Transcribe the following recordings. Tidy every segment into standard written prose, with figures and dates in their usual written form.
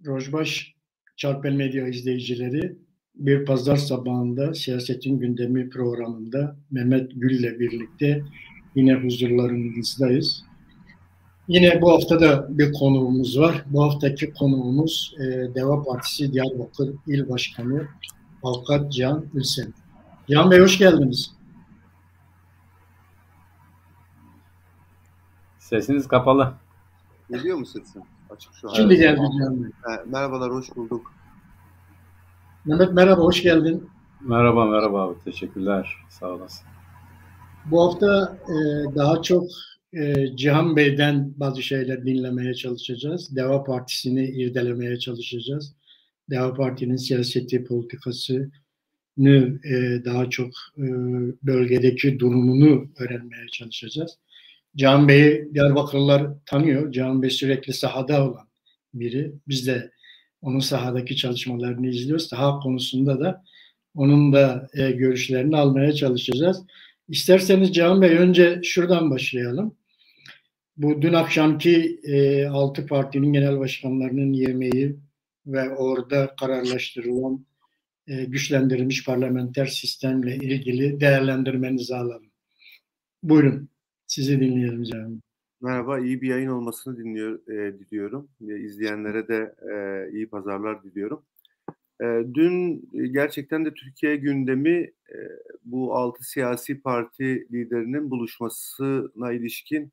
Rojbaş Çarpel Medya izleyicileri, bir pazar sabahında Siyasetin Gündemi programında Mehmet Gül'le birlikte yine huzurlarınızdayız. Yine bu hafta da bir konuğumuz var. Bu haftaki konuğumuz Deva Partisi Diyarbakır İl Başkanı Avukat Cihan Ülsen. Cihan Bey, hoş geldiniz. Sesiniz kapalı. Geliyor mu sesim? Açık şu an. Şimdi geldi Cihan Bey. Merhabalar, hoş bulduk. Mehmet merhaba, hoş geldin. Merhaba abi, teşekkürler, sağ olasın. Bu hafta daha çok Cihan Bey'den bazı şeyler dinlemeye çalışacağız. Deva Partisi'ni irdelemeye çalışacağız. Deva Parti'nin siyaseti, politikasını daha çok bölgedeki durumunu öğrenmeye çalışacağız. Cihan Bey'i Diyarbakırlılar tanıyor. Cihan Bey sürekli sahada olan biri. Biz de onun sahadaki çalışmalarını izliyoruz. Saha konusunda da onun da görüşlerini almaya çalışacağız. İsterseniz Cihan Bey önce şuradan başlayalım. Bu dün akşamki 6 partinin genel başkanlarının yemeği ve orada kararlaştırılan güçlendirilmiş parlamenter sistemle ilgili değerlendirmenizi alalım. Buyurun, sizi dinleyelim Cihan Bey. Merhaba, iyi bir yayın olmasını diliyorum. İzleyenlere de iyi pazarlar diliyorum. Dün gerçekten de Türkiye gündemi bu 6 siyasi parti liderinin buluşmasına ilişkin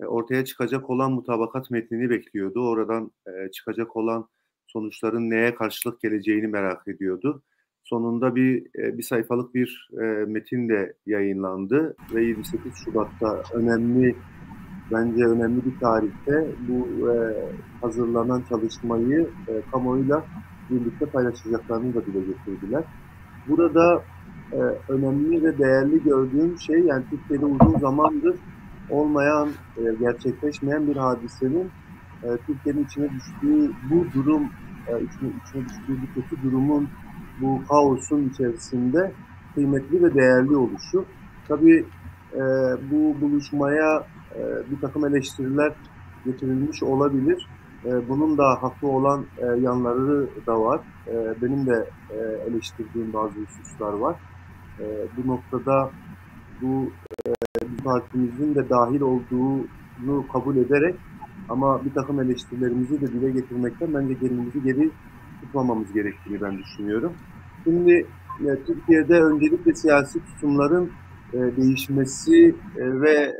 ortaya çıkacak olan mutabakat metnini bekliyordu. Oradan çıkacak olan sonuçların neye karşılık geleceğini merak ediyordu. Sonunda bir sayfalık bir metin de yayınlandı ve 28 Şubat'ta bence önemli bir tarihte bu hazırlanan çalışmayı kamuoyuyla birlikte paylaşacaklarını da dile getirdiler. Burada önemli ve değerli gördüğüm şey, yani Türkiye'de uzun zamandır olmayan, gerçekleşmeyen bir hadisenin Türkiye'nin içine düştüğü bu durum, içine düştüğü bu kötü durumun, bu kaosun içerisinde kıymetli ve değerli oluşu. Tabii bu buluşmaya bir takım eleştiriler getirilmiş olabilir. Bunun da haklı olan yanları da var. Benim de eleştirdiğim bazı hususlar var. Bu noktada bu partimizin de dahil olduğunu kabul ederek ama bir takım eleştirilerimizi de dile getirmekten bence kendimizi geri tutmamamız gerektiğini ben düşünüyorum. Şimdi Türkiye'de öncelikle siyasi tutumların değişmesi ve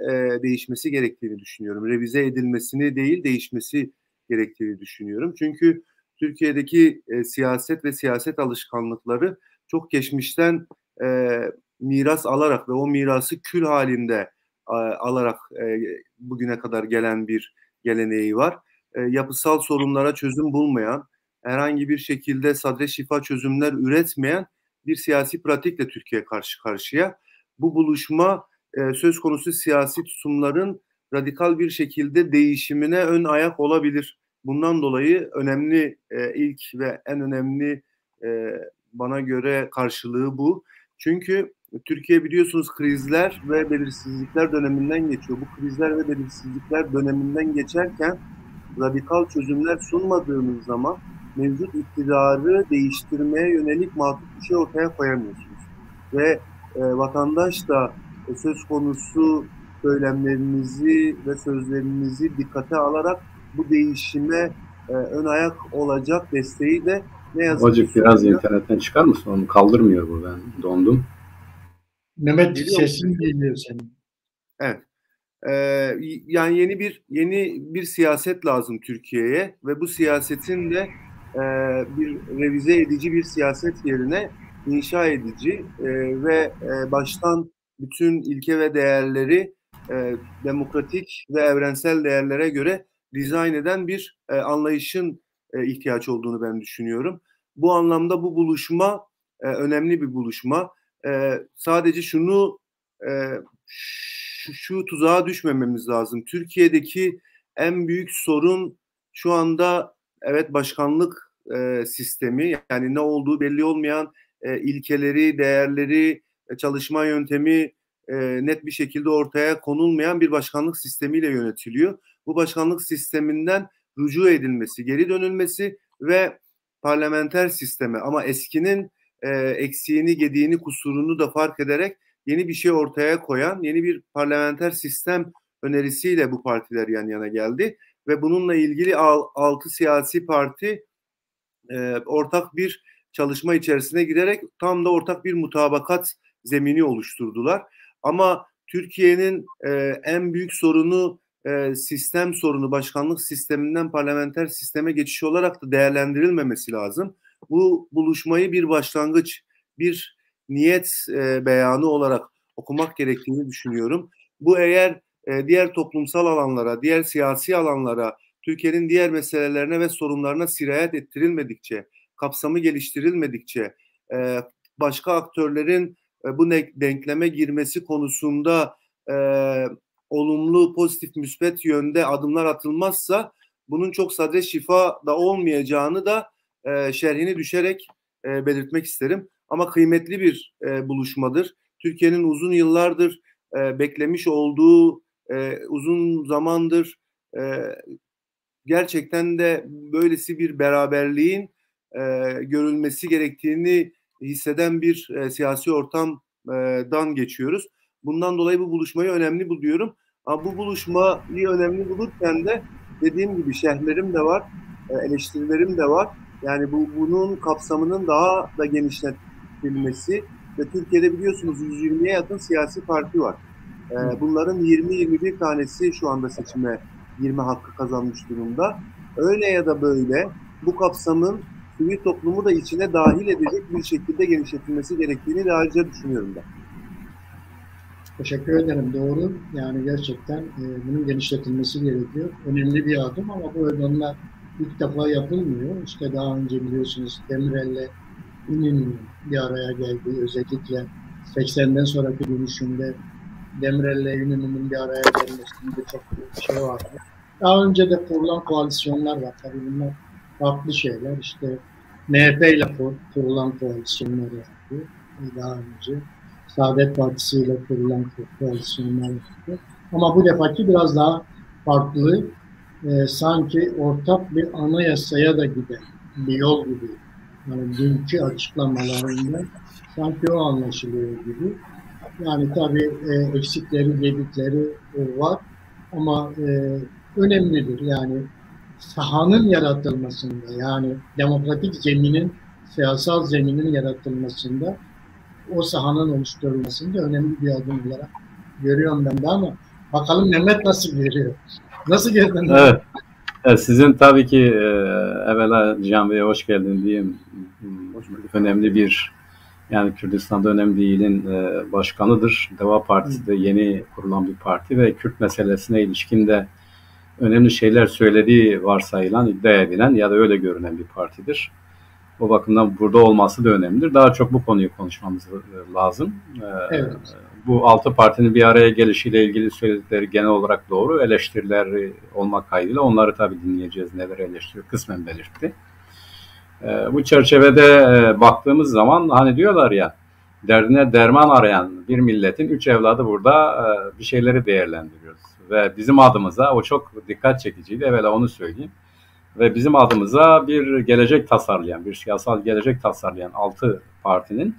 değişmesi gerektiğini düşünüyorum. Revize edilmesini değil, değişmesi gerektiğini düşünüyorum. Çünkü Türkiye'deki siyaset ve siyaset alışkanlıkları çok geçmişten miras alarak ve o mirası kül halinde alarak bugüne kadar gelen bir geleneği var. Yapısal sorunlara çözüm bulmayan, herhangi bir şekilde sadre şifa çözümler üretmeyen bir siyasi pratikle Türkiye karşı karşıya. Bu buluşma söz konusu siyasi tutumların radikal bir şekilde değişimine ön ayak olabilir. Bundan dolayı önemli, ilk ve en önemli bana göre karşılığı bu. Çünkü Türkiye biliyorsunuz krizler ve belirsizlikler döneminden geçiyor. Bu krizler ve belirsizlikler döneminden geçerken radikal çözümler sunmadığınız zaman mevcut iktidarı değiştirmeye yönelik makul bir şey ortaya koyamıyorsunuz. Ve vatandaş da söz konusu söylemlerinizi ve sözlerinizi dikkate alarak bu değişime ön ayak olacak desteği de ne yazık ki... Biraz internetten çıkar mısın? Onu kaldırmıyor bu, ben dondum. Mehmet, sesin geliyor senin. Evet. Yani yeni bir siyaset lazım Türkiye'ye ve bu siyasetin de bir revize edici bir siyaset yerine inşa edici ve baştan bütün ilke ve değerleri demokratik ve evrensel değerlere göre dizayn eden bir anlayışın ihtiyaç olduğunu ben düşünüyorum. Bu anlamda bu buluşma önemli bir buluşma. Sadece şu tuzağa düşmememiz lazım. Türkiye'deki en büyük sorun şu anda evet başkanlık sistemi, yani ne olduğu belli olmayan ilkeleri, değerleri, çalışma yöntemi net bir şekilde ortaya konulmayan bir başkanlık sistemiyle yönetiliyor. Bu başkanlık sisteminden rücu edilmesi, geri dönülmesi ve parlamenter sisteme, ama eskinin eksiğini, gediğini, kusurunu da fark ederek yeni bir şey ortaya koyan yeni bir parlamenter sistem önerisiyle bu partiler yan yana geldi ve bununla ilgili 6 siyasi parti ortak bir çalışma içerisine girerek tam da ortak bir mutabakat zemini oluşturdular. Ama Türkiye'nin en büyük sorunu sistem sorunu, başkanlık sisteminden parlamenter sisteme geçiş olarak da değerlendirilmemesi lazım. Bu buluşmayı bir başlangıç, bir niyet beyanı olarak okumak gerektiğini düşünüyorum. Bu eğer diğer toplumsal alanlara, diğer siyasi alanlara, Türkiye'nin diğer meselelerine ve sorunlarına sirayet ettirilmedikçe, kapsamı geliştirilmedikçe, başka aktörlerin bu denkleme girmesi konusunda olumlu, pozitif, müspet yönde adımlar atılmazsa bunun çok sade şifa da olmayacağını da şerhini düşerek belirtmek isterim. Ama kıymetli bir buluşmadır. Türkiye'nin uzun yıllardır beklemiş olduğu, uzun zamandır gerçekten de böylesi bir beraberliğin görülmesi gerektiğini hisseden bir siyasi ortamdan geçiyoruz. Bundan dolayı bu buluşmayı önemli buluyorum. Ama bu buluşmayı önemli bulurken de dediğim gibi şerhlerim de var, eleştirilerim de var. Yani bunun kapsamının daha da genişletilmesi ve Türkiye'de biliyorsunuz 120'ye yakın siyasi parti var. Bunların 20-21 tanesi şu anda seçime girme hakkı kazanmış durumda. Öyle ya da böyle bu kapsamın sivil toplumu da içine dahil edecek bir şekilde genişletilmesi gerektiğini de ayrıca düşünüyorum ben. Teşekkür ederim. Doğru. Yani gerçekten bunun genişletilmesi gerekiyor. Önemli bir adım ama bu adımlar ilk defa yapılmıyor. İşte daha önce biliyorsunuz Demirel'le İnönü'nün bir araya geldiği, özellikle 80'den sonraki dönüşümde Demirel'le İnönü'nün bir araya gelmesinde çok büyük bir şey vardı. Daha önce de kurulan koalisyonlar var. Tabii bunlar farklı şeyler. İşte MHP ile kurulan koalisyonlar vardı. Daha önce Saadet Partisi ile kurulan koalisyonlar vardı. Ama bu defaki biraz daha farklı. Sanki ortak bir anayasaya da giden bir yol gibi. Yani dünkü açıklamalarında sanki o anlaşılıyor gibi. Yani tabii eksikleri, gedikleri var ama önemlidir. Yani sahanın yaratılmasında, yani demokratik zeminin, siyasal zeminin yaratılmasında, o sahanın oluşturulmasında önemli bir adım olarak görüyorum ben de ama bakalım Mehmet nasıl görüyor? Nasıl gördün? Evet. Sizin tabii ki evvela Cihan Bey'e hoş geldin diyeyim. Önemli bir, yani Kürdistan'da önemli değilin başkanıdır. Deva Partisi de yeni kurulan bir parti ve Kürt meselesine ilişkin de önemli şeyler söylediği varsayılan, iddia edilen ya da öyle görünen bir partidir. O bakımdan burada olması da önemlidir. Daha çok bu konuyu konuşmamız lazım. Evet. Bu 6 partinin bir araya gelişiyle ilgili söyledikleri genel olarak doğru. Eleştiriler olmak kaydıyla onları tabii dinleyeceğiz. Neler eleştiriyor kısmen belirtti. Bu çerçevede baktığımız zaman hani diyorlar ya, derdine derman arayan bir milletin 3 evladı burada bir şeyleri değerlendiriyoruz. Ve bizim adımıza o çok dikkat çekiciydi. Evvela onu söyleyeyim. Ve bizim adımıza bir gelecek tasarlayan, bir siyasal gelecek tasarlayan 6 partinin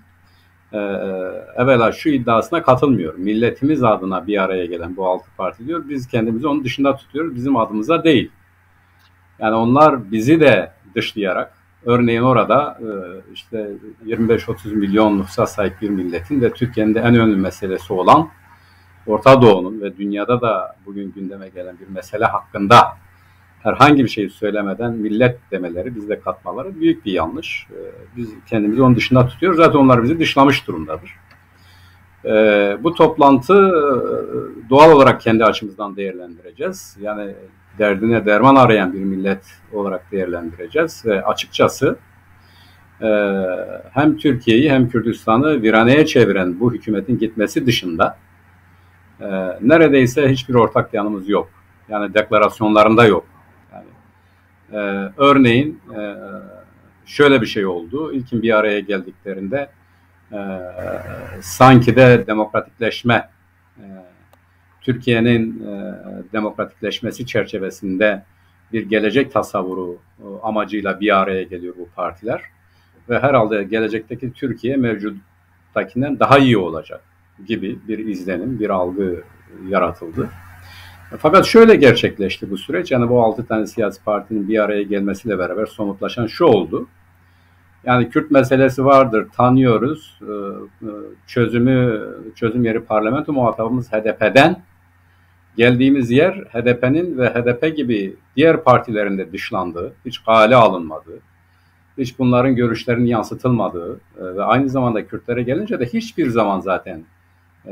evvela şu iddiasına katılmıyorum. Milletimiz adına bir araya gelen bu 6 parti diyor. Biz kendimizi onun dışında tutuyoruz. Bizim adımıza değil. Yani onlar bizi de dışlayarak, örneğin orada işte 25-30 milyon nüfusa sahip bir milletin ve Türkiye'nin de en önemli meselesi olan Orta Doğu'nun ve dünyada da bugün gündeme gelen bir mesele hakkında herhangi bir şey söylemeden millet demeleri, bizde katmaları büyük bir yanlış. Biz kendimizi onun dışında tutuyoruz. Zaten onlar bizi dışlamış durumdadır. Bu toplantı doğal olarak kendi açımızdan değerlendireceğiz. Yani derdine derman arayan bir millet olarak değerlendireceğiz. Ve açıkçası hem Türkiye'yi hem Kürdistan'ı viraneye çeviren bu hükümetin gitmesi dışında neredeyse hiçbir ortak yanımız yok. Yani deklarasyonlarında yok. Örneğin şöyle bir şey oldu. İlkin bir araya geldiklerinde sanki de demokratikleşme, Türkiye'nin demokratikleşmesi çerçevesinde bir gelecek tasavvuru amacıyla bir araya geliyor bu partiler. Ve herhalde gelecekteki Türkiye mevcuttakinden daha iyi olacak gibi bir izlenim, bir algı yaratıldı. Fakat şöyle gerçekleşti bu süreç. Yani bu 6 tane siyasi partinin bir araya gelmesiyle beraber somutlaşan şu oldu. Yani Kürt meselesi vardır, tanıyoruz. Çözüm yeri parlamento, muhatabımız HDP'den. Geldiğimiz yer HDP'nin ve HDP gibi diğer partilerin de dışlandığı, hiç kale alınmadığı, hiç bunların görüşlerinin yansıtılmadığı ve aynı zamanda Kürtlere gelince de hiçbir zaman zaten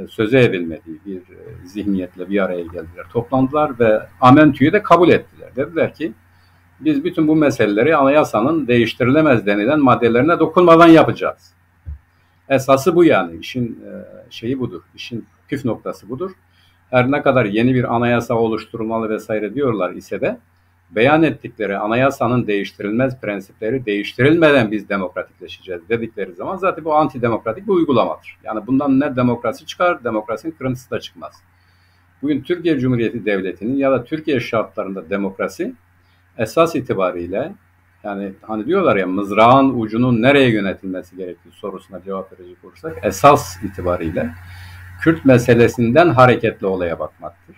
söze edilmediği bir zihniyetle bir araya geldiler. Toplandılar ve Amentü'yü de kabul ettiler. Dediler ki biz bütün bu meseleleri anayasanın değiştirilemez denilen maddelerine dokunmadan yapacağız. Esası bu yani. İşin şeyi budur. İşin püf noktası budur. Her ne kadar yeni bir anayasa oluşturulmalı vesaire diyorlar ise de beyan ettikleri anayasanın değiştirilmez prensipleri değiştirilmeden biz demokratikleşeceğiz dedikleri zaman zaten bu antidemokratik bir uygulamadır. Yani bundan ne demokrasi çıkar, demokrasinin kırıntısı da çıkmaz. Bugün Türkiye Cumhuriyeti Devleti'nin ya da Türkiye şartlarında demokrasi esas itibariyle, yani hani diyorlar ya, mızrağın ucunun nereye yönetilmesi gerektiği sorusuna cevap verecek olursak esas itibariyle Kürt meselesinden hareketli olaya bakmaktır.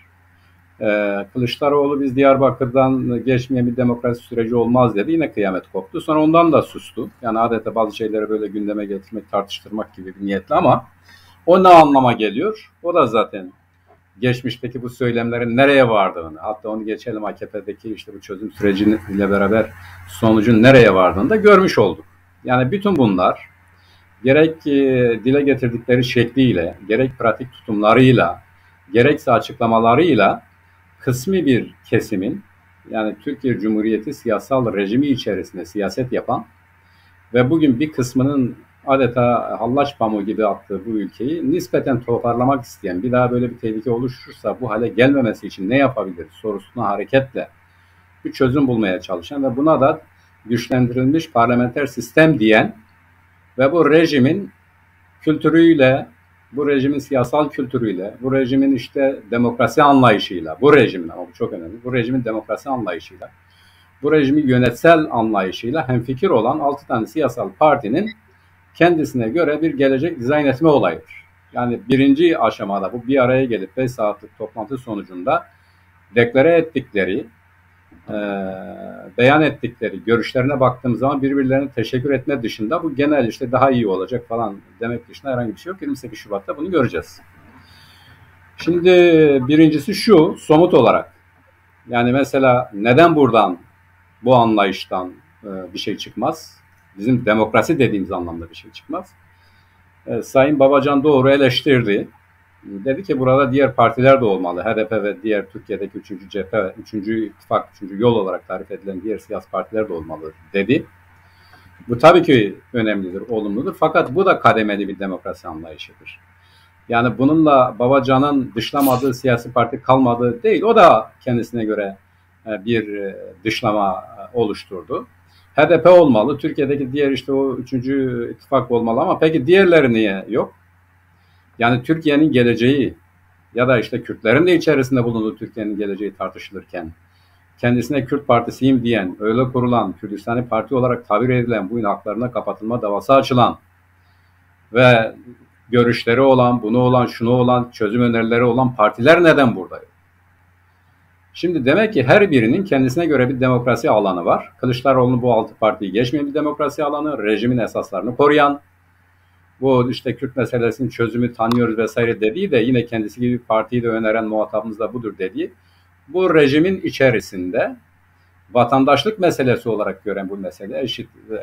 Kılıçdaroğlu biz Diyarbakır'dan geçmeyen bir demokrasi süreci olmaz dedi. Yine kıyamet koptu. Sonra ondan da sustu. Yani adeta bazı şeyleri böyle gündeme getirmek, tartıştırmak gibi bir niyetle, ama o ne anlama geliyor? O da zaten geçmişteki bu söylemlerin nereye vardığını, hatta onu geçelim, AKP'deki işte bu çözüm süreciyle beraber sonucun nereye vardığını da görmüş olduk. Yani bütün bunlar gerek dile getirdikleri şekliyle, gerek pratik tutumlarıyla, gerekse açıklamalarıyla kısmi bir kesimin, yani Türkiye Cumhuriyeti siyasal rejimi içerisinde siyaset yapan ve bugün bir kısmının adeta hallaç pamuğu gibi attığı bu ülkeyi nispeten toparlamak isteyen, bir daha böyle bir tehlike oluşursa bu hale gelmemesi için ne yapabiliriz sorusuna hareketle bir çözüm bulmaya çalışan ve buna da güçlendirilmiş parlamenter sistem diyen ve bu rejimin kültürüyle, bu rejimin siyasal kültürüyle, bu rejimin işte demokrasi anlayışıyla, bu rejimin, ama bu çok önemli, bu rejimin demokrasi anlayışıyla, bu rejimin yönetsel anlayışıyla hemfikir olan 6 tane siyasal partinin kendisine göre bir gelecek dizayn etme olayıdır. Yani birinci aşamada bu bir araya gelip 5 saatlik toplantı sonucunda deklare ettikleri, beyan ettikleri görüşlerine baktığımız zaman birbirlerine teşekkür etme dışında bu genel işte daha iyi olacak falan demek dışında herhangi bir şey yok. 28 Şubat'ta bunu göreceğiz. Şimdi birincisi şu, somut olarak. Yani mesela neden buradan, bu anlayıştan bir şey çıkmaz? Bizim demokrasi dediğimiz anlamda bir şey çıkmaz. Sayın Babacan doğru eleştirdi. Dedi ki burada diğer partiler de olmalı. HDP ve diğer Türkiye'deki 3. cephe, 3. ittifak, 3. yol olarak tarif edilen diğer siyasi partiler de olmalı dedi. Bu tabii ki önemlidir, olumludur. Fakat bu da kademeli bir demokrasi anlayışıdır. Yani bununla Babacan'ın dışlamadığı siyasi parti kalmadığı değil. O da kendisine göre bir dışlama oluşturdu. HDP olmalı. Türkiye'deki diğer işte o 3. ittifak olmalı, ama peki diğerleri niye yok? Yani Türkiye'nin geleceği ya da işte Kürtlerin de içerisinde bulunduğu Türkiye'nin geleceği tartışılırken kendisine Kürt Partisiyim diyen, öyle kurulan, Kürdistani Parti olarak tabir edilen, bugün haklarına kapatılma davası açılan ve görüşleri olan, bunu olan, şunu olan, çözüm önerileri olan partiler neden burada? Şimdi demek ki her birinin kendisine göre bir demokrasi alanı var. Kılıçdaroğlu'nun bu 6 partiyi geçmeyen bir demokrasi alanı, rejimin esaslarını koruyan, bu işte Kürt meselesinin çözümü tanıyoruz vesaire dediği de yine kendisi gibi bir partiyi de öneren muhatabımız da budur dediği, bu rejimin içerisinde vatandaşlık meselesi olarak gören bu mesele,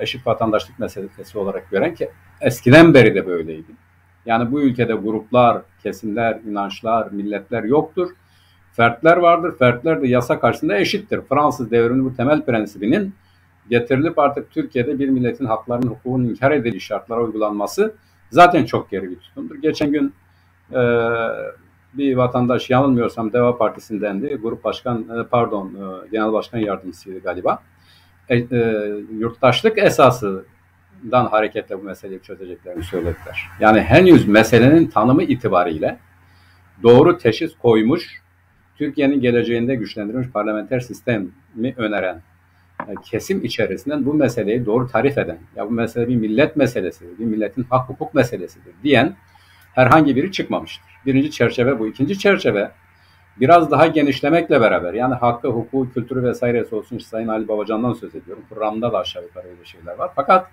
eşit vatandaşlık meselesi olarak gören, ki eskiden beri de böyleydi. Yani bu ülkede gruplar, kesimler, inançlar, milletler yoktur. Fertler vardır. Fertler de yasa karşısında eşittir. Fransız devriminin bu temel prensibinin getirilip artık Türkiye'de bir milletin haklarının, hukukunun inkar edildiği şartlara uygulanması zaten çok geri bir tutumdur. Geçen gün bir vatandaş, yanılmıyorsam Deva Partisi'ndendi, genel başkan yardımcısıydı galiba. Yurttaşlık esasından hareketle bu meseleyi çözeceklerini söylediler. Yani henüz meselenin tanımı itibariyle doğru teşhis koymuş, Türkiye'nin geleceğinde güçlendirilmiş parlamenter sistemi öneren kesim içerisinden bu meseleyi doğru tarif eden, ya bu mesele bir millet meselesidir, bir milletin hak hukuk meselesidir diyen herhangi biri çıkmamıştır. Birinci çerçeve bu. İkinci çerçeve biraz daha genişlemekle beraber, yani hakkı, hukuku, kültürü vesairesi olsun, Sayın Ali Babacan'dan söz ediyorum. Programda da aşağı yukarı öyle şeyler var. Fakat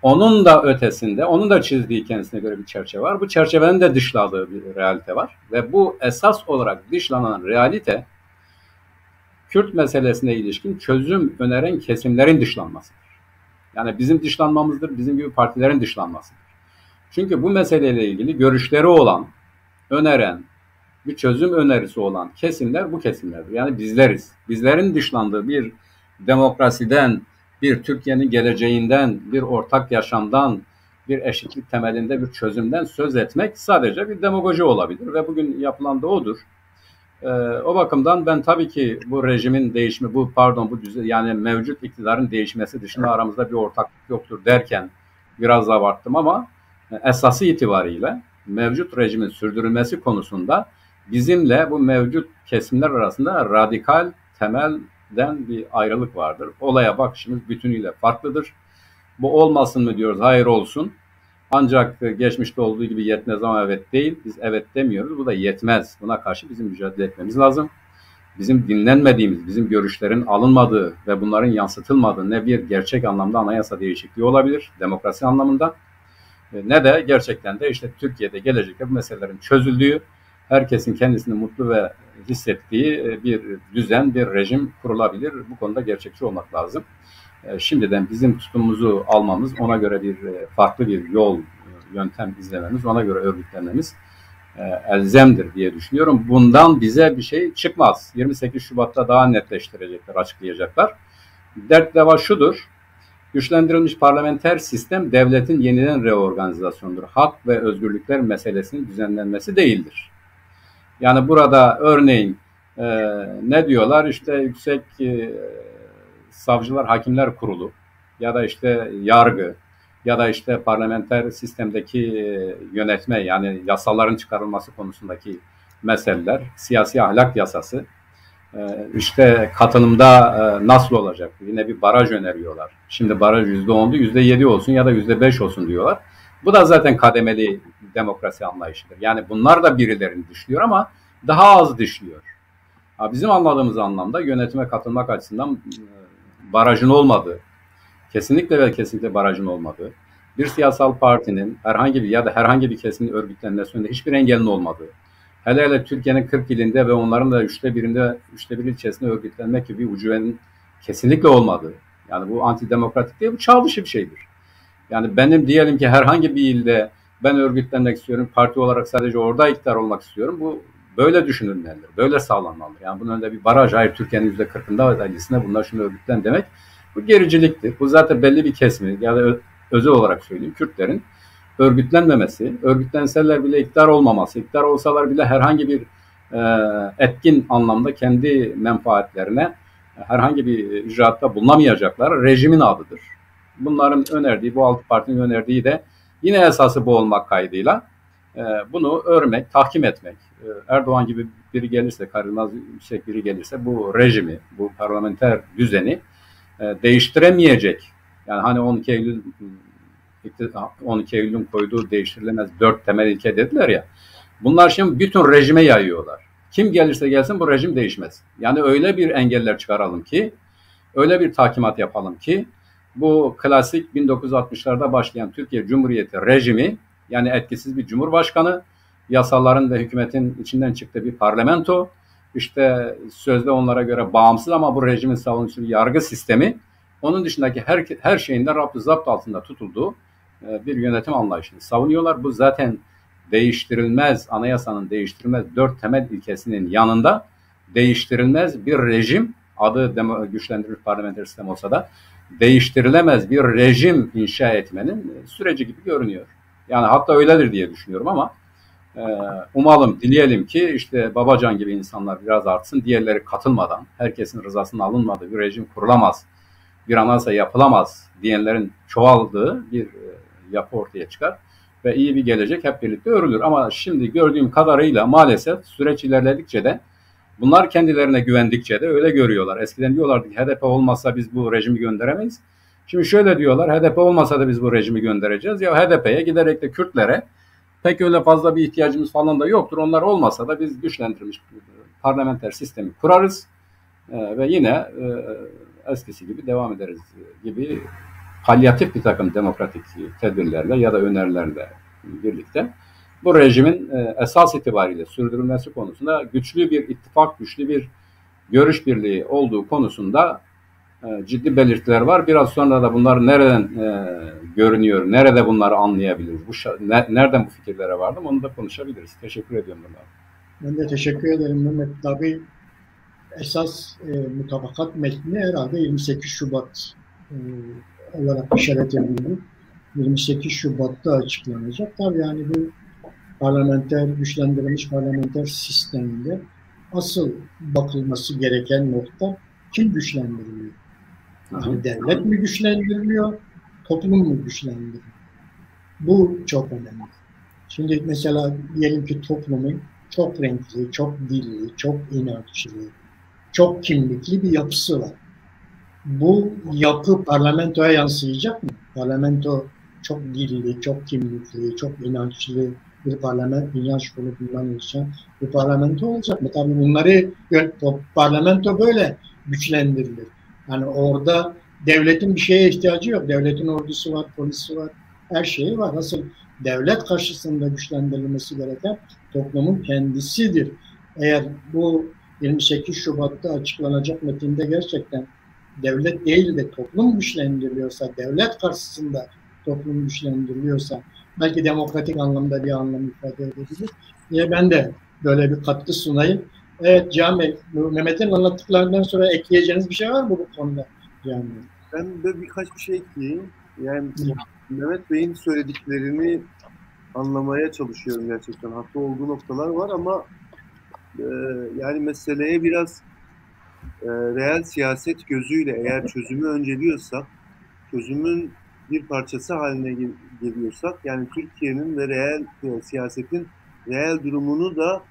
onun da ötesinde, onun da çizdiği kendisine göre bir çerçeve var. Bu çerçevenin de dışladığı bir realite var. Ve bu esas olarak dışlanan realite, Kürt meselesine ilişkin çözüm öneren kesimlerin dışlanmasıdır. Yani bizim dışlanmamızdır, bizim gibi partilerin dışlanmasıdır. Çünkü bu meseleyle ilgili görüşleri olan, öneren, bir çözüm önerisi olan kesimler bu kesimlerdir. Yani bizleriz. Bizlerin dışlandığı bir demokrasiden, bir Türkiye'nin geleceğinden, bir ortak yaşamdan, bir eşitlik temelinde bir çözümden söz etmek sadece bir demagoji olabilir ve bugün yapılan da odur. O bakımdan ben tabii ki bu rejimin değişimi, bu düzen, yani mevcut iktidarın değişmesi dışında aramızda bir ortaklık yoktur derken biraz abarttım ama esası itibariyle mevcut rejimin sürdürülmesi konusunda bizimle bu mevcut kesimler arasında radikal temelden bir ayrılık vardır. Olaya bakışımız bütünüyle farklıdır. Bu olmasın mı diyoruz? Hayır olsun. Ancak geçmişte olduğu gibi yetmez ama evet değil. Biz evet demiyoruz. Bu da yetmez. Buna karşı bizim mücadele etmemiz lazım. Bizim dinlenmediğimiz, bizim görüşlerin alınmadığı ve bunların yansıtılmadığı ne bir gerçek anlamda anayasa değişikliği olabilir, demokrasi anlamında, ne de gerçekten de işte Türkiye'de gelecekte bu meselelerin çözüldüğü, herkesin kendisini mutlu ve hissettiği bir düzen, bir rejim kurulabilir. Bu konuda gerçekçi olmak lazım. Şimdiden bizim tutumumuzu almamız, ona göre bir farklı bir yol, yöntem izlememiz, ona göre örgütlenmemiz elzemdir diye düşünüyorum. Bundan bize bir şey çıkmaz. 28 Şubat'ta daha netleştirecekler, açıklayacaklar. Dert deva şudur: güçlendirilmiş parlamenter sistem devletin yeniden reorganizasyonudur. Hak ve özgürlükler meselesinin düzenlenmesi değildir. Yani burada örneğin ne diyorlar? İşte Yüksek Savcılar Hakimler Kurulu ya da işte yargı ya da işte parlamenter sistemdeki yönetme, yani yasaların çıkarılması konusundaki meseleler, siyasi ahlak yasası, işte katılımda nasıl olacak? Yine bir baraj öneriyorlar. Şimdi baraj %10'du, %7 olsun ya da %5 olsun diyorlar. Bu da zaten kademeli demokrasi anlayışıdır. Yani bunlar da birilerini dışlıyor ama daha az dışlıyor. Bizim anladığımız anlamda yönetime katılmak açısından barajın olmadığı, kesinlikle ve kesinlikle barajın olmadığı, bir siyasal partinin herhangi bir ya da herhangi bir kesimin örgütlenmesi önünde hiçbir engelin olmadığı, hele Türkiye'nin 40 ilinde ve onların da üçte bir ilçesinde örgütlenmek gibi bir ucuvenin kesinlikle olmadığı, yani bu antidemokratik değil, bu çağ dışı bir şeydir. Yani benim diyelim ki herhangi bir ilde ben örgütlenmek istiyorum, parti olarak sadece orada iktidar olmak istiyorum, bu böyle düşünülmelidir, böyle sağlanmalıdır. Yani bunun önünde bir baraj, hayır Türkiye'nin %40'ında ve %50'sinde bunlar şunu örgütlen demek, bu gericiliktir. Bu zaten belli bir kesimi ya da özel olarak söyleyeyim, Kürtlerin örgütlenmemesi, örgütlenseler bile iktidar olmaması, iktidar olsalar bile herhangi bir etkin anlamda kendi menfaatlerine herhangi bir icraatta bulunamayacakları rejimin adıdır. Bunların önerdiği, bu altı partinin önerdiği de yine esası bu olmak kaydıyla bunu örmek, tahkim etmek. Erdoğan gibi biri gelirse, karizma yüksek biri gelirse bu rejimi, bu parlamenter düzeni değiştiremeyecek. Yani hani 12 Eylül'ün koyduğu değiştirilemez 4 temel ilke dediler ya. Bunlar şimdi bütün rejime yayıyorlar. Kim gelirse gelsin bu rejim değişmez. Yani öyle bir engeller çıkaralım ki, öyle bir tahkimat yapalım ki bu klasik 1960'larda başlayan Türkiye Cumhuriyeti rejimi, yani etkisiz bir cumhurbaşkanı, yasaların ve hükümetin içinden çıktığı bir parlamento, işte sözde onlara göre bağımsız ama bu rejimin savunucusu bir yargı sistemi, onun dışındaki her şeyin de raptı zapt altında tutulduğu bir yönetim anlayışını savunuyorlar. Bu zaten değiştirilmez, anayasanın değiştirilmez 4 temel ilkesinin yanında değiştirilmez bir rejim, adı güçlendirilmiş parlamenter sistem olsa da değiştirilemez bir rejim inşa etmenin süreci gibi görünüyor. Yani hatta öyledir diye düşünüyorum ama umalım, dileyelim ki işte Babacan gibi insanlar biraz artsın, diğerleri katılmadan, herkesin rızasının alınmadığı bir rejim kurulamaz, bir anayasa yapılamaz diyenlerin çoğaldığı bir yapı ortaya çıkar ve iyi bir gelecek hep birlikte örülür. Ama şimdi gördüğüm kadarıyla maalesef süreç ilerledikçe de Bunlar kendilerine güvendikçe de öyle görüyorlar. Eskiden diyorlardı ki HDP olmasa biz bu rejimi gönderemeyiz. Şimdi şöyle diyorlar, HDP olmasa da biz bu rejimi göndereceğiz. Ya HDP'ye giderek de Kürtlere pek öyle fazla bir ihtiyacımız falan da yoktur. Onlar olmasa da biz güçlendirilmiş parlamenter sistemi kurarız ve yine eskisi gibi devam ederiz gibi palyatif bir takım demokratik tedbirlerle ya da önerilerle birlikte bu rejimin esas itibariyle sürdürülmesi konusunda güçlü bir ittifak, güçlü bir görüş birliği olduğu konusunda ciddi belirtiler var. Biraz sonra da bunlar nereden görünüyor, nerede bunları anlayabiliriz, nereden bu fikirlere vardım onu da konuşabiliriz. Teşekkür ediyorum. Ben de teşekkür ederim Mehmet. Tabii esas mutabakat metni herhalde 28 Şubat olarak işaret edildi. 28 Şubat'ta açıklanacak. Tabii yani bu güçlendirilmiş parlamenter sisteminde asıl bakılması gereken nokta kim güçlendiriliyor? Yani devlet mi güçlendiriliyor, toplum mu güçlendiriliyor? Bu çok önemli. Şimdi mesela diyelim ki toplumun çok renkli, çok dilli, çok inançlı, çok kimlikli bir yapısı var. Bu yapı parlamentoya yansıyacak mı? Parlamento çok dilli, çok kimlikli, çok inançlı bir inanç grubundan oluşan bir parlamento olacak mı? Tabii bunları parlamento böyle güçlendirilir. Yani orada devletin bir şeye ihtiyacı yok. Devletin ordusu var, polisi var, her şeyi var. Nasıl devlet karşısında güçlendirilmesi gereken toplumun kendisidir. Eğer bu 28 Şubat'ta açıklanacak metinde gerçekten devlet değil de toplum güçlendiriliyorsa, devlet karşısında toplum güçlendiriliyorsa belki demokratik anlamda bir anlam ifade edebilir. Ben de böyle bir katkı sunayım. Evet Cihan Bey, Mehmet'in anlattıklarından sonra ekleyeceğiniz bir şey var mı bu konuda Cihan Bey? Ben de birkaç bir şey ekleyeyim. Yani Mehmet Bey'in söylediklerini anlamaya çalışıyorum gerçekten. Haklı olduğu noktalar var ama yani meseleye biraz reel siyaset gözüyle eğer çözümü önceliyorsak, çözümün bir parçası haline geliyorsak, yani Türkiye'nin ve reel siyasetin reel durumunu da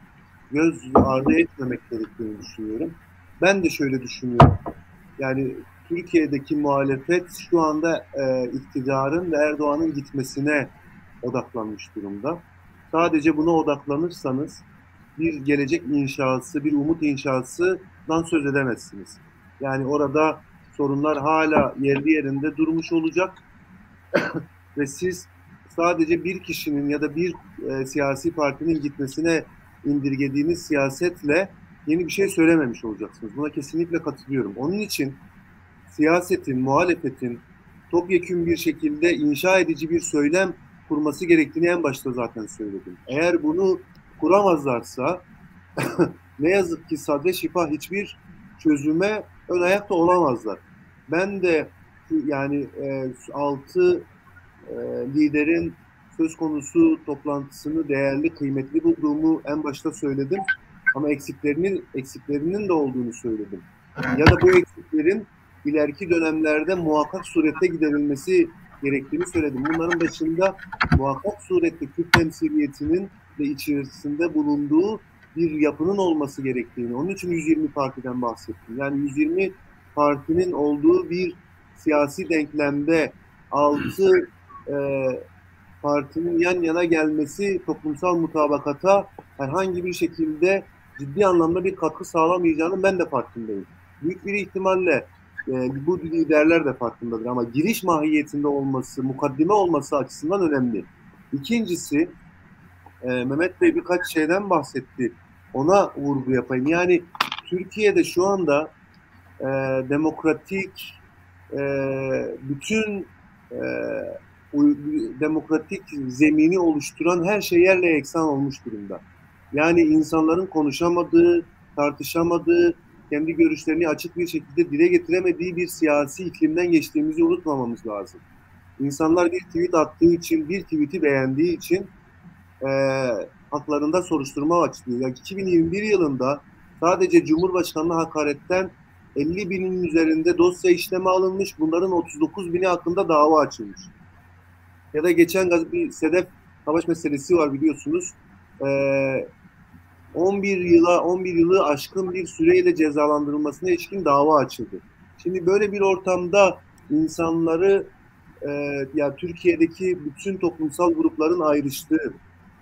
göz ardı etmemek gerektiğini düşünüyorum. Ben de şöyle düşünüyorum. Yani Türkiye'deki muhalefet şu anda iktidarın ve Erdoğan'ın gitmesine odaklanmış durumda. Sadece buna odaklanırsanız bir gelecek inşası, bir umut inşasından söz edemezsiniz. Yani orada sorunlar hala yerli yerinde durmuş olacak ve siz sadece bir kişinin ya da bir siyasi partinin gitmesine indirgediğiniz siyasetle yeni bir şey söylememiş olacaksınız. Buna kesinlikle katılıyorum. Onun için siyasetin, muhalefetin topyekün bir şekilde inşa edici bir söylem kurması gerektiğini en başta zaten söyledim. Eğer bunu kuramazlarsa ne yazık ki sade şifa hiçbir çözüme ön ayakta olamazlar. Ben de yani 6 liderin söz konusu toplantısını değerli, kıymetli bulduğumu en başta söyledim. Ama eksiklerinin de olduğunu söyledim. Ya da bu eksiklerin ileriki dönemlerde muhakkak surette giderilmesi gerektiğini söyledim. Bunların başında muhakkak surette Kürt temsiliyetinin de içerisinde bulunduğu bir yapının olması gerektiğini. Onun için 120 partiden bahsettim. Yani 120 partinin olduğu bir siyasi denklemde 6 partinin yan yana gelmesi toplumsal mutabakata herhangi bir şekilde ciddi anlamda bir katkı sağlamayacağının ben de farkındayım. Büyük bir ihtimalle bu liderler de farkındadır ama giriş mahiyetinde olması, mukaddime olması açısından önemli. İkincisi, Mehmet Bey birkaç şeyden bahsetti. Ona vurgu yapayım. Yani Türkiye'de şu anda demokratik bütün demokratik zemini oluşturan her şey yerle yeksan olmuş durumda. Yani insanların konuşamadığı, tartışamadığı, kendi görüşlerini açık bir şekilde dile getiremediği bir siyasi iklimden geçtiğimizi unutmamamız lazım. İnsanlar bir tweet attığı için, bir tweet'i beğendiği için haklarında soruşturma açılıyor. Yani 2021 yılında sadece Cumhurbaşkanı'na hakaretten 50 binin üzerinde dosya işleme alınmış. Bunların 39 bini hakkında dava açılmış. Ya da geçen bir Sedef Savaş meselesi var biliyorsunuz. 11 yılı aşkın bir süreyle cezalandırılmasına ilişkin dava açıldı. Şimdi böyle bir ortamda insanları ya Türkiye'deki bütün toplumsal grupların ayrıştığı,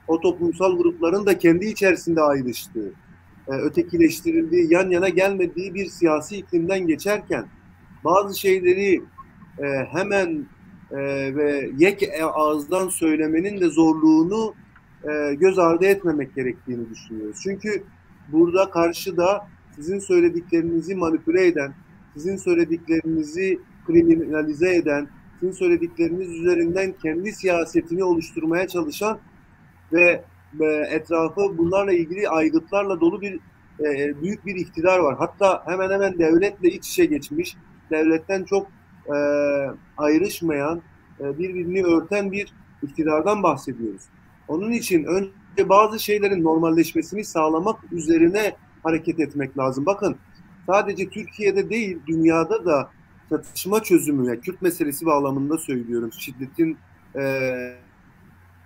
o toplumsal grupların da kendi içerisinde ayrıştığı, ötekileştirildiği, yan yana gelmediği bir siyasi iklimden geçerken bazı şeyleri hemen ve yek ağızdan söylemenin de zorluğunu göz ardı etmemek gerektiğini düşünüyoruz. Çünkü burada karşıda sizin söylediklerinizi manipüle eden, sizin söylediklerinizi kriminalize eden, sizin söyledikleriniz üzerinden kendi siyasetini oluşturmaya çalışan ve etrafı bunlarla ilgili aygıtlarla dolu bir büyük bir iktidar var. Hatta hemen hemen devletle iç içe geçmiş, devletten çok ayrışmayan, birbirini örten bir iktidardan bahsediyoruz. Onun için önce bazı şeylerin normalleşmesini sağlamak üzerine hareket etmek lazım. Bakın sadece Türkiye'de değil, dünyada da çatışma çözümü, yani Kürt meselesi bağlamında söylüyorum, şiddetin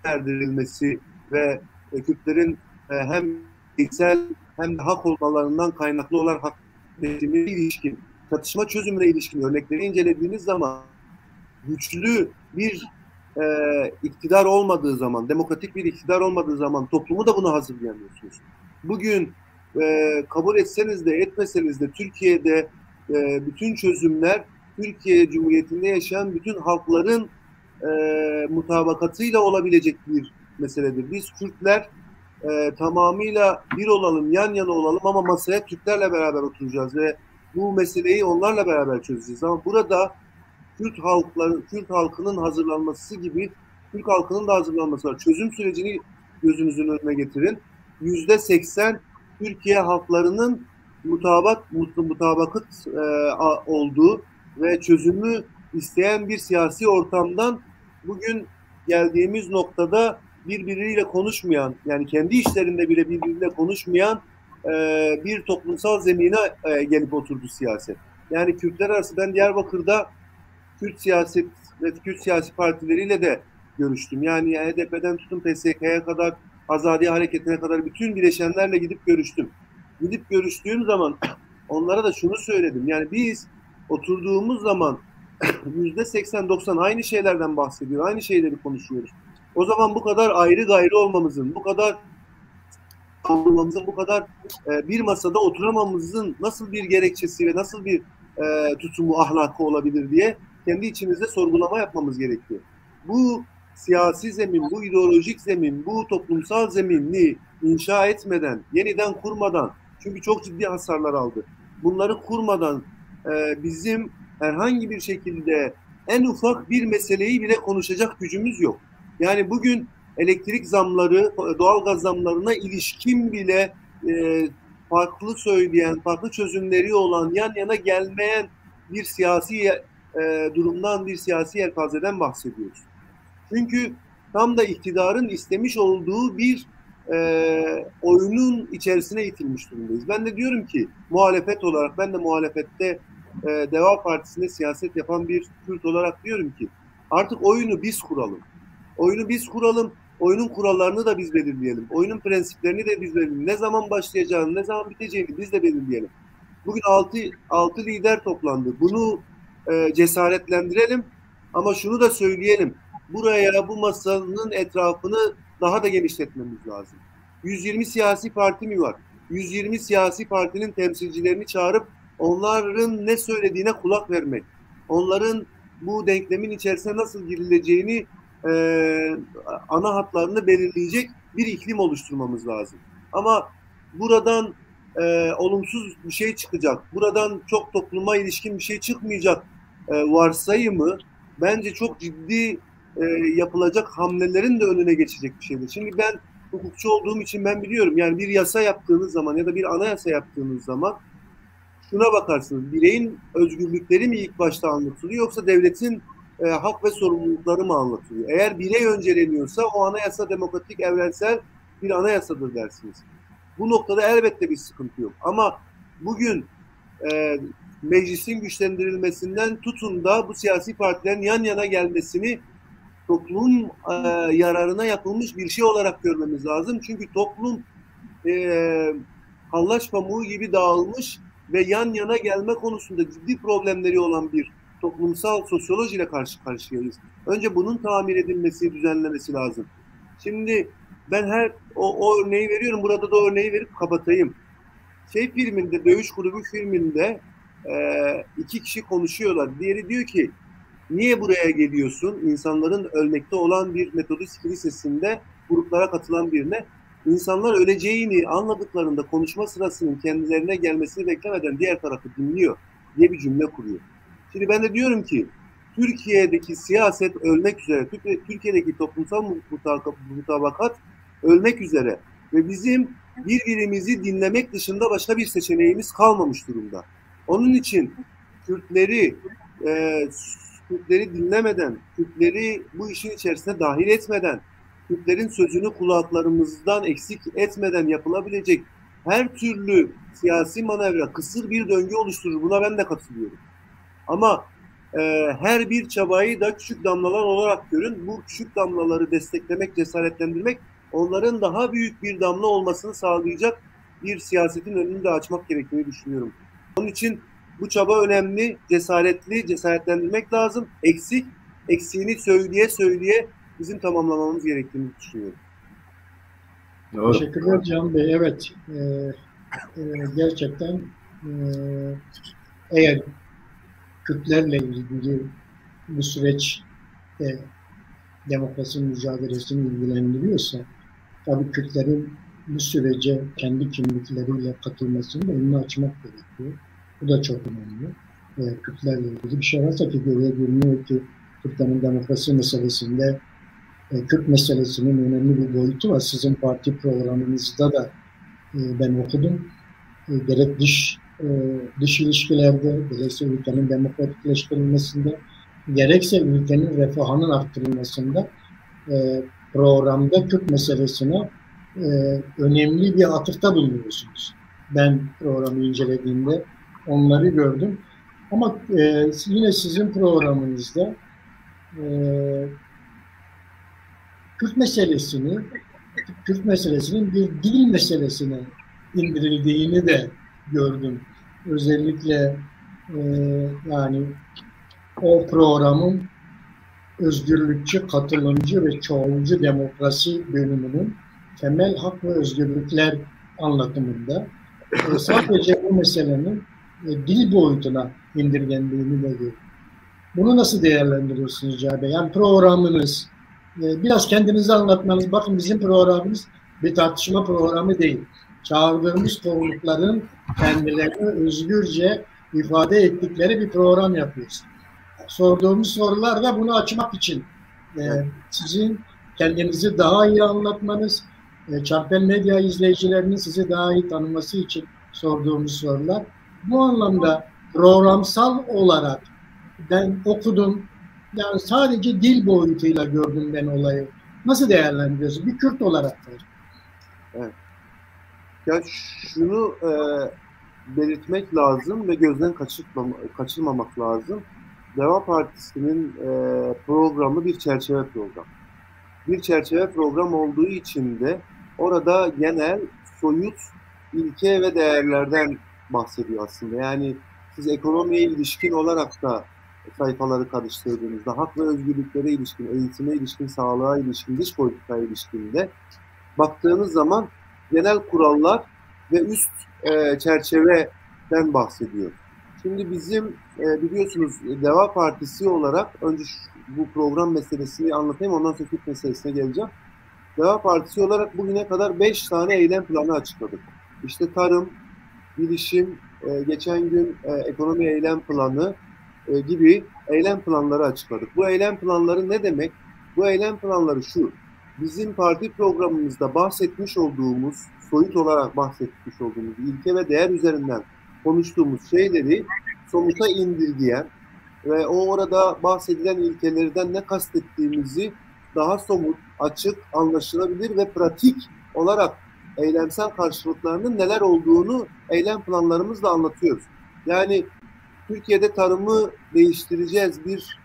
erdirilmesi ve Kürtlerin hem fiziksel hem de hak olmalarından kaynaklı olan hak teslimine ilişkin, çatışma çözümüne ilişkin örnekleri incelediğiniz zaman güçlü bir iktidar olmadığı zaman, demokratik bir iktidar olmadığı zaman toplumu da buna hazırlayamıyorsunuz. Bugün kabul etseniz de etmeseniz de Türkiye'de bütün çözümler Türkiye Cumhuriyeti'nde yaşayan bütün halkların mutabakatıyla olabilecek bir meseledir. Biz Kürtler tamamıyla bir olalım, yan yana olalım ama masaya Türklerle beraber oturacağız ve bu meseleyi onlarla beraber çözeceğiz. Ama burada Kürt halkının hazırlanması gibi Türk halkının da hazırlanması var. Çözüm sürecini gözünüzün önüne getirin. %80 Türkiye halklarının mutabakıt olduğu ve çözümü isteyen bir siyasi ortamdan bugün geldiğimiz noktada birbiriyle konuşmayan, yani kendi işlerinde bile birbiriyle konuşmayan bir toplumsal zemine gelip oturdu siyaset. Yani Kürtler arası, ben Diyarbakır'da Kürt siyaset ve Kürt siyasi partileriyle de görüştüm. Yani HDP'den tutun PSK'ya kadar, Azadiye Hareketi'ne kadar bütün bileşenlerle gidip görüştüm. Gidip görüştüğüm zaman onlara da şunu söyledim. Yani biz oturduğumuz zaman %80-90 aynı şeylerden bahsediyor, aynı şeyleri konuşuyoruz. O zaman bu kadar ayrı gayrı olmamızın, bu kadar bu kadar bir masada oturamamızın nasıl bir gerekçesi ve nasıl bir tutumu, ahlakı olabilir diye kendi içimizde sorgulama yapmamız gerekiyor. Bu siyasi zemin, bu ideolojik zemin, bu toplumsal zeminini inşa etmeden, yeniden kurmadan, çünkü çok ciddi hasarlar aldı. Bunları kurmadan bizim herhangi bir şekilde en ufak bir meseleyi bile konuşacak gücümüz yok. Yani bugün elektrik zamları, doğalgaz zamlarına ilişkin bile farklı söyleyen, farklı çözümleri olan, yan yana gelmeyen bir siyasi durumdan, bir siyasi yelpazeden bahsediyoruz. Çünkü tam da iktidarın istemiş olduğu bir oyunun içerisine itilmiş durumdayız. Ben de diyorum ki muhalefet olarak, ben de muhalefette Deva Partisi'nde siyaset yapan bir Kürt olarak diyorum ki artık oyunu biz kuralım. Oyunu biz kuralım. Oyunun kurallarını da biz belirleyelim. Oyunun prensiplerini de biz belirleyelim. Ne zaman başlayacağını, ne zaman biteceğini biz de belirleyelim. Bugün 6 lider toplandı. Bunu cesaretlendirelim. Ama şunu da söyleyelim. Buraya, bu masanın etrafını daha da genişletmemiz lazım. 120 siyasi parti mi var? 120 siyasi partinin temsilcilerini çağırıp onların ne söylediğine kulak vermek. Onların bu denklemin içerisine nasıl girileceğini ana hatlarını belirleyecek bir iklim oluşturmamız lazım. Ama buradan olumsuz bir şey çıkacak, buradan çok topluma ilişkin bir şey çıkmayacak varsayımı bence çok ciddi yapılacak hamlelerin de önüne geçecek bir şeydir. Şimdi ben hukukçu olduğum için ben biliyorum, yani bir yasa yaptığınız zaman ya da bir anayasa yaptığınız zaman şuna bakarsınız, bireyin özgürlükleri mi ilk başta anlatılıyor yoksa devletin hak ve sorumlulukları mı anlatılıyor? Eğer birey önceleniyorsa o anayasa demokratik, evrensel bir anayasadır dersiniz. Bu noktada elbette bir sıkıntı yok. Ama bugün meclisin güçlendirilmesinden tutun da bu siyasi partilerin yan yana gelmesini toplumun yararına yapılmış bir şey olarak görmemiz lazım. Çünkü toplum hallaç pamuğu gibi dağılmış ve yan yana gelme konusunda ciddi problemleri olan bir toplumsal sosyolojiyle karşı karşıyayız. Önce bunun tamir edilmesi, düzenlemesi lazım. Şimdi ben o örneği veriyorum. Burada da örneği verip kapatayım. Filminde, Dövüş Kulübü filminde iki kişi konuşuyorlar. Diğeri diyor ki, niye buraya geliyorsun? İnsanların ölmekte olan bir Metodist kilisesinde gruplara katılan birine, insanlar öleceğini anladıklarında konuşma sırasının kendilerine gelmesini beklemeden diğer tarafı dinliyor diye bir cümle kuruyor. Şimdi ben de diyorum ki, Türkiye'deki siyaset ölmek üzere, Türkiye'deki toplumsal mutabakat ölmek üzere ve bizim birbirimizi dinlemek dışında başka bir seçeneğimiz kalmamış durumda. Onun için Kürtleri dinlemeden, Kürtleri bu işin içerisine dahil etmeden, Kürtlerin sözünü kulaklarımızdan eksik etmeden yapılabilecek her türlü siyasi manevra kısır bir döngü oluşturur. Buna ben de katılıyorum. Ama her bir çabayı da küçük damlalar olarak görün. Bu küçük damlaları desteklemek, cesaretlendirmek, onların daha büyük bir damla olmasını sağlayacak bir siyasetin önünü de açmak gerektiğini düşünüyorum. Onun için bu çaba önemli, cesaretlendirmek lazım. Eksiğini söyleye bizim tamamlamamız gerektiğini düşünüyorum. Doğru. Teşekkürler Can Bey. Evet, gerçekten eğer Kürtlerle ilgili bu süreç demokrasi mücadelesini ilgilendiriyorsa, tabii Kürtlerin bu sürece kendi kimlikleriyle katılmasını da önünü açmak gerekiyor. Bu da çok önemli. Kürtlerle ilgili bir şey varsa ki görüyor, görünüyor ki Kürtlerin demokrasi meselesinde Kürt meselesinin önemli bir boyutu var. Sizin parti programınızda da ben okudum. Gerek dış ilişkilerde, gerekse ülkenin demokratikleştirilmesinde, gerekse ülkenin refahının arttırılmasında programda Kürt meselesine önemli bir atıfta bulunuyorsunuz. Ben programı incelediğimde onları gördüm. Ama yine sizin programınızda Kürt meselesinin bir dil meselesine indirildiğini de gördüm. Özellikle yani o programın özgürlükçü, katılımcı ve çoğulcu demokrasi bölümünün temel hak ve özgürlükler anlatımında sadece bu meselenin dil boyutuna indirgendiğini de gördüm. Bunu nasıl değerlendiriyorsunuz Cahit Bey? Yani programınız, biraz kendinizi anlatmanız. Bakın bizim programımız bir tartışma programı değil. Çağırdığımız konukların kendilerini özgürce ifade ettikleri bir program yapıyoruz. Sorduğumuz sorular da bunu açmak için. Sizin kendinizi daha iyi anlatmanız, Çarpel Medya izleyicilerinin sizi daha iyi tanıması için sorduğumuz sorular. Bu anlamda programsal olarak ben okudum. Yani sadece dil boyutuyla gördüm ben olayı. Nasıl değerlendiriyorsunuz? Bir Kürt olarak. Evet. Ya şunu belirtmek lazım ve gözden kaçırmamak lazım. Deva Partisi'nin programı bir çerçeve program. Bir çerçeve program olduğu için de orada genel, soyut ilke ve değerlerden bahsediyor aslında. Yani siz ekonomiye ilişkin olarak da sayfaları karıştırdığınızda, hak ve özgürlüklere ilişkin, eğitime ilişkin, sağlığa ilişkin, dış politikaya ilişkin de baktığınız zaman genel kurallar ve üst çerçeveden bahsediyor. Şimdi bizim biliyorsunuz Deva Partisi olarak önce bu program meselesini anlatayım, ondan sonra Kürt meselesine geleceğim. Deva Partisi olarak bugüne kadar 5 tane eylem planı açıkladık. İşte tarım, bilişim, geçen gün ekonomi eylem planı gibi eylem planları açıkladık. Bu eylem planları ne demek? Bu eylem planları şu: bizim parti programımızda bahsetmiş olduğumuz, soyut olarak bahsetmiş olduğumuz ilke ve değer üzerinden konuştuğumuz şeyleri somuta indirgeyen ve o orada bahsedilen ilkelerden ne kastettiğimizi daha somut, açık, anlaşılabilir ve pratik olarak eylemsel karşılıklarının neler olduğunu eylem planlarımızla anlatıyoruz. Yani Türkiye'de tarımı değiştireceğiz bir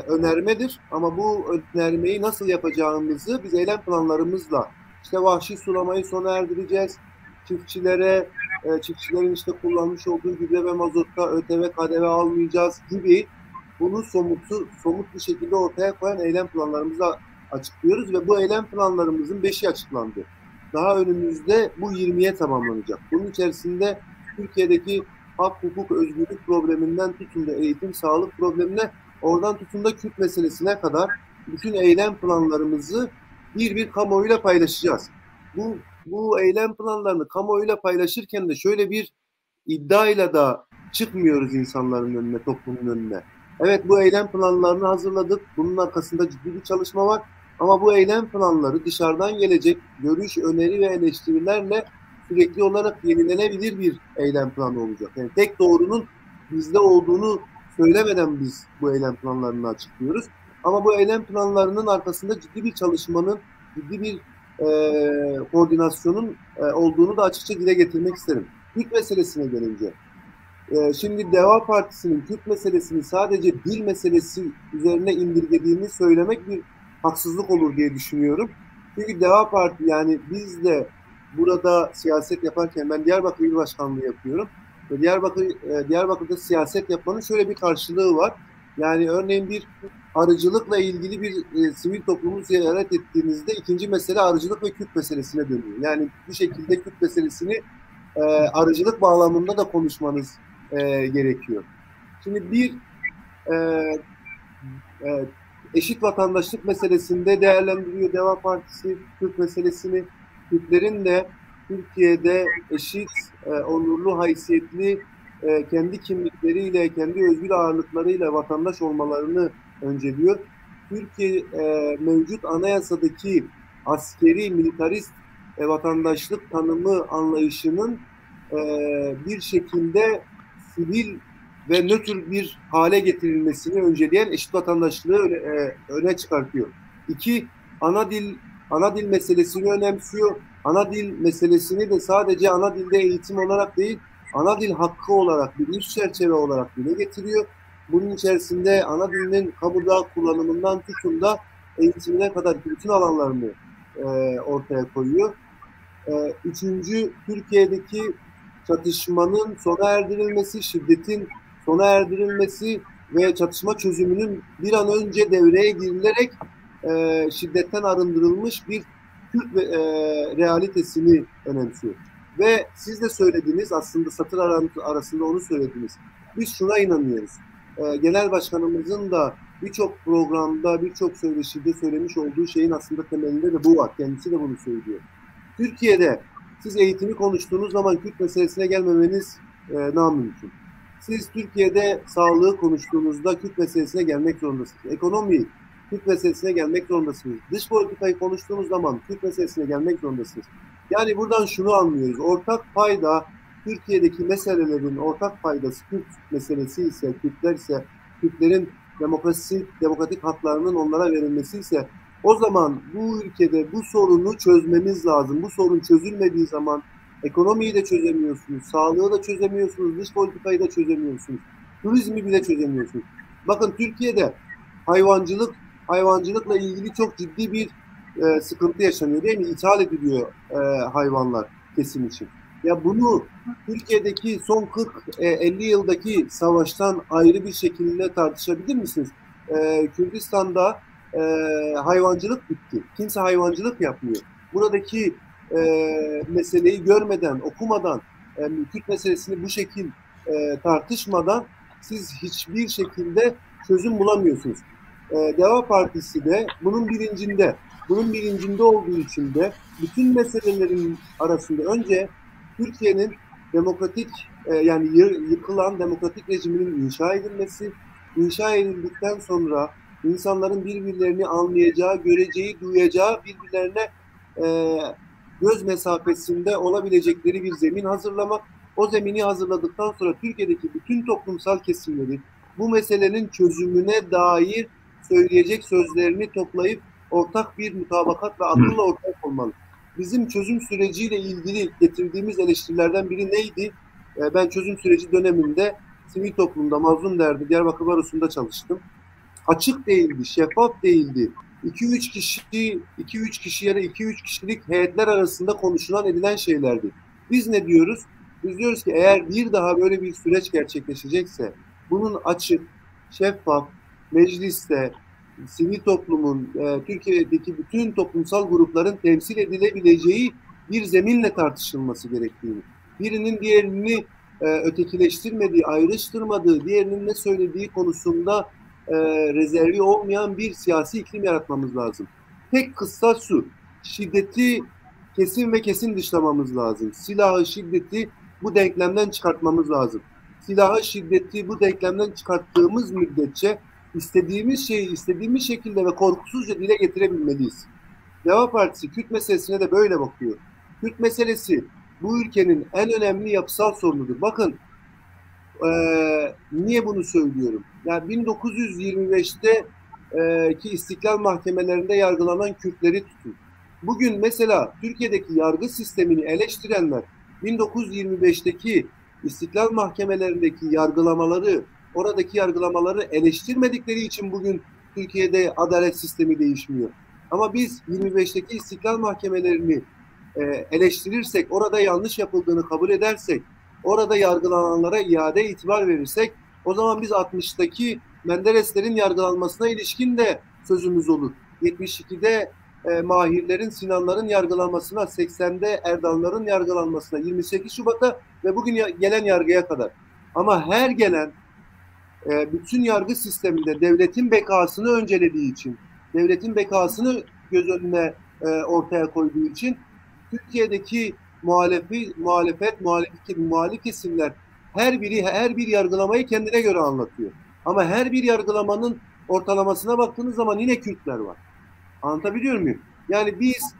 önermedir ama bu önermeyi nasıl yapacağımızı biz eylem planlarımızla İşte vahşi sulamayı sona erdireceğiz. Çiftçilerin işte kullanmış olduğu gübre ve mazotta ÖTV, KDV almayacağız gibi bunu somut bir şekilde ortaya koyan eylem planlarımızı açıklıyoruz ve bu eylem planlarımızın 5'i açıklandı. Daha önümüzde bu 20'ye tamamlanacak. Bunun içerisinde Türkiye'deki hak, hukuk, özgürlük probleminden tutun da eğitim, sağlık problemine, oradan tutun da Kürt meselesine kadar bütün eylem planlarımızı bir kamuoyuyla paylaşacağız. Bu eylem planlarını kamuoyuyla paylaşırken de şöyle bir iddiayla da çıkmıyoruz insanların önüne, toplumun önüne. Evet, bu eylem planlarını hazırladık. Bunun arkasında ciddi bir çalışma var. Ama bu eylem planları dışarıdan gelecek görüş, öneri ve eleştirilerle sürekli olarak yenilenebilir bir eylem planı olacak. Yani tek doğrunun bizde olduğunu söylemeden biz bu eylem planlarını açıklıyoruz. Ama bu eylem planlarının arkasında ciddi bir çalışmanın, ciddi bir koordinasyonun olduğunu da açıkça dile getirmek isterim. Kürt meselesine gelince, şimdi Deva Partisi'nin Kürt meselesini sadece dil meselesi üzerine indirgediğini söylemek bir haksızlık olur diye düşünüyorum. Çünkü Deva Parti, yani biz de burada siyaset yaparken, ben Diyarbakır İl Başkanlığı yapıyorum. Ve Diyarbakır'da siyaset yapmanın şöyle bir karşılığı var. Yani örneğin bir arıcılıkla ilgili bir sivil toplumu ziyaret ettiğinizde ikinci mesele arıcılık ve Kürt meselesine dönüyor. Yani bu şekilde Kürt meselesini arıcılık bağlamında da konuşmanız gerekiyor. Şimdi eşit vatandaşlık meselesinde değerlendiriyor Deva Partisi Kürt meselesini. Kürtlerin de Türkiye'de eşit, onurlu, haysiyetli, kendi kimlikleriyle, kendi özgür ağırlıklarıyla vatandaş olmalarını önceliyor. Türkiye mevcut anayasadaki askeri, militarist vatandaşlık tanımı anlayışının bir şekilde sivil ve nötr bir hale getirilmesini önceleyen eşit vatandaşlığı öne çıkartıyor. 2, ana dil meselesini önemsiyor. Ana dil meselesini de sadece ana dilde eğitim olarak değil, ana dil hakkı olarak, bir üst çerçeve olarak dile getiriyor. Bunun içerisinde ana dilinin kamuda kullanımından tutun da eğitimine kadar bütün alanlarını ortaya koyuyor. 3. Türkiye'deki çatışmanın sona erdirilmesi, şiddetin sona erdirilmesi ve çatışma çözümünün bir an önce devreye girilerek şiddetten arındırılmış bir Türk realitesini önemsiyor. Ve siz de söylediniz, aslında satır arasında onu söylediniz. Biz şuna inanıyoruz. Genel Başkanımızın da birçok programda, birçok söyleşide söylemiş olduğu şeyin aslında temelinde de bu var. Kendisi de bunu söylüyor. Türkiye'de siz eğitimi konuştuğunuz zaman Kürt meselesine gelmemeniz namümkün. Siz Türkiye'de sağlığı konuştuğunuzda Kürt meselesine gelmek zorundasınız. Ekonomiyi Kürt meselesine gelmek zorundasınız. Dış politikayı konuştuğunuz zaman Kürt meselesine gelmek zorundasınız. Yani buradan şunu anlıyoruz. Ortak payda, Türkiye'deki meselelerin ortak paydası Kürt meselesi ise, Kürtler ise, Kürtlerin demokratik haklarının onlara verilmesi ise, o zaman bu ülkede bu sorunu çözmemiz lazım. Bu sorun çözülmediği zaman ekonomiyi de çözemiyorsunuz, sağlığı da çözemiyorsunuz, dış politikayı da çözemiyorsunuz, turizmi bile çözemiyorsunuz. Bakın Türkiye'de hayvancılıkla ilgili çok ciddi bir sıkıntı yaşanıyor, değil mi? İthal ediliyor hayvanlar kesim için. Ya bunu Türkiye'deki son 40-50 yıldaki savaştan ayrı bir şekilde tartışabilir misiniz? Kürdistan'da hayvancılık bitti. Kimse hayvancılık yapmıyor. Buradaki meseleyi görmeden, okumadan, Kürt meselesini bu şekil tartışmadan siz hiçbir şekilde çözüm bulamıyorsunuz. Deva Partisi de bunun bilincinde olduğu için de bütün meselelerin arasında önce Türkiye'nin demokratik yani yıkılan demokratik rejiminin inşa edildikten sonra insanların birbirlerini anlayacağı, göreceği, duyacağı, birbirlerine göz mesafesinde olabilecekleri bir zemin hazırlamak. O zemini hazırladıktan sonra Türkiye'deki bütün toplumsal kesimleri bu meselenin çözümüne dair söyleyecek sözlerini toplayıp ortak bir mutabakat ve akılla ortaya konmalı. Bizim çözüm süreciyle ilgili getirdiğimiz eleştirilerden biri neydi? Ben çözüm süreci döneminde sivil toplumda Mazlum Derdi Diyarbakır Barosu'nda çalıştım. Açık değildi, şeffaf değildi. 2-3 kişi ya da 2-3 kişilik heyetler arasında konuşulan edilen şeylerdi. Biz ne diyoruz? Biz diyoruz ki eğer bir daha böyle bir süreç gerçekleşecekse bunun açık, şeffaf, mecliste, sivil toplumun, Türkiye'deki bütün toplumsal grupların temsil edilebileceği bir zeminle tartışılması gerektiğini, birinin diğerini ötekileştirmediği, ayrıştırmadığı, diğerinin ne söylediği konusunda rezervi olmayan bir siyasi iklim yaratmamız lazım. Tek kıssa şu, şiddeti kesin ve kesin dışlamamız lazım. Silahı, şiddeti bu denklemden çıkartmamız lazım. Silahı, şiddeti bu denklemden çıkarttığımız müddetçe istediğimiz şeyi istediğimiz şekilde ve korkusuzca dile getirebilmeliyiz. Deva Partisi Kürt meselesine de böyle bakıyor. Kürt meselesi bu ülkenin en önemli yapısal sorunudur. Bakın niye bunu söylüyorum? Yani 1925'te ki istiklal mahkemelerinde yargılanan Kürtleri tutun. Bugün mesela Türkiye'deki yargı sistemini eleştirenler 1925'teki istiklal mahkemelerindeki yargılamaları, oradaki yargılamaları eleştirmedikleri için bugün Türkiye'de adalet sistemi değişmiyor. Ama biz 25'teki istiklal mahkemelerini eleştirirsek, orada yanlış yapıldığını kabul edersek, orada yargılananlara iade itibar verirsek, o zaman biz 60'taki Mendereslerin yargılanmasına ilişkin de sözümüz olur. 72'de Mahirlerin, Sinanların yargılanmasına, 80'de Erdalların yargılanmasına, 28 Şubat'a ve bugün gelen yargıya kadar. Ama her gelen bütün yargı sisteminde devletin bekasını öncelediği için, devletin bekasını göz önüne ortaya koyduğu için Türkiye'deki muhalif kesimler her bir yargılamayı kendine göre anlatıyor. Ama her bir yargılamanın ortalamasına baktığınız zaman yine Kürtler var. Anlatabiliyor muyum? Yani biz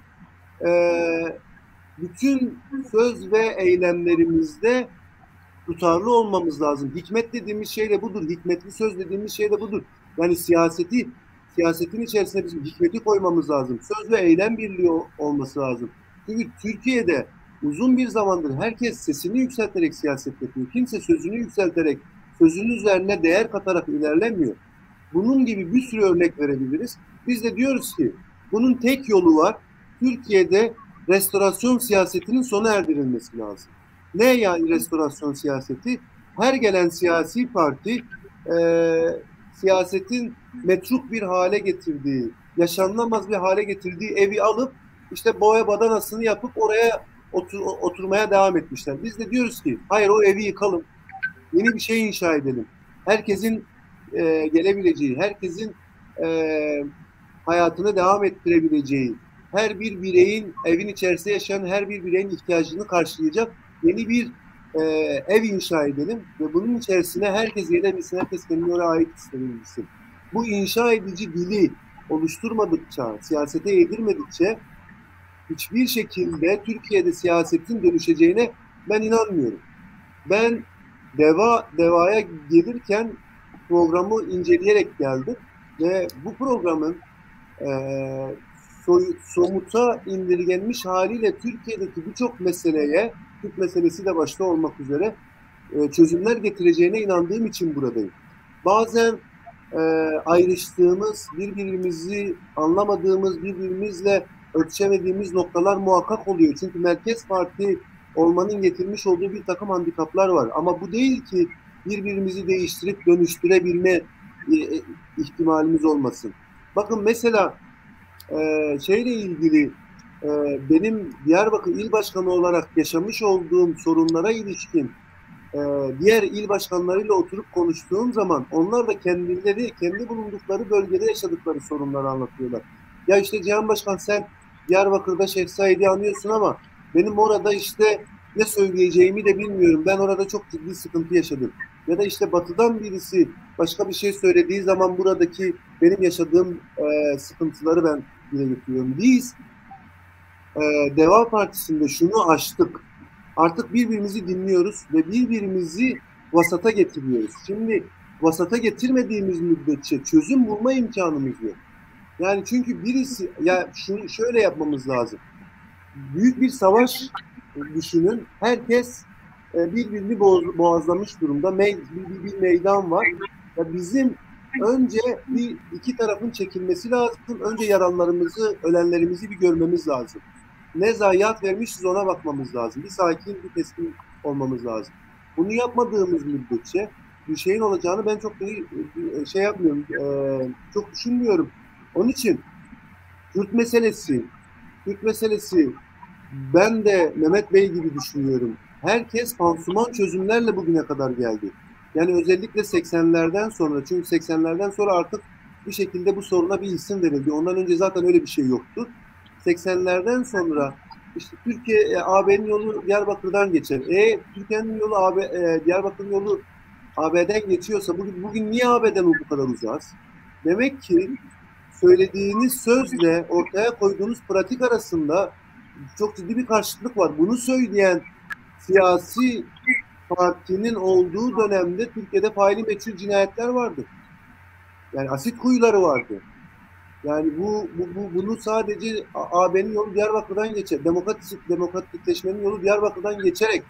bütün söz ve eylemlerimizde tutarlı olmamız lazım. Hikmet dediğimiz şey de budur. Hikmetli söz dediğimiz şey de budur. Yani siyasetin içerisine bizim hikmeti koymamız lazım. Söz ve eylem birliği olması lazım. Çünkü Türkiye'de uzun bir zamandır herkes sesini yükselterek siyaset yapıyor. Kimse sözünü yükselterek, sözünün üzerine değer katarak ilerlemiyor. Bunun gibi bir sürü örnek verebiliriz. Biz de diyoruz ki bunun tek yolu var. Türkiye'de restorasyon siyasetinin sona erdirilmesi lazım. Ne yani restorasyon siyaseti? Her gelen siyasi parti siyasetin metruk bir hale getirdiği, yaşanılamaz bir hale getirdiği evi alıp işte boya badanasını yapıp oraya oturmaya devam etmişler. Biz de diyoruz ki hayır, o evi yıkalım. Yeni bir şey inşa edelim. Herkesin gelebileceği, herkesin hayatını devam ettirebileceği, her bir bireyin, evin içerisinde yaşayan her bir bireyin ihtiyacını karşılayacak yeni bir ev inşa edelim ve bunun içerisine herkes gelebilsin, herkes kendine oraya ait hissedebilsin. Bu inşa edici dili oluşturmadıkça, siyasete yedirmedikçe hiçbir şekilde Türkiye'de siyasetin dönüşeceğine ben inanmıyorum. Ben Deva'ya gelirken programı inceleyerek geldim ve bu programın somuta indirgenmiş haliyle Türkiye'deki birçok meseleye, Türk meselesi de başta olmak üzere çözümler getireceğine inandığım için buradayım. Bazen ayrıştığımız, birbirimizi anlamadığımız, birbirimizle ölçemediğimiz noktalar muhakkak oluyor. Çünkü Merkez Parti olmanın getirmiş olduğu bir takım handikaplar var. Ama bu değil ki birbirimizi değiştirip dönüştürebilme ihtimalimiz olmasın. Bakın mesela şeyle ilgili benim Diyarbakır İl Başkanı olarak yaşamış olduğum sorunlara ilişkin diğer il başkanlarıyla oturup konuştuğum zaman onlar da kendi bulundukları bölgede yaşadıkları sorunları anlatıyorlar. Ya işte Cihan Başkan, sen Diyarbakır'da Şeyh Said'i anıyorsun ama benim orada işte ne söyleyeceğimi de bilmiyorum. Ben orada çok ciddi sıkıntı yaşadım. Ya da işte batıdan birisi başka bir şey söylediği zaman buradaki benim yaşadığım sıkıntıları ben dile getiriyorum. Biz Deva Partisi'nde şunu aştık. Artık birbirimizi dinliyoruz ve birbirimizi vasata getiriyoruz. Şimdi vasata getirmediğimiz müddetçe çözüm bulma imkanımız yok. Yani çünkü birisi, ya şunu şöyle yapmamız lazım. Büyük bir savaş düşünün. Herkes birbirini boğazlamış durumda. Bir meydan var. Ya bizim önce iki tarafın çekilmesi lazım. Önce yaranlarımızı, ölenlerimizi bir görmemiz lazım. Ne zayiat vermişiz ona bakmamız lazım. Bir sakin, bir teslim olmamız lazım. Bunu yapmadığımız müddetçe bir şeyin olacağını ben çok şey yapmıyorum, çok düşünmüyorum. Onun için Kürt meselesi ben de Mehmet Bey gibi düşünüyorum. Herkes pansuman çözümlerle bugüne kadar geldi. Yani özellikle 80'lerden sonra, çünkü 80'lerden sonra artık bir şekilde bu soruna bir isim verildi. Ondan önce zaten öyle bir şey yoktu. 80'lerden sonra işte Türkiye, AB'nin yolu Diyarbakır'dan geçer. Türkiye'nin yolu Diyarbakır'ın yolu AB'den geçiyorsa bugün niye AB'den bu kadar uzağız? Demek ki söylediğiniz sözle ortaya koyduğunuz pratik arasında çok ciddi bir karşıtlık var. Bunu söyleyen siyasi partinin olduğu dönemde Türkiye'de faili meçhul cinayetler vardı. Yani asit kuyuları vardı. Yani bunu sadece AB'nin yolu Diyarbakır'dan geçer. Demokratikleşmenin yolu Diyarbakır'dan geçerek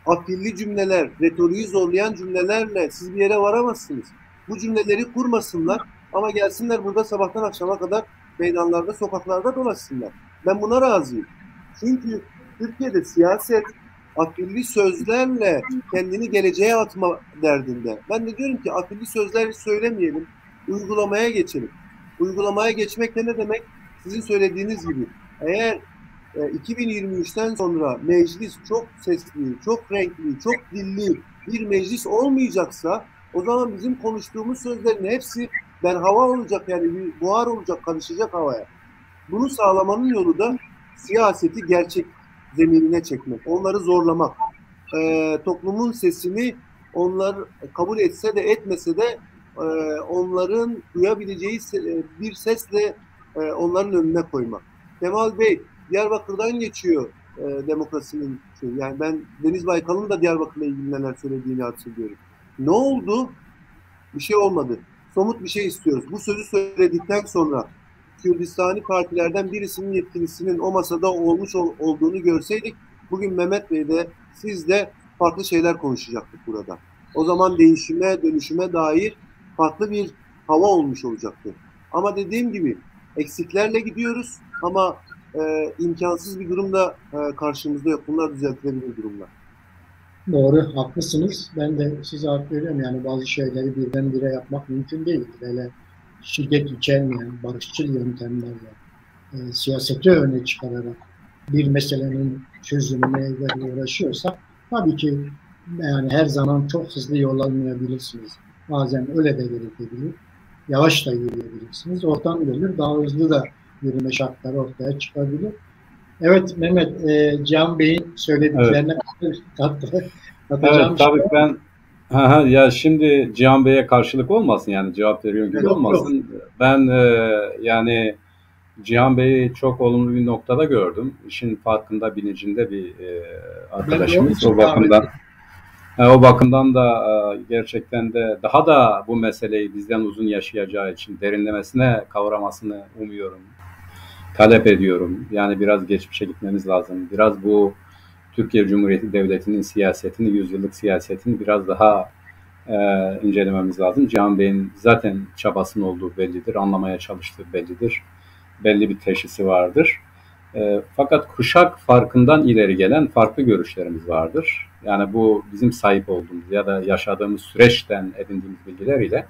afilli cümleler, retoriği zorlayan cümlelerle siz bir yere varamazsınız. Bu cümleleri kurmasınlar ama gelsinler burada sabahtan akşama kadar meydanlarda, sokaklarda dolaşsınlar. Ben buna razıyım. Çünkü Türkiye'de siyaset afilli sözlerle kendini geleceğe atma derdinde. Ben de diyorum ki afilli sözler söylemeyelim, uygulamaya geçelim. Uygulamaya geçmek de ne demek? Sizin söylediğiniz gibi. Eğer 2023'ten sonra meclis çok sesli, çok renkli, çok dilli bir meclis olmayacaksa o zaman bizim konuştuğumuz sözlerin hepsi hava olacak, yani bir buhar olacak, karışacak havaya. Bunu sağlamanın yolu da siyaseti gerçek zeminine çekmek, onları zorlamak. Toplumun sesini onlar kabul etse de etmese de onların duyabileceği bir sesle onların önüne koymak. Kemal Bey Diyarbakır'dan geçiyor demokrasinin şeyi. Yani ben Deniz Baykal'ın da Diyarbakır'la ilgili neler söylediğini hatırlıyorum. Ne oldu? Bir şey olmadı. Somut bir şey istiyoruz. Bu sözü söyledikten sonra Kürdistani partilerden birisinin yetkilisinin o masada olmuş olduğunu görseydik bugün Mehmet Bey de siz de farklı şeyler konuşacaktık burada. O zaman değişime, dönüşüme dair farklı bir hava olmuş olacaktı. Ama dediğim gibi eksiklerle gidiyoruz ama imkansız bir durum da karşımızda yok. Bunlar düzeltilebilir durumlar. Doğru, haklısınız. Ben de size hak veriyorum. Yani bazı şeyleri birdenbire yapmak mümkün değil. Böyle şiddet içermeyen, barışçıl yöntemlerle siyaseti öne çıkararak bir meselenin çözümüne uğraşıyorsak tabii ki yani her zaman çok hızlı yol almayabilirsiniz. Bazen öyle de gerekebilir. Yavaş da yürüyebilirsiniz. Oradan gelir, daha hızlı da yürüme şartları ortaya çıkabilir. Evet Mehmet, Cihan Bey'in söylediklerine katacağım. Evet, tabii ben ya şimdi Cihan Bey'e karşılık olmasın, yani cevap veriyor gibi olmasın. Yok. Ben yani Cihan Bey'i çok olumlu bir noktada gördüm. İşin farkında, bilincinde bir arkadaşımız. O bakımdan da gerçekten de daha da bu meseleyi bizden uzun yaşayacağı için derinlemesine kavramasını umuyorum. Talep ediyorum. Yani biraz geçmişe gitmemiz lazım. Biraz bu Türkiye Cumhuriyeti Devleti'nin siyasetini, yüzyıllık siyasetini biraz daha incelememiz lazım. Cihan Bey'in zaten çabasının olduğu bellidir. Anlamaya çalıştığı bellidir. Belli bir teşhisi vardır. Fakat kuşak farkından ileri gelen farklı görüşlerimiz vardır. Yani bu bizim sahip olduğumuz ya da yaşadığımız süreçten edindiğimiz bilgiler ile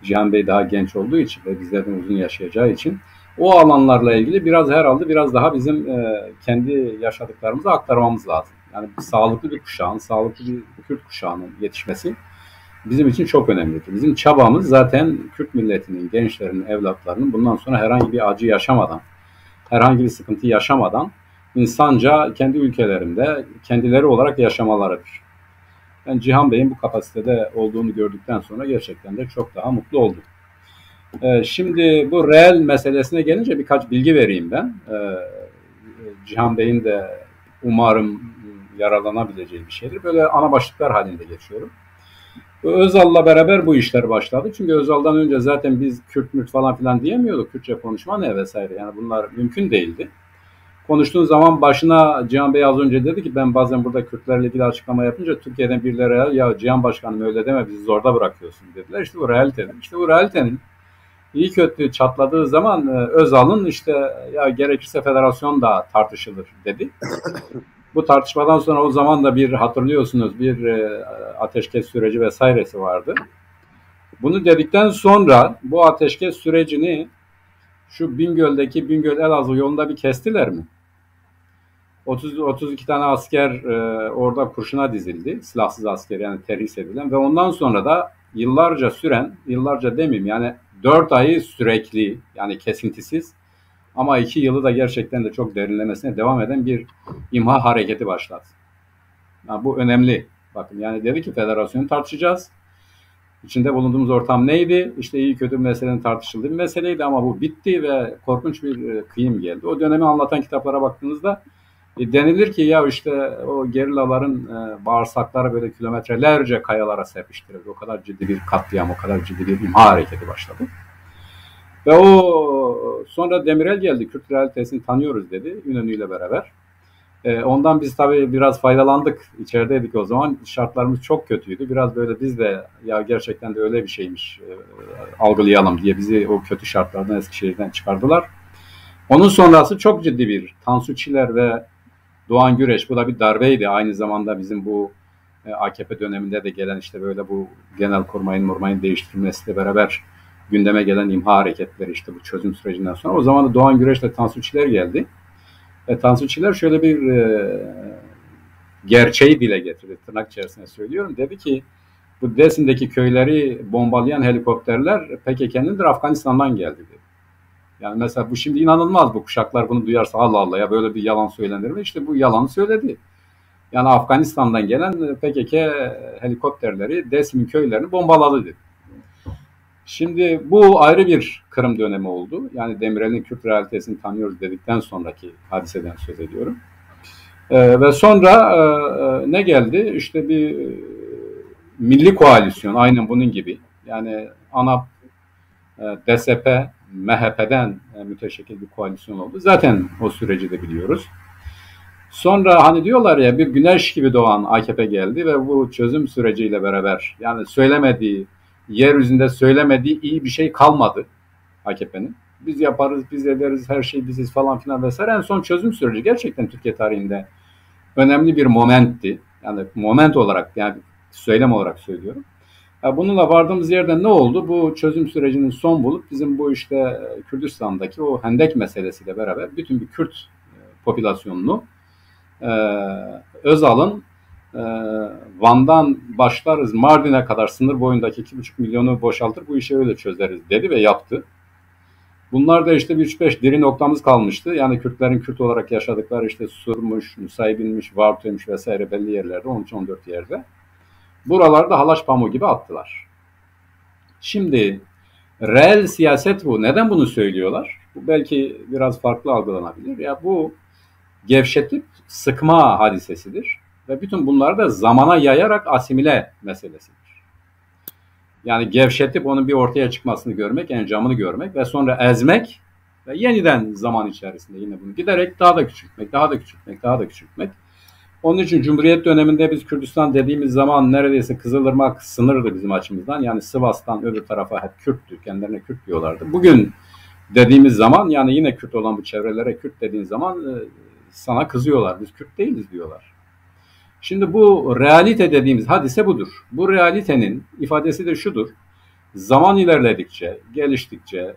Cihan Bey daha genç olduğu için ve bizlerden uzun yaşayacağı için o alanlarla ilgili herhalde biraz daha bizim kendi yaşadıklarımızı aktarmamız lazım. Yani sağlıklı bir kuşağın, sağlıklı bir Kürt kuşağının yetişmesi bizim için çok önemlidir. Bizim çabamız zaten Kürt milletinin, gençlerinin, evlatlarının bundan sonra herhangi bir acı yaşamadan, herhangi bir sıkıntı yaşamadan insanca kendi ülkelerinde kendileri olarak yaşamalarıdır. Ben Cihan Bey'in bu kapasitede olduğunu gördükten sonra gerçekten de çok daha mutlu oldum. Şimdi bu reel meselesine gelince birkaç bilgi vereyim ben. Cihan Bey'in de umarım yararlanabileceği bir şeydir. Böyle ana başlıklar halinde geçiyorum. Özal'la beraber bu işler başladı. Çünkü Özal'dan önce zaten biz Kürt-Mürt falan filan diyemiyorduk. Kürtçe konuşma ne vesaire. Yani bunlar mümkün değildi. konuştuğun zaman başına Cihan Bey az önce dedi ki ben bazen burada Kürtlerle ilgili açıklama yapınca Türkiye'den birileri ya Cihan Başkanım öyle deme bizi zorda bırakıyorsun dediler. İşte bu realitedir. İşte bu realitenin iyi kötü çatladığı zaman Özal'ın işte ya gerekirse federasyon da tartışılır dedi. Bu tartışmadan sonra o zaman da bir hatırlıyorsunuz bir ateşkes süreci vesairesi vardı. Bunu dedikten sonra bu ateşkes sürecini şu Bingöl'deki Bingöl-Elazığ yolunda bir kestiler mi? 32 tane asker orada kurşuna dizildi. Silahsız asker yani terhis edilen ve ondan sonra da yıllarca süren, yıllarca demeyeyim yani 4 ayı sürekli yani kesintisiz ama 2 yılı da gerçekten de çok derinlemesine devam eden bir imha hareketi başladı. Yani bu önemli. Bakın yani dedi ki federasyonu tartışacağız. İçinde bulunduğumuz ortam neydi? İşte iyi kötü meselenin tartışıldığı bir meseleydi ama bu bitti ve korkunç bir kıyım geldi. O dönemi anlatan kitaplara baktığınızda denilir ki ya işte o gerillaların bağırsakları böyle kilometrelerce kayalara serpiştirildi. O kadar ciddi bir katliam, o kadar ciddi bir imha hareketi başladı. Ve o sonra Demirel geldi. Kürt realitesini tanıyoruz dedi İnönü ile beraber. Ondan biz tabii biraz faydalandık. İçerideydik o zaman. Şartlarımız çok kötüydü. Biraz böyle biz de ya gerçekten de öyle bir şeymiş algılayalım diye bizi o kötü şartlardan Eskişehir'den çıkardılar. Onun sonrası çok ciddi bir Tansu Çiller ve Doğan Güreş. Bu da bir darbeydi. Aynı zamanda bizim bu AKP döneminde de gelen işte böyle bu genelkurmayın değiştirilmesiyle beraber gündeme gelen imha hareketleri işte bu çözüm sürecinden sonra. O zaman da Doğan Güreş ile Tansu Çiller geldi. Ve Tansu Çiller şöyle bir gerçeği dile getirdi. Tırnak içerisinde söylüyorum. Dedi ki bu Dersim'deki köyleri bombalayan helikopterler PKK'nındır Afganistan'dan geldi dedi. Yani mesela bu şimdi inanılmaz bu kuşaklar bunu duyarsa Allah Allah ya böyle bir yalan söylenir mi? İşte bu yalanı söyledi. Yani Afganistan'dan gelen PKK helikopterleri Dersim'in köylerini bombaladı dedi. Şimdi bu ayrı bir kırım dönemi oldu. Yani Demirel'in Kürt realitesini tanıyoruz dedikten sonraki hadiseden söz ediyorum. Ve sonra ne geldi? İşte bir milli koalisyon aynen bunun gibi. Yani ANAP, DSP, MHP'den müteşekkil bir koalisyon oldu. Zaten o süreci de biliyoruz. Sonra hani diyorlar ya bir güneş gibi doğan AKP geldi ve bu çözüm süreciyle beraber yani söylemediği, yeryüzünde söylemediği iyi bir şey kalmadı AKP'nin. Biz yaparız, biz ederiz, her şey biziz falan filan vesaire. En son çözüm süreci gerçekten Türkiye tarihinde önemli bir momentti. Yani moment olarak yani söylem olarak söylüyorum. Bununla vardığımız yerde ne oldu? Bu çözüm sürecinin son bulup bizim bu işte Kürdistan'daki o Hendek meselesiyle beraber bütün bir Kürt popülasyonunu Özal'ın Van'dan başlarız Mardin'e kadar sınır boyundaki 2,5 milyonu boşaltır bu işi öyle çözeriz dedi ve yaptı. Bunlar da işte bir 3-5 diri noktamız kalmıştı. Yani Kürtlerin Kürt olarak yaşadıkları işte Surmuş, Nusaybin'miş, Vartöy'müş vesaire belli yerlerde 13-14 yerde. Buralarda halaç pamuğu gibi attılar. Şimdi reel siyaset bu. Neden bunu söylüyorlar? Bu belki biraz farklı algılanabilir. Ya bu gevşetip sıkma hadisesidir. Ve bütün bunları da zamana yayarak asimile meselesidir. Yani gevşetip onun bir ortaya çıkmasını görmek, encamını görmek ve sonra ezmek ve yeniden zaman içerisinde yine bunu giderek daha da küçültmek, daha da küçültmek, daha da küçültmek. Onun için Cumhuriyet döneminde biz Kürdistan dediğimiz zaman neredeyse Kızılırmak sınırdı bizim açımızdan. Yani Sivas'tan öbür tarafa hep Kürttü, kendilerine Kürt diyorlardı. Bugün dediğimiz zaman yani yine Kürt olan bu çevrelere Kürt dediğin zaman sana kızıyorlar. Biz Kürt değiliz diyorlar. Şimdi bu realite dediğimiz hadise budur. Bu realitenin ifadesi de şudur. Zaman ilerledikçe, geliştikçe,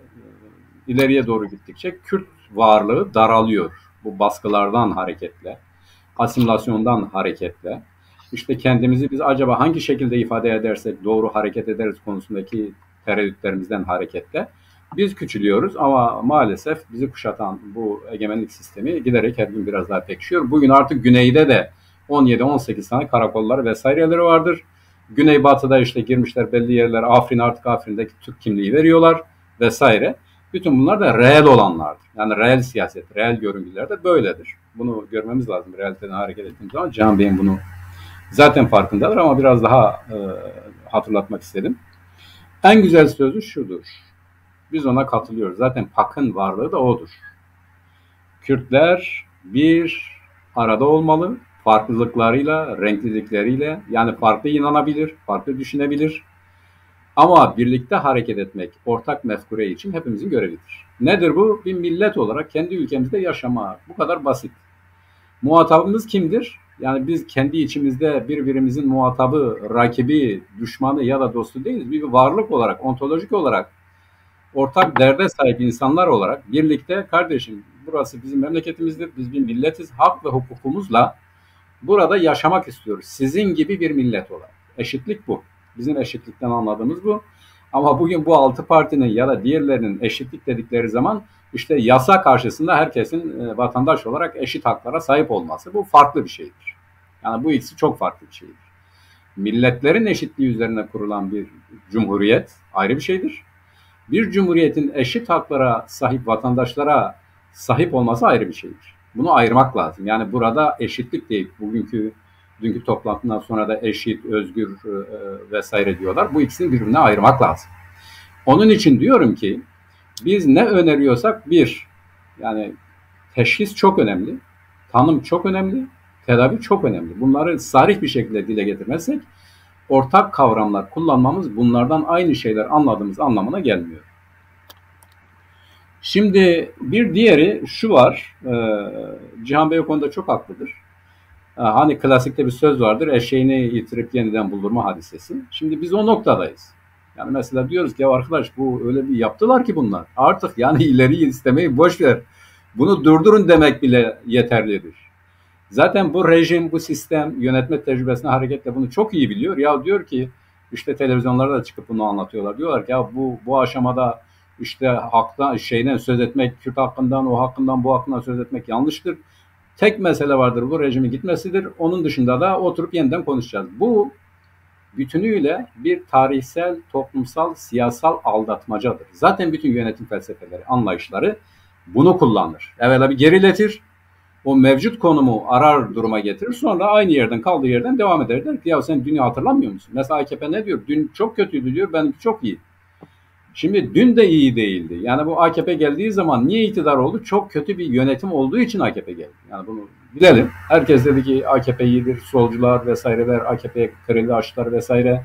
ileriye doğru gittikçe Kürt varlığı daralıyor. Bu baskılardan hareketle, asimilasyondan hareketle. İşte kendimizi biz acaba hangi şekilde ifade edersek doğru hareket ederiz konusundaki tereddütlerimizden hareketle biz küçülüyoruz ama maalesef bizi kuşatan bu egemenlik sistemi giderek her gün biraz daha pekişiyor. Bugün artık güneyde de 17-18 tane karakolları vesaireleri vardır. Güneybatıda işte girmişler belli yerler. Afrin artık Afrin'deki Türk kimliği veriyorlar vesaire. Bütün bunlar da reel olanlardır. Yani reel siyaset, reel görüntüler de böyledir. Bunu görmemiz lazım. Realiteden hareket ettiğimiz zaman Can Bey'in bunu zaten farkındadır ama biraz daha hatırlatmak istedim. En güzel sözü şudur. Biz ona katılıyoruz. Zaten PAK'ın varlığı da odur. Kürtler bir arada olmalı. Farklılıklarıyla, renklilikleriyle, yani farklı inanabilir, farklı düşünebilir. Ama birlikte hareket etmek, ortak mefkure için hepimizin görevidir. Nedir bu? Bir millet olarak kendi ülkemizde yaşama. Bu kadar basit. Muhatabımız kimdir? Yani biz kendi içimizde birbirimizin muhatabı, rakibi, düşmanı ya da dostu değiliz. Bir varlık olarak, ontolojik olarak, ortak derde sahip insanlar olarak birlikte, kardeşim burası bizim memleketimizdir, biz bir milletiz, hak ve hukukumuzla burada yaşamak istiyoruz. Sizin gibi bir millet olarak. Eşitlik bu. Bizim eşitlikten anladığımız bu. Ama bugün bu 6 partinin ya da diğerlerinin eşitlik dedikleri zaman işte yasa karşısında herkesin vatandaş olarak eşit haklara sahip olması, bu farklı bir şeydir. Yani bu ikisi çok farklı bir şeydir. Milletlerin eşitliği üzerine kurulan bir cumhuriyet ayrı bir şeydir. Bir cumhuriyetin eşit haklara sahip vatandaşlara sahip olması ayrı bir şeydir. Bunu ayırmak lazım. Yani burada eşitlik değil. Dünkü toplantından sonra da eşit, özgür vesaire diyorlar. Bu ikisini birbirine ayırmak lazım. Onun için diyorum ki biz ne öneriyorsak yani teşhis çok önemli, tanım çok önemli, tedavi çok önemli. Bunları sarih bir şekilde dile getirmezsek ortak kavramlar kullanmamız bunlardan aynı şeyler anladığımız anlamına gelmiyor. Şimdi bir diğeri şu var, Cihan Bey o konuda çok haklıdır. Hani klasikte bir söz vardır, eşeğini yitirip yeniden buldurma hadisesi. Şimdi biz o noktadayız. Yani mesela diyoruz ki ya arkadaş bu öyle bir yaptılar ki bunlar. Artık yani ileriyi istemeyi boş ver. Bunu durdurun demek bile yeterlidir. Zaten bu rejim, bu sistem yönetme tecrübesine hareketle bunu çok iyi biliyor. Ya diyor ki işte televizyonlarda da çıkıp bunu anlatıyorlar. Diyorlar ki ya bu aşamada işte haktan söz etmek, Kürt hakkından, o hakkından, bu hakkından söz etmek yanlıştır. Tek mesele vardır, bu rejimin gitmesidir. Onun dışında da oturup yeniden konuşacağız. Bu bütünüyle bir tarihsel, toplumsal, siyasal aldatmacadır. Zaten bütün yönetim felsefeleri, anlayışları bunu kullanır. Evvela bir geriletir, o mevcut konumu arar duruma getirir. Sonra aynı yerden, kaldığı yerden devam eder. Der ki ya sen dünü hatırlamıyor musun? Mesela AKP ne diyor? Dün çok kötüydü diyor, benimki çok iyi. Şimdi dün de iyi değildi. Yani bu AKP geldiği zaman niye iktidar oldu? Çok kötü bir yönetim olduğu için AKP geldi. Yani bunu bilelim. Herkes dedi ki AKP iyidir, solcular vesaireler, AKP'ye kredi açtılar vesaire.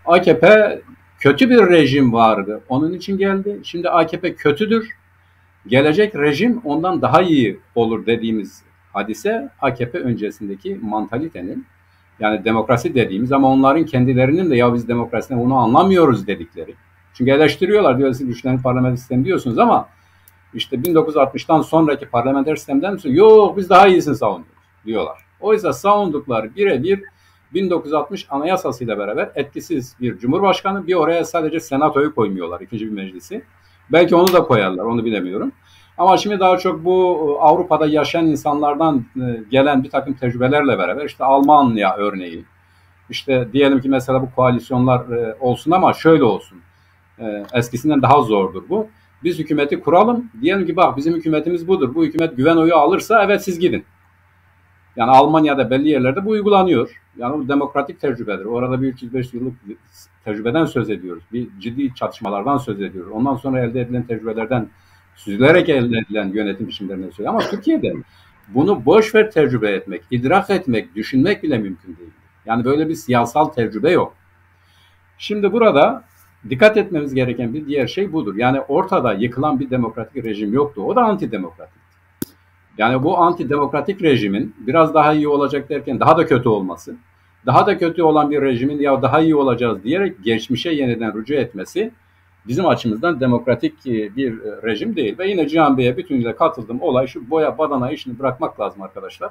AKP kötü bir rejim vardı. Onun için geldi. Şimdi AKP kötüdür. Gelecek rejim ondan daha iyi olur dediğimiz hadise AKP öncesindeki mantalitenin, yani demokrasi dediğimiz ama onların kendilerinin de ya biz demokrasiden onu anlamıyoruz dedikleri. Çünkü eleştiriyorlar, diyor siz güçlerin parlamenter sistemi diyorsunuz ama işte 1960'tan sonraki parlamenter sistemden mi? Yok biz daha iyisini savunuyoruz diyorlar. Oysa savundukları birebir 1960 anayasasıyla beraber etkisiz bir cumhurbaşkanı, bir oraya sadece senatoyu koymuyorlar, ikinci bir meclisi. Belki onu da koyarlar, onu bilemiyorum. Ama şimdi daha çok bu Avrupa'da yaşayan insanlardan gelen bir takım tecrübelerle beraber işte Almanya örneği, işte diyelim ki mesela bu koalisyonlar olsun ama şöyle olsun. Eskisinden daha zordur bu. Biz hükümeti kuralım. Diyelim ki bak bizim hükümetimiz budur. Bu hükümet güven oyu alırsa evet siz gidin. Yani Almanya'da belli yerlerde bu uygulanıyor. Yani bu demokratik tecrübedir. Orada bir 305 yıllık tecrübeden söz ediyoruz. Bir ciddi çatışmalardan söz ediyoruz. Ondan sonra elde edilen tecrübelerden süzülerek elde edilen yönetim biçimlerinden söz ediyoruz. Ama Türkiye'de bunu boş ver tecrübe etmek, idrak etmek, düşünmek bile mümkün değil. Yani böyle bir siyasal tecrübe yok. Şimdi burada dikkat etmemiz gereken bir diğer şey budur. Yani ortada yıkılan bir demokratik rejim yoktu. O da antidemokratik. Yani bu antidemokratik rejimin biraz daha iyi olacak derken daha da kötü olması, daha da kötü olan bir rejimin ya daha iyi olacağız diyerek geçmişe yeniden rücu etmesi bizim açımızdan demokratik bir rejim değil. Ve yine Cihan Bey'e bütünüyle katıldım. Olay şu, boya badana işini bırakmak lazım arkadaşlar.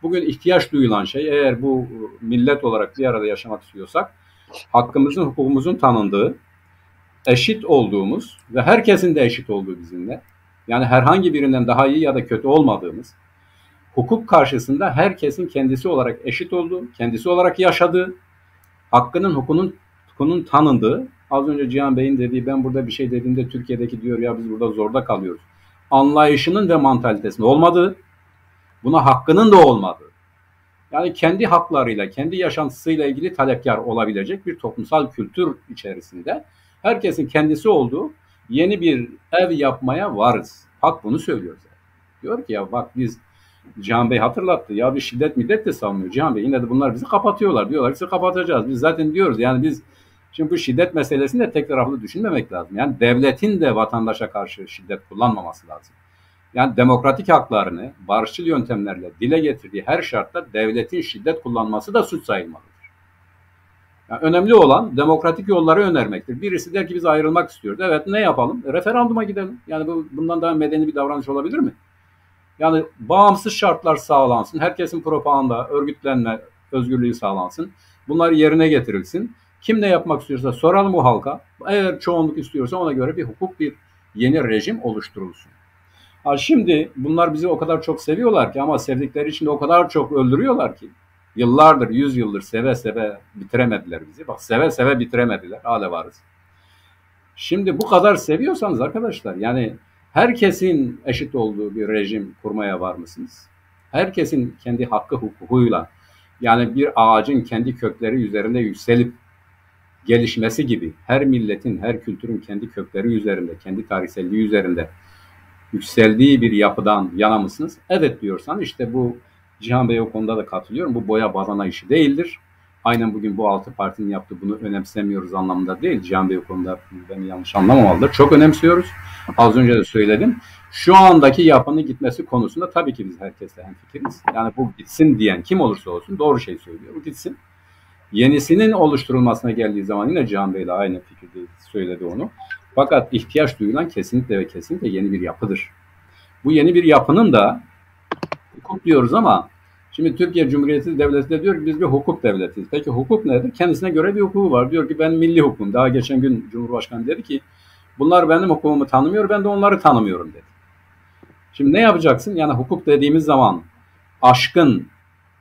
Bugün ihtiyaç duyulan şey, eğer bu millet olarak bir arada yaşamak istiyorsak, hakkımızın, hukukumuzun tanındığı, eşit olduğumuz ve herkesin de eşit olduğu bizimle, yani herhangi birinden daha iyi ya da kötü olmadığımız, hukuk karşısında herkesin kendisi olarak eşit olduğu, kendisi olarak yaşadığı, hakkının, hukukunun tanındığı, az önce Cihan Bey'in dediği, ben burada bir şey dediğimde Türkiye'deki diyor ya biz burada zorda kalıyoruz, anlayışının ve mantalitesinin olmadığı, buna hakkının da olmadığı, yani kendi haklarıyla, kendi yaşantısıyla ilgili talepkar olabilecek bir toplumsal kültür içerisinde herkesin kendisi olduğu yeni bir ev yapmaya varız. Hak bunu söylüyor zaten. Diyor ki ya bak biz Cihan Bey hatırlattı. Ya bir şiddet middet de savunmuyor Cihan Bey. Yine de bunlar bizi kapatıyorlar. Diyorlar ki sizi kapatacağız. Biz zaten diyoruz yani biz şimdi bu şiddet meselesini de tek taraflı düşünmemek lazım. Yani devletin de vatandaşa karşı şiddet kullanmaması lazım. Yani demokratik haklarını barışçıl yöntemlerle dile getirdiği her şartta devletin şiddet kullanması da suç sayılmalıdır. Yani önemli olan demokratik yolları önermektir. Birisi der ki biz ayrılmak istiyoruz. Evet ne yapalım? Referanduma gidelim. Yani bundan daha medeni bir davranış olabilir mi? Yani bağımsız şartlar sağlansın. Herkesin propaganda, örgütlenme özgürlüğü sağlansın. Bunlar yerine getirilsin. Kim ne yapmak istiyorsa soralım bu halka. Eğer çoğunluk istiyorsa ona göre bir hukuk, bir yeni rejim oluşturulsun. Şimdi bunlar bizi o kadar çok seviyorlar ki ama sevdikleri için de o kadar çok öldürüyorlar ki. Yıllardır, 100 yıldır seve seve bitiremediler bizi. Bak seve seve bitiremediler. Hala varız. Şimdi bu kadar seviyorsanız arkadaşlar yani herkesin eşit olduğu bir rejim kurmaya var mısınız? Herkesin kendi hakkı hukukuyla yani bir ağacın kendi kökleri üzerinde yükselip gelişmesi gibi her milletin, her kültürün kendi kökleri üzerinde, kendi tarihselliği üzerinde yükseldiği bir yapıdan yana mısınız? Evet diyorsan işte bu Cihan Bey o konuda da katılıyorum. Bu boya badana işi değildir. Aynen bugün bu 6 partinin yaptığı bunu önemsemiyoruz anlamında değil. Cihan Bey o konuda beni yanlış anlamamalıdır. Çok önemsiyoruz. Az önce de söyledim. Şu andaki yapının gitmesi konusunda tabii ki biz herkesle hemfikiriz. Yani bu gitsin diyen kim olursa olsun doğru şey söylüyor. Bu gitsin. Yenisinin oluşturulmasına geldiği zaman yine Cihan Bey'le aynı fikirde söyledi onu. Fakat ihtiyaç duyulan kesinlikle ve kesinlikle yeni bir yapıdır. Bu yeni bir yapının da hukuk diyoruz ama şimdi Türkiye Cumhuriyeti Devleti de diyor ki biz bir hukuk devletiyiz. Peki hukuk nedir? Kendisine göre bir hukuku var. Diyor ki ben milli hukum. Daha geçen gün Cumhurbaşkanı dedi ki bunlar benim hukukumu tanımıyor, ben de onları tanımıyorum dedi. Şimdi ne yapacaksın? Yani hukuk dediğimiz zaman aşkın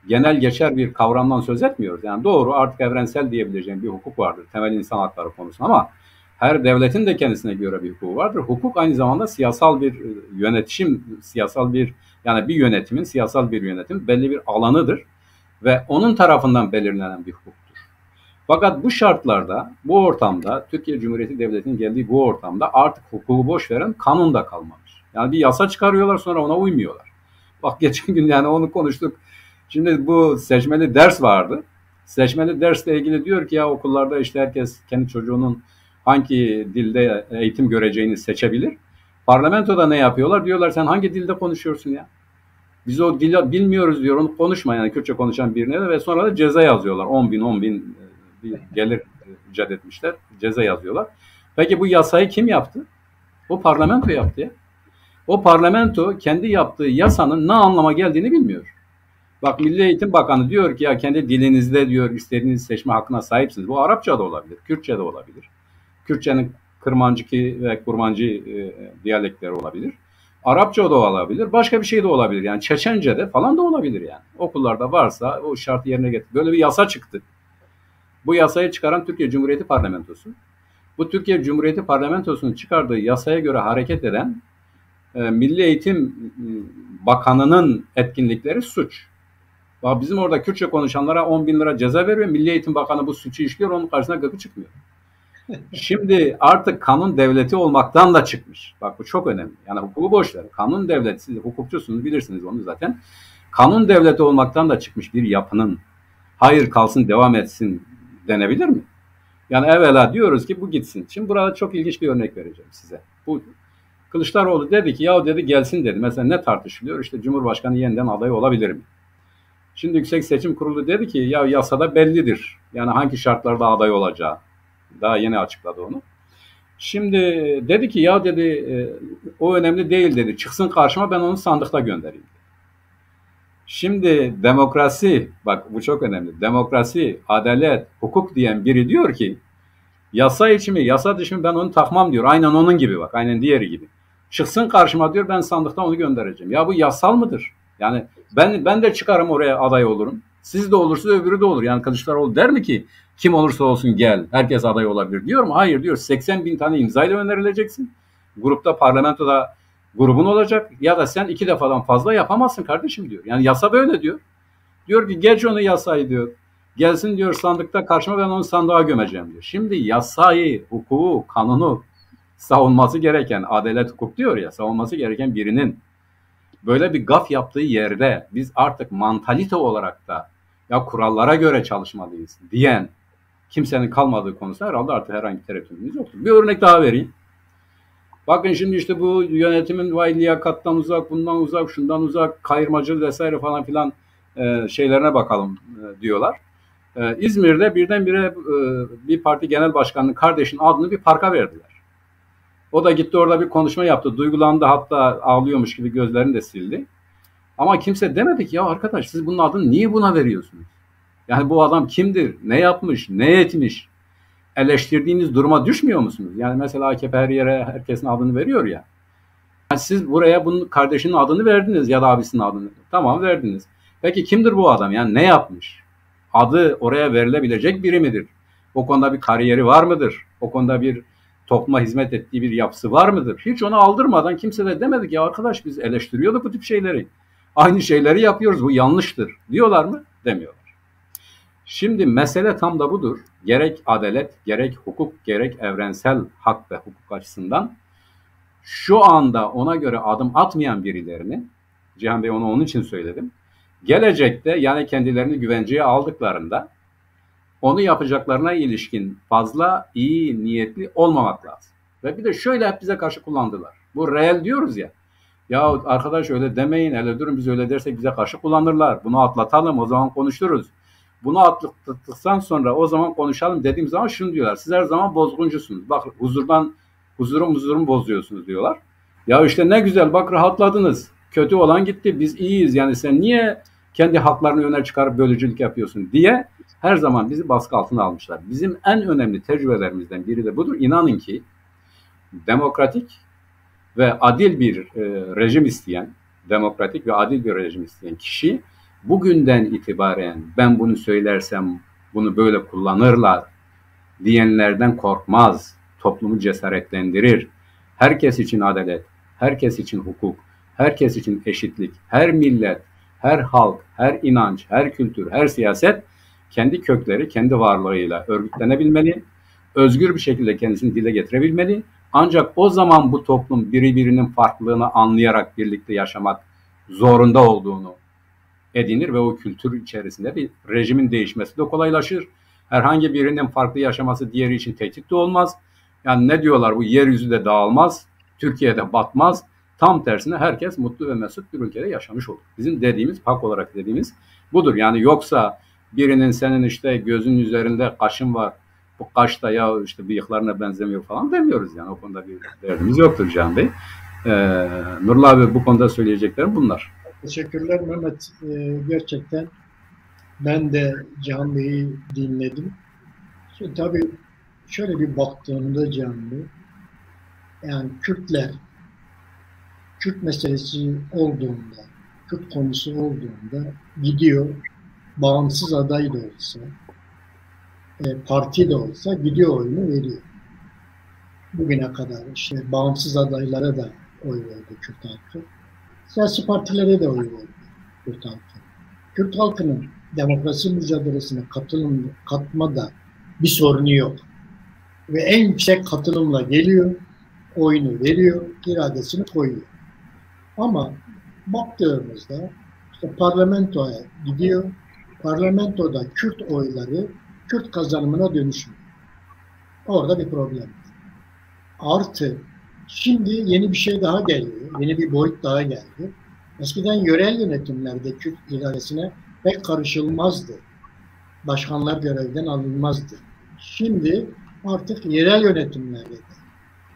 genel geçer bir kavramdan söz etmiyoruz. Yani doğru artık evrensel diyebileceğim bir hukuk vardır. Temel insan hakları konusu ama her devletin de kendisine göre bir hukuku vardır. Hukuk aynı zamanda siyasal bir yönetişim, siyasal bir yani bir yönetimin, siyasal bir yönetim belli bir alanıdır ve onun tarafından belirlenen bir hukuktur. Fakat bu şartlarda, bu ortamda, Türkiye Cumhuriyeti Devleti'nin geldiği bu ortamda artık hukuku boş veren kanun da kalmamış. Yani bir yasa çıkarıyorlar sonra ona uymuyorlar. Bak geçen gün yani onu konuştuk. Şimdi bu seçmeli ders vardı. Seçmeli dersle ilgili diyor ki ya okullarda işte herkes kendi çocuğunun hangi dilde eğitim göreceğini seçebilir. Parlamentoda ne yapıyorlar? Diyorlar sen hangi dilde konuşuyorsun ya? Biz o dili bilmiyoruz diyor. Onu konuşma yani Kürtçe konuşan birine de ve sonra da ceza yazıyorlar. 10 bin bir gelir icat etmişler. Ceza yazıyorlar. Peki bu yasayı kim yaptı? O parlamento yaptı ya. O parlamento kendi yaptığı yasanın ne anlama geldiğini bilmiyor. Bak Milli Eğitim Bakanı diyor ki ya kendi dilinizde diyor istediğiniz seçme hakkına sahipsiniz. Bu Arapça da olabilir, Kürtçe de olabilir. Kürtçenin Kırmancıki ve Kurmancı diyalekleri olabilir. Arapça da olabilir, başka bir şey de olabilir. Yani Çeçence de falan da olabilir yani. Okullarda varsa o şartı yerine getir. Böyle bir yasa çıktı. Bu yasayı çıkaran Türkiye Cumhuriyeti Parlamentosu. Bu Türkiye Cumhuriyeti Parlamentosu'nun çıkardığı yasaya göre hareket eden Milli Eğitim Bakanı'nın etkinlikleri suç. Bizim orada Kürtçe konuşanlara 10 bin lira ceza veriyor. Milli Eğitim Bakanı bu suçu işliyor. Onun karşısına gıkı çıkmıyor. Şimdi artık kanun devleti olmaktan da çıkmış. Bak bu çok önemli. Yani hukuku boş ver. Kanun devleti, siz hukukçusunuz bilirsiniz onu zaten. Kanun devleti olmaktan da çıkmış bir yapının hayır kalsın devam etsin denebilir mi? Yani evvela diyoruz ki bu gitsin. Şimdi burada çok ilginç bir örnek vereceğim size. Bu Kılıçdaroğlu dedi ki ya dedi gelsin dedi. Mesela ne tartışılıyor? İşte Cumhurbaşkanı yeniden aday olabilir mi? Şimdi Yüksek Seçim Kurulu dedi ki ya yasada bellidir. Yani hangi şartlarda aday olacağı. Daha yeni açıkladı onu. Şimdi dedi ki ya dedi o önemli değil dedi. Çıksın karşıma ben onu sandıkta göndereyim. Şimdi demokrasi bak bu çok önemli. Demokrasi, adalet, hukuk diyen biri diyor ki yasa içi mi yasa dışı mı ben onu takmam diyor. Aynen onun gibi bak aynen diğeri gibi. Çıksın karşıma diyor ben sandıkta onu göndereceğim. Ya bu yasal mıdır? Yani ben de çıkarım oraya aday olurum. Siz de olursunuz öbürü de olur. Yani Kılıçdaroğlu der mi ki kim olursa olsun gel herkes aday olabilir diyor mu? Hayır diyor 80 bin tane imzayla önerileceksin. Grupta parlamentoda grubun olacak ya da sen 2 defadan fazla yapamazsın kardeşim diyor. Yani yasa böyle diyor. Diyor ki geç onu yasayı diyor. Gelsin diyor sandıkta karşıma ben onu sandığa gömeceğim diyor. Şimdi yasayı, hukuku, kanunu savunması gereken adalet hukuk diyor ya savunması gereken birinin böyle bir gaf yaptığı yerde biz artık mantalite olarak da ya kurallara göre çalışmalıyız diyen kimsenin kalmadığı konusunda herhalde artık herhangi bir tereddütümüz yoktur. Bir örnek daha vereyim. Bakın şimdi işte bu yönetimin vay liyakattan uzak, bundan uzak, şundan uzak, kayırmacı vesaire falan filan şeylerine bakalım diyorlar. İzmir'de birdenbire bir parti genel başkanının kardeşinin adını bir parka verdiler. O da gitti orada bir konuşma yaptı. Duygulandı, hatta ağlıyormuş gibi gözlerini de sildi. Ama kimse demedi ki ya arkadaş siz bunun adını niye buna veriyorsunuz? Yani bu adam kimdir? Ne yapmış? Ne etmiş? Eleştirdiğiniz duruma düşmüyor musunuz? Yani mesela AKP her yere herkesin adını veriyor ya. Yani siz buraya bunun kardeşinin adını verdiniz ya da abisinin adını. Tamam verdiniz. Peki kimdir bu adam? Yani ne yapmış? Adı oraya verilebilecek biri midir? O konuda bir kariyeri var mıdır? O konuda bir topluma hizmet ettiği bir yapısı var mıdır? Hiç onu aldırmadan kimse de demedi ki ya arkadaş biz eleştiriyorduk bu tip şeyleri. Aynı şeyleri yapıyoruz, bu yanlıştır diyorlar mı? Demiyorlar. Şimdi mesele tam da budur. Gerek adalet, gerek hukuk, gerek evrensel hak ve hukuk açısından şu anda ona göre adım atmayan birilerini, Cihan Bey onu onun için söyledim, gelecekte yani kendilerini güvenceye aldıklarında onu yapacaklarına ilişkin fazla iyi niyetli olmamak lazım. Ve bir de şöyle hep bize karşı kullandılar. Bu reel diyoruz ya. Ya arkadaş öyle demeyin, hele durun biz öyle dersek bize karşı kullanırlar. Bunu atlatalım, o zaman konuşuruz. Bunu atlattıktan sonra o zaman konuşalım dediğim zaman şunu diyorlar. Siz her zaman bozguncusunuz. Bak huzurum bozuyorsunuz diyorlar. Ya işte ne güzel bak rahatladınız. Kötü olan gitti, biz iyiyiz. Yani sen niye kendi haklarını öne çıkarıp bölücülük yapıyorsun diye her zaman bizi baskı altına almışlar. Bizim en önemli tecrübelerimizden biri de budur. İnanın ki demokratik ve adil bir rejim isteyen, demokratik ve adil bir rejim isteyen kişi bugünden itibaren ben bunu söylersem bunu böyle kullanırlar diyenlerden korkmaz. Toplumu cesaretlendirir. Herkes için adalet, herkes için hukuk, herkes için eşitlik, her millet, her halk, her inanç, her kültür, her siyaset kendi kökleri, kendi varlığıyla örgütlenebilmeli, özgür bir şekilde kendisini dile getirebilmeli. Ancak o zaman bu toplum birbirinin farklılığını anlayarak birlikte yaşamak zorunda olduğunu edinir ve o kültür içerisinde bir rejimin değişmesi de kolaylaşır. Herhangi birinin farklı yaşaması diğeri için tehdit de olmaz. Yani ne diyorlar, bu yeryüzü de dağılmaz, Türkiye'de batmaz. Tam tersine herkes mutlu ve mesut bir ülkede yaşamış olur. Bizim dediğimiz, hak olarak dediğimiz budur. Yani yoksa birinin senin işte gözün üzerinde kaşın var, bu kaş da ya işte bıyıklarına benzemiyor falan demiyoruz yani. O konuda bir derdimiz yoktur Can Bey. Nurullah abi bu konuda söyleyeceklerim bunlar. Teşekkürler Mehmet. Gerçekten ben de Can Bey'i dinledim. Şimdi tabii şöyle bir baktığımda Can Bey, yani Kürtler, Kürt meselesi olduğunda, Kürt konusu olduğunda gidiyor, bağımsız aday da olsa, parti de olsa gidiyor oyunu veriyor. Bugüne kadar işte bağımsız adaylara da oy verdi Kürt halkı. Siyasi partilere de oy verdi Kürt halkı. Kürt halkının demokrasi mücadelesine katmada bir sorunu yok. Ve en yüksek katılımla geliyor, oyunu veriyor, iradesini koyuyor. Ama baktığımızda işte parlamentoya gidiyor, parlamentoda Kürt oyları Kürt kazanımına dönüşmüyor. Orada bir problem var. Artı şimdi yeni bir şey daha geliyor, yeni bir boyut daha geldi. Eskiden yerel yönetimlerde Kürt iradesine pek karışılmazdı. Başkanlar görevden alınmazdı. Şimdi artık yerel yönetimlerde de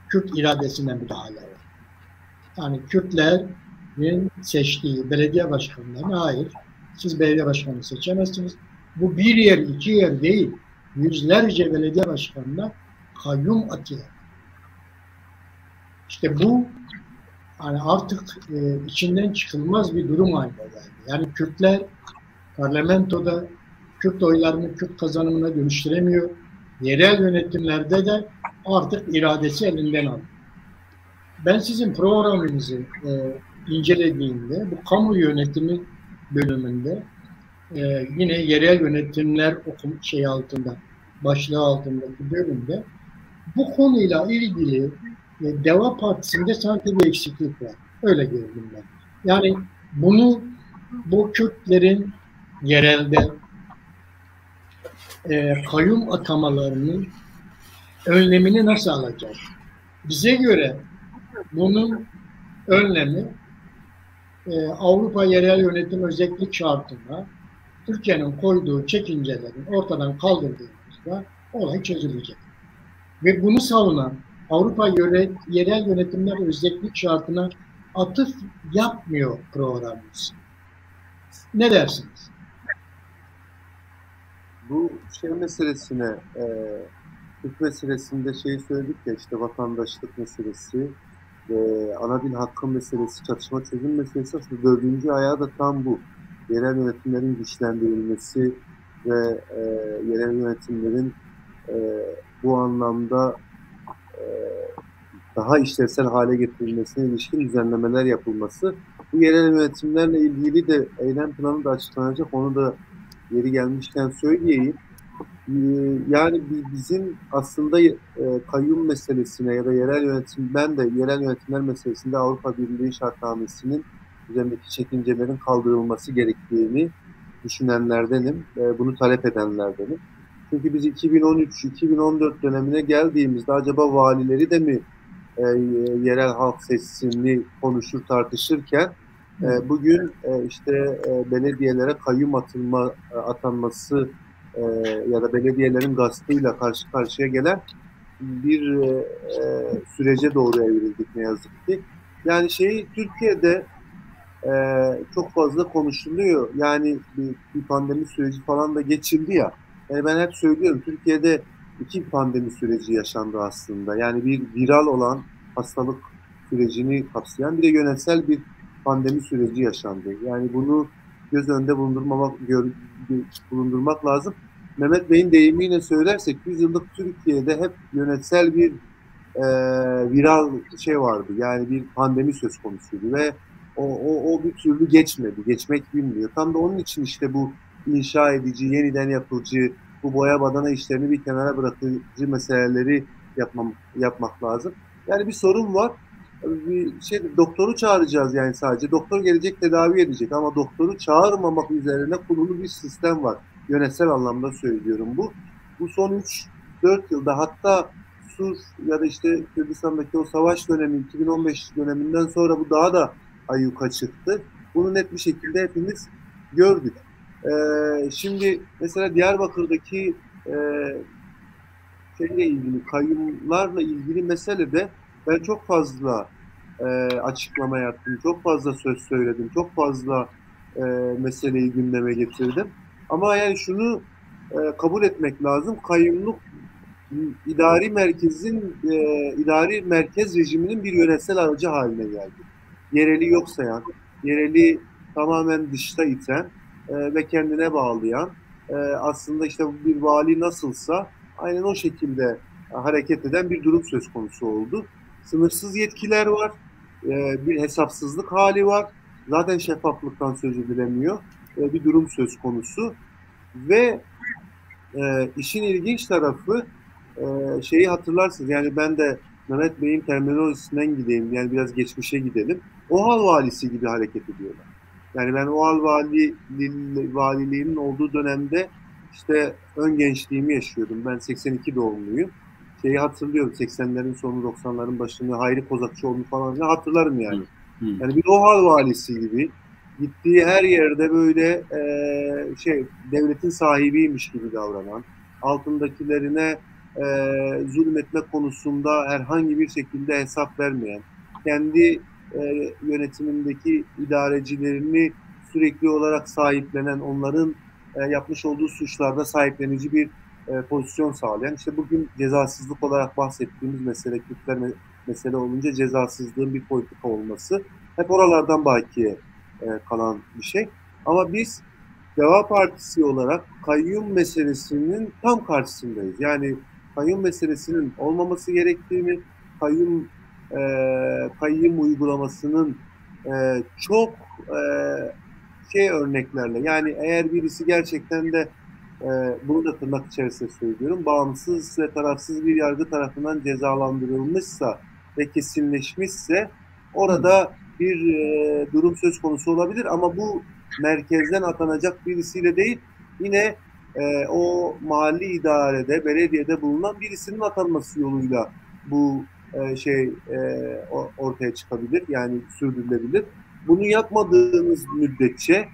Kürt iradesine müdahale var. Yani Kürtlerin seçtiği belediye başkanlarına hayır, siz belediye başkanı seçemezsiniz. Bu bir yer, iki yer değil. Yüzlerce belediye başkanına kayyum atıyor. İşte bu yani artık içinden çıkılmaz bir durum haline geldi. Yani Kürtler parlamentoda Kürt oylarını Kürt kazanımına dönüştüremiyor. Yerel yönetimlerde de artık iradesi elinden aldı. Ben sizin programınızı incelediğimde bu kamu yönetimi bölümünde yine yerel yönetimler başlığı altındaki bölümde bu konuyla ilgili Deva Partisi'nde sanki bir eksiklik var. Öyle gördüm ben. Yani bu Kürtlerin yerelde kayyum atamalarının önlemini nasıl alacak? Bize göre bunun önlemi Avrupa Yerel Yönetim Özellik Şartı'na Türkiye'nin koyduğu çekincelerin ortadan kaldırdığımızda olay çözülecek. Ve bunu savunan Avrupa Yerel Yönetimler Özellik Şartı'na atıf yapmıyor programımız. Ne dersiniz? Bu şey meselesine, Türk meselesinde şeyi söyledik ya, işte vatandaşlık meselesi ve ana dil hakkı meselesi, çatışma çözüm meselesi, aslında dördüncü ayağı da tam bu. Yerel yönetimlerin güçlendirilmesi ve yerel yönetimlerin bu anlamda daha işlevsel hale getirilmesine ilişkin düzenlemeler yapılması. Bu yerel yönetimlerle ilgili de eylem planı da açıklanacak. Onu da yeri gelmişken söyleyeyim. Yani bizim aslında kayyum meselesine ya da yerel yönetim, ben de yerel yönetimler meselesinde Avrupa Birliği şartnamesinin üzerindeki çekincelerin kaldırılması gerektiğini düşünenlerdenim. Bunu talep edenlerdenim. Çünkü biz 2013-2014 dönemine geldiğimizde acaba valileri de mi yerel halk sesini konuşur tartışırken bugün işte belediyelere kayyum atanması ya da belediyelerin gaspıyla karşı karşıya gelen bir sürece doğru evrildik ne yazık ki. Yani Türkiye'de çok fazla konuşuluyor. Yani bir pandemi süreci falan da geçildi ya. Yani ben hep söylüyorum, Türkiye'de iki pandemi süreci yaşandı aslında. Yani bir viral olan hastalık sürecini kapsayan bir de yönetsel bir pandemi süreci yaşandı. Yani bunu göz önünde bulundurmak lazım. Mehmet Bey'in deyimiyle söylersek 100 yıllık Türkiye'de hep yönetsel bir viral vardı. Yani bir pandemi söz konusuydu ve o bir türlü geçmedi. Geçmek bilmiyor. Tam da onun için işte bu inşa edici, yeniden yapıcı, bu boya badana işlerini bir kenara bırakıcı meseleleri yapmak lazım. Yani bir sorun var. Doktoru çağıracağız yani sadece. Doktor gelecek, tedavi edecek ama doktoru çağırmamak üzerine kurulu bir sistem var. Yönetsel anlamda söylüyorum bu. Bu son 3-4 yılda, hatta Sur ya da işte Kürdistan'daki o savaş dönemi 2015 döneminden sonra bu daha da ayyuka çıktı. Bunu net bir şekilde hepimiz gördük. Şimdi mesela Diyarbakır'daki ilgili, kayyumlarla ilgili meselede ben çok fazla açıklama yaptım, çok fazla söz söyledim, çok fazla meseleyi gündeme getirdim. Ama yani şunu kabul etmek lazım, kayyumluk idari merkez rejiminin bir yönetsel aracı haline geldi. Yereli yok sayan, yereli tamamen dışta iten ve kendine bağlayan, aslında işte bir vali nasılsa aynen o şekilde hareket eden bir durum söz konusu oldu. Sınırsız yetkiler var, bir hesapsızlık hali var. Zaten şeffaflıktan söz edilemiyor. Bir durum söz konusu ve işin ilginç tarafı, hatırlarsınız, yani ben de Mehmet Bey'in terminolojisinden gideyim, yani biraz geçmişe gidelim. OHAL valisi gibi hareket ediyorlar. Yani ben OHAL valiliğinin olduğu dönemde işte ön gençliğimi yaşıyordum. Ben 82 doğumluyum. Hatırlıyorum, 80'lerin sonu 90'ların başını, Hayri Kozakçıoğlu falan hatırlarım yani. Yani bir OHAL valisi gibi gittiği her yerde böyle devletin sahibiymiş gibi davranan, altındakilerine zulmetme konusunda herhangi bir şekilde hesap vermeyen, kendi yönetimindeki idarecilerini sürekli olarak sahiplenen, onların yapmış olduğu suçlarda sahiplenici bir pozisyon sağlayan, işte bugün cezasızlık olarak bahsettiğimiz mesele, Kürtler mesele olunca cezasızlığın bir politika olması, hep oralardan bakiye kalan bir şey. Ama biz Deva Partisi olarak kayyum meselesinin tam karşısındayız. Yani kayyum meselesinin olmaması gerektiğini, kayyum uygulamasının çok örneklerle, yani eğer birisi gerçekten de bunu da tırnak içerisinde söylüyorum, bağımsız ve tarafsız bir yargı tarafından cezalandırılmışsa ve kesinleşmişse, orada bir durum söz konusu olabilir ama bu merkezden atanacak birisiyle değil, yine o mahalli idarede, belediyede bulunan birisinin atanması yoluyla bu ortaya çıkabilir, yani sürdürülebilir. Bunu yapmadığınız müddetçe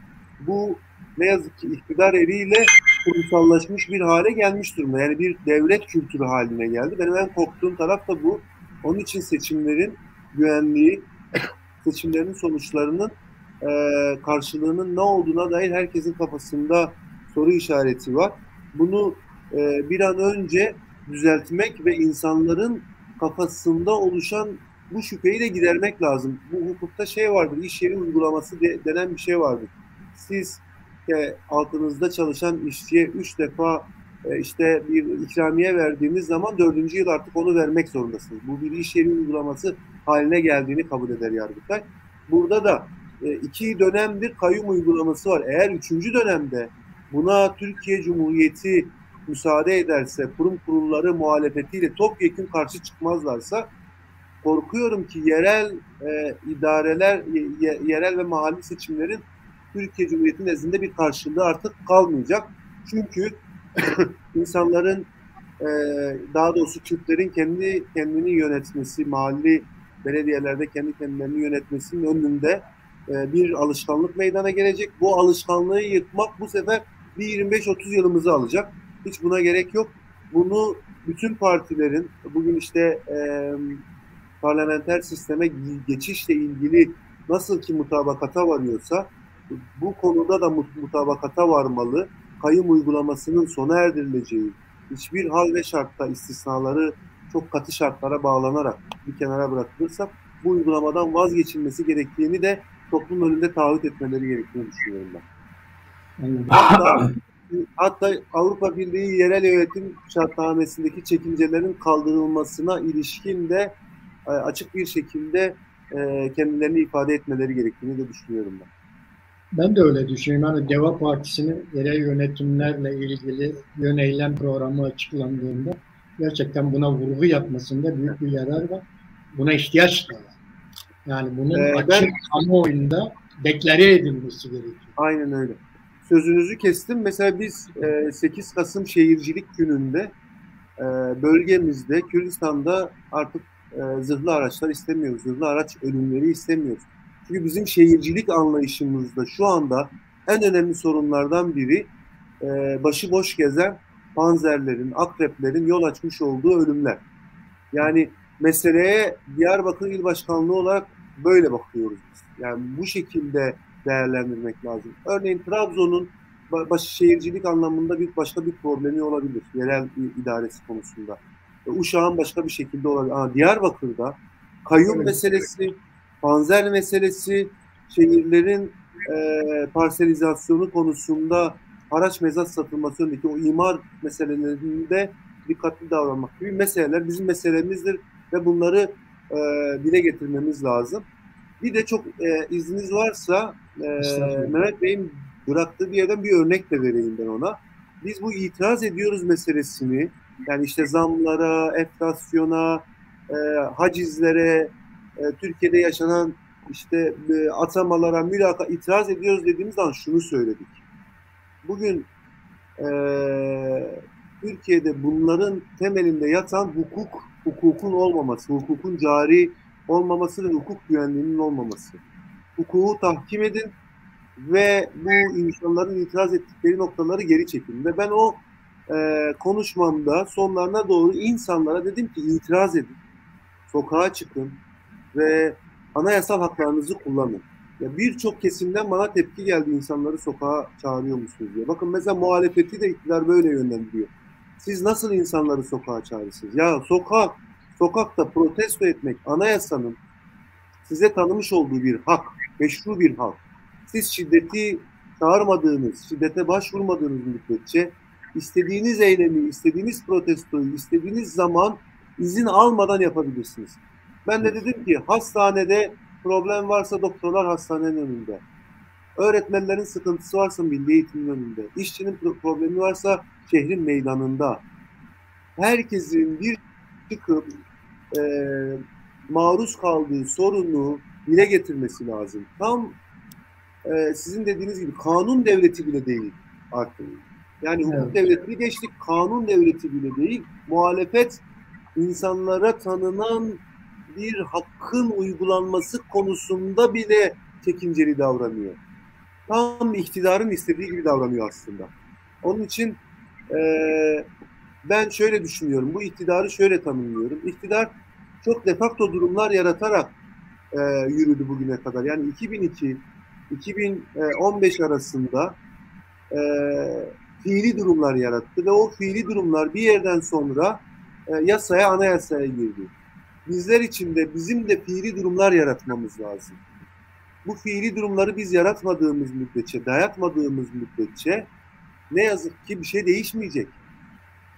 bu ne yazık ki iktidar eliyle kurumsallaşmış bir hale gelmiş durumda. Yani bir devlet kültürü haline geldi. Benim en korktuğum taraf da bu. Onun için seçimlerin güvenliği, seçimlerin sonuçlarının karşılığının ne olduğuna dair herkesin kafasında soru işareti var. Bunu bir an önce düzeltmek ve insanların kafasında oluşan bu şüpheyi de gidermek lazım. Bu hukukta şey vardır, iş yeri uygulaması denen bir şey vardır. Siz altınızda çalışan işçiye 3 defa işte bir ikramiye verdiğiniz zaman 4. yıl artık onu vermek zorundasınız. Bu bir iş yeri uygulaması haline geldiğini kabul eder Yargıtay. Burada da 2 dönemdir kayyum uygulaması var. Eğer 3. dönemde buna Türkiye Cumhuriyeti müsaade ederse, kurum kurulları muhalefetiyle topyekun karşı çıkmazlarsa, korkuyorum ki yerel idareler, yerel ve mahalli seçimlerin Türkiye Cumhuriyeti nezdinde bir karşılığı artık kalmayacak. Çünkü insanların, daha doğrusu Kürtlerin kendi kendini yönetmesi, mahalli belediyelerde kendi kendilerini yönetmesinin önünde bir alışkanlık meydana gelecek. Bu alışkanlığı yıkmak bu sefer bir 25-30 yılımızı alacak. Hiç buna gerek yok. Bunu bütün partilerin bugün işte parlamenter sisteme geçişle ilgili nasıl ki mutabakata varıyorsa bu konuda da mutabakata varmalı. Kayyum uygulamasının sona erdirileceği, hiçbir hal ve şartta istisnaları çok katı şartlara bağlanarak bir kenara bırakılırsa bu uygulamadan vazgeçilmesi gerektiğini de toplum önünde taahhüt etmeleri gerektiğini düşünüyorum ben. Hatta Avrupa Birliği yerel yönetim şartnamesindeki çekincelerin kaldırılmasına ilişkin de açık bir şekilde kendilerini ifade etmeleri gerektiğini de düşünüyorum ben. Ben de öyle düşünüyorum. Yani Deva Partisi'nin yerel yönetimlerle ilgili yöneylem programı açıklandığında gerçekten buna vurgu yapmasında büyük bir yarar var. Buna ihtiyaç da var. Yani bunun açık kamuoyunda deklare edilmesi gerekiyor. Aynen öyle. Sözünüzü kestim. Mesela biz 8 Kasım Şehircilik Günü'nde bölgemizde, Kürdistan'da artık zırhlı araçlar istemiyoruz. Zırhlı araç ölümleri istemiyoruz. Çünkü bizim şehircilik anlayışımızda şu anda en önemli sorunlardan biri başıboş gezen panzerlerin, akreplerin yol açmış olduğu ölümler. Yani meseleye Diyarbakır İl Başkanlığı olarak böyle bakıyoruz biz. Yani bu şekilde değerlendirmek lazım. Örneğin Trabzon'un şehircilik anlamında başka bir problemi olabilir. Yerel idaresi konusunda. Uşak'ın başka bir şekilde olabilir. Ama Diyarbakır'da kayyum meselesi, panzer meselesi, şehirlerin parselizasyonu konusunda araç mezat satılması önündeki o imar meselelerinde dikkatli davranmak gibi meseleler bizim meselemizdir ve bunları dile getirmemiz lazım. Bir de çok izniniz varsa Mehmet Bey'in bıraktığı bir yerden bir örnek de vereyim ben ona. Biz bu itiraz ediyoruz meselesini, yani işte zamlara, enflasyona, hacizlere, Türkiye'de yaşanan işte atamalara, itiraz ediyoruz dediğimiz zaman şunu söyledik. Bugün Türkiye'de bunların temelinde yatan hukukun olmaması, hukukun cari olmaması ve hukuk güvenliğinin olmaması. Hukuku tahkim edin ve bu insanların itiraz ettikleri noktaları geri çekin. Ve ben o konuşmamda sonlarına doğru insanlara dedim ki itiraz edin, sokağa çıkın ve anayasal haklarınızı kullanın. Ya birçok kesimden bana tepki geldi, insanları sokağa çağırıyor musunuz diye. Bakın mesela muhalefeti de iktidar böyle yönlendiriyor. Siz nasıl insanları sokağa çağırırsınız? Ya sokakta protesto etmek anayasanın size tanımış olduğu bir hak, meşru bir hak. Siz şiddeti çağırmadığınız, şiddete başvurmadığınız müddetçe istediğiniz eylemi, istediğiniz protestoyu, istediğiniz zaman izin almadan yapabilirsiniz. Ben de dedim ki hastanede problem varsa doktorlar hastanenin önünde. Öğretmenlerin sıkıntısı varsa milli eğitimin önünde. İşçinin problemi varsa şehrin meydanında. Herkesin bir çıkıp maruz kaldığı sorunu dile getirmesi lazım. Tam sizin dediğiniz gibi kanun devleti bile değil artık. Yani hukuk devletini geçtik, kanun devleti bile değil. Muhalefet insanlara tanınan bir hakkın uygulanması konusunda bile çekinceli davranıyor. Tam iktidarın istediği gibi davranıyor aslında. Onun için ben şöyle düşünüyorum, bu iktidarı şöyle tanımlıyorum. İktidar çok de facto durumlar yaratarak yürüdü bugüne kadar. Yani 2002-2015 arasında fiili durumlar yarattı ve o fiili durumlar bir yerden sonra yasaya, anayasaya girdi. Bizler için de bizim de fiili durumlar yaratmamız lazım. Bu fiili durumları biz yaratmadığımız müddetçe, dayatmadığımız müddetçe ne yazık ki bir şey değişmeyecek.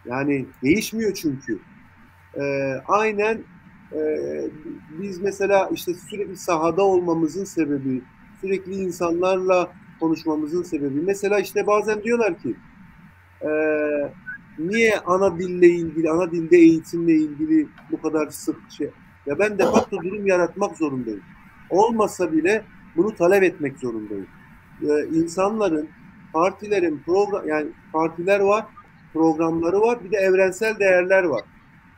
Yani değişmiyor çünkü. Aynen biz mesela işte sürekli sahada olmamızın sebebi, sürekli insanlarla konuşmamızın sebebi. Mesela işte bazen diyorlar ki niye ana dille ilgili, ana dilde eğitimle ilgili bu kadar sık şey. Ya ben de facto durum yaratmak zorundayım. Olmasa bile bunu talep etmek zorundayım. İnsanların, partilerin yani partiler var, programları var, bir de evrensel değerler var.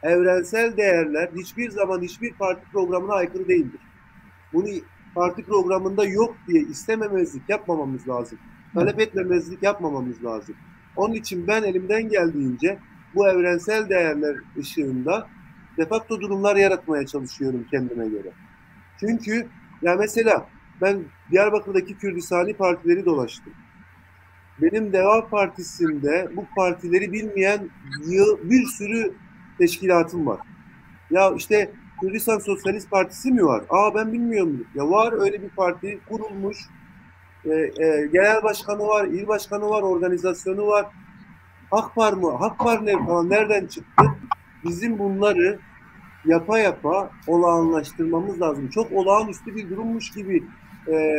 Evrensel değerler hiçbir zaman hiçbir parti programına aykırı değildir. Bunu parti programında yok diye istememezlik yapmamamız lazım. Talep etmemezlik yapmamamız lazım. Onun için ben elimden geldiğince bu evrensel değerler ışığında de facto durumlar yaratmaya çalışıyorum kendime göre. Çünkü ya mesela ben Diyarbakır'daki Kürdistani partileri dolaştım. Benim Deva Partisi'nde bu partileri bilmeyen bir sürü teşkilatım var. Ya işte Kürdistan Sosyalist Partisi mi var? Ben bilmiyorum. Ya var, öyle bir parti kurulmuş. Genel başkanı var, il başkanı var, organizasyonu var. Hak var mı? Hak var ne falan nereden çıktı? Bizim bunları yapa yapa olağanlaştırmamız lazım. Çok olağanüstü bir durummuş gibi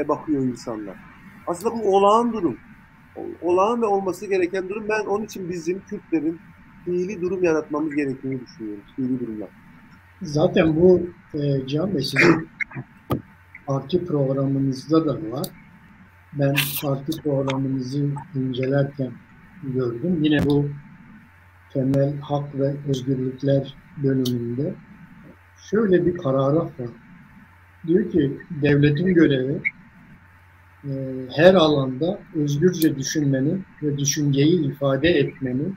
bakıyor insanlar. Aslında bu olağan durum. Olağan ve olması gereken durum. Ben onun için bizim Kürtlerin fiili durum yaratmamız gerektiğini düşünüyorum. Fiili durumlar. Zaten bu Cihan Bey sizin parti programınızda da var. Ben parti programınızı incelerken gördüm. Yine bu temel hak ve özgürlükler bölümünde şöyle bir paragraf var. Diyor ki devletin görevi her alanda özgürce düşünmenin ve düşünceyi ifade etmenin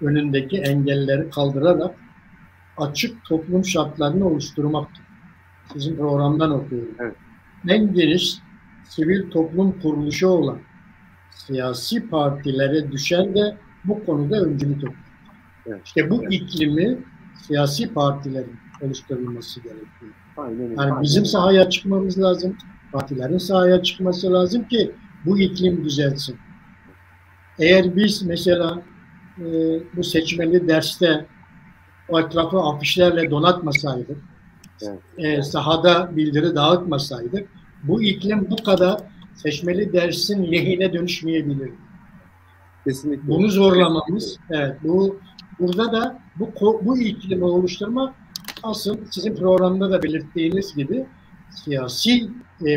önündeki engelleri kaldırarak açık toplum şartlarını oluşturmaktır. Sizin programdan okuyorum. Evet. En geniş sivil toplum kuruluşu olan siyasi partilere düşen de bu konuda öncülük etmek. Evet. İşte bu iklimi siyasi partilerin oluşturulması gerekiyor. Aynen. Yani bizim sahaya çıkmamız lazım, partilerin sahaya çıkması lazım ki bu iklim düzelsin. Eğer biz mesela bu seçmeli derste o etrafı afişlerle donatmasaydık, sahada bildiri dağıtmasaydık, bu iklim bu kadar seçmeli dersin lehine dönüşmeyebilir. Kesinlikle. Bunu zorlamamız, evet, burada da bu iklimi oluşturmak asıl sizin programda da belirttiğiniz gibi siyasi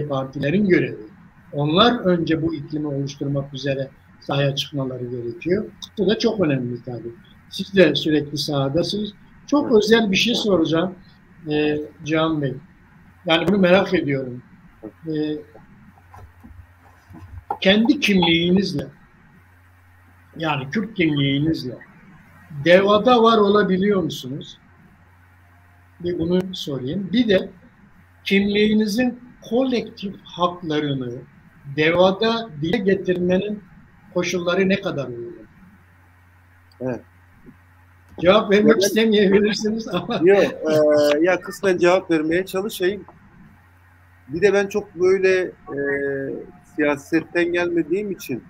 partilerin görevi. Onlar önce bu iklimi oluşturmak üzere sahaya çıkmaları gerekiyor. Bu da çok önemli tabii. Siz de sürekli sahadasınız. Çok özel bir şey soracağım Cihan Bey. Yani bunu merak ediyorum. Kendi kimliğinizle, yani Kürt kimliğinizle Deva'da var olabiliyor musunuz? Bir bunu sorayım. Bir de kimliğinizin kolektif haklarını Deva'da dile getirmenin koşulları ne kadar uygun? Evet. Cevap vermek istemeyebilirsiniz ama. Yok, ya kısmen cevap vermeye çalışayım. Bir de ben çok böyle siyasetten gelmediğim için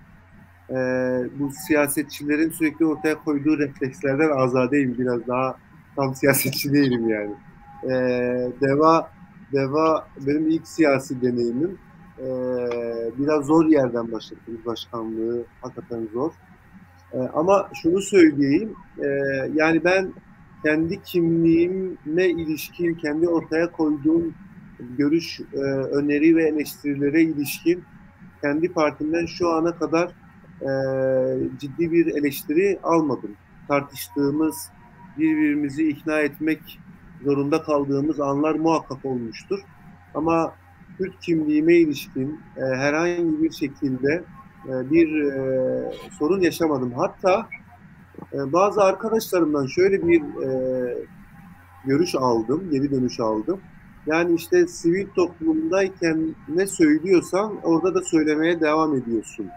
bu siyasetçilerin sürekli ortaya koyduğu reflekslerden azadeyim. Biraz daha tam siyasetçi değilim yani. Deva benim ilk siyasi deneyimim. Biraz zor yerden başladı. Başkanlığı hakikaten zor. Ama şunu söyleyeyim, yani ben kendi kimliğime ilişkin, kendi ortaya koyduğum görüş, öneri ve eleştirilere ilişkin kendi partimden şu ana kadar ciddi bir eleştiri almadım. Tartıştığımız, birbirimizi ikna etmek zorunda kaldığımız anlar muhakkak olmuştur. Ama Kürt kimliğime ilişkin herhangi bir şekilde bir sorun yaşamadım. Hatta bazı arkadaşlarımdan şöyle bir görüş aldım, geri dönüş aldım. Yani işte sivil toplumdayken ne söylüyorsan orada da söylemeye devam ediyorsun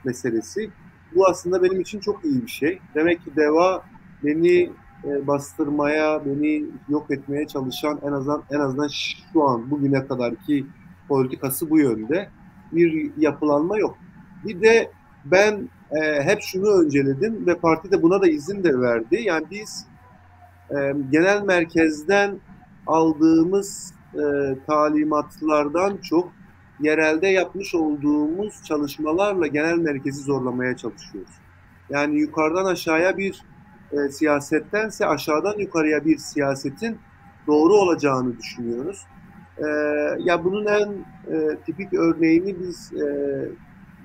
meselesi. Bu aslında benim için çok iyi bir şey. Demek ki DEVA beni bastırmaya, beni yok etmeye çalışan en azından şu an bugüne kadarki politikası bu yönde bir yapılanma yok. Bir de ben hep şunu önceledim ve parti de buna da izin de verdi. Yani biz genel merkezden aldığımız talimatlardan çok yerelde yapmış olduğumuz çalışmalarla genel merkezi zorlamaya çalışıyoruz. Yani yukarıdan aşağıya bir siyasettense aşağıdan yukarıya bir siyasetin doğru olacağını düşünüyoruz. Ya bunun en tipik örneğini biz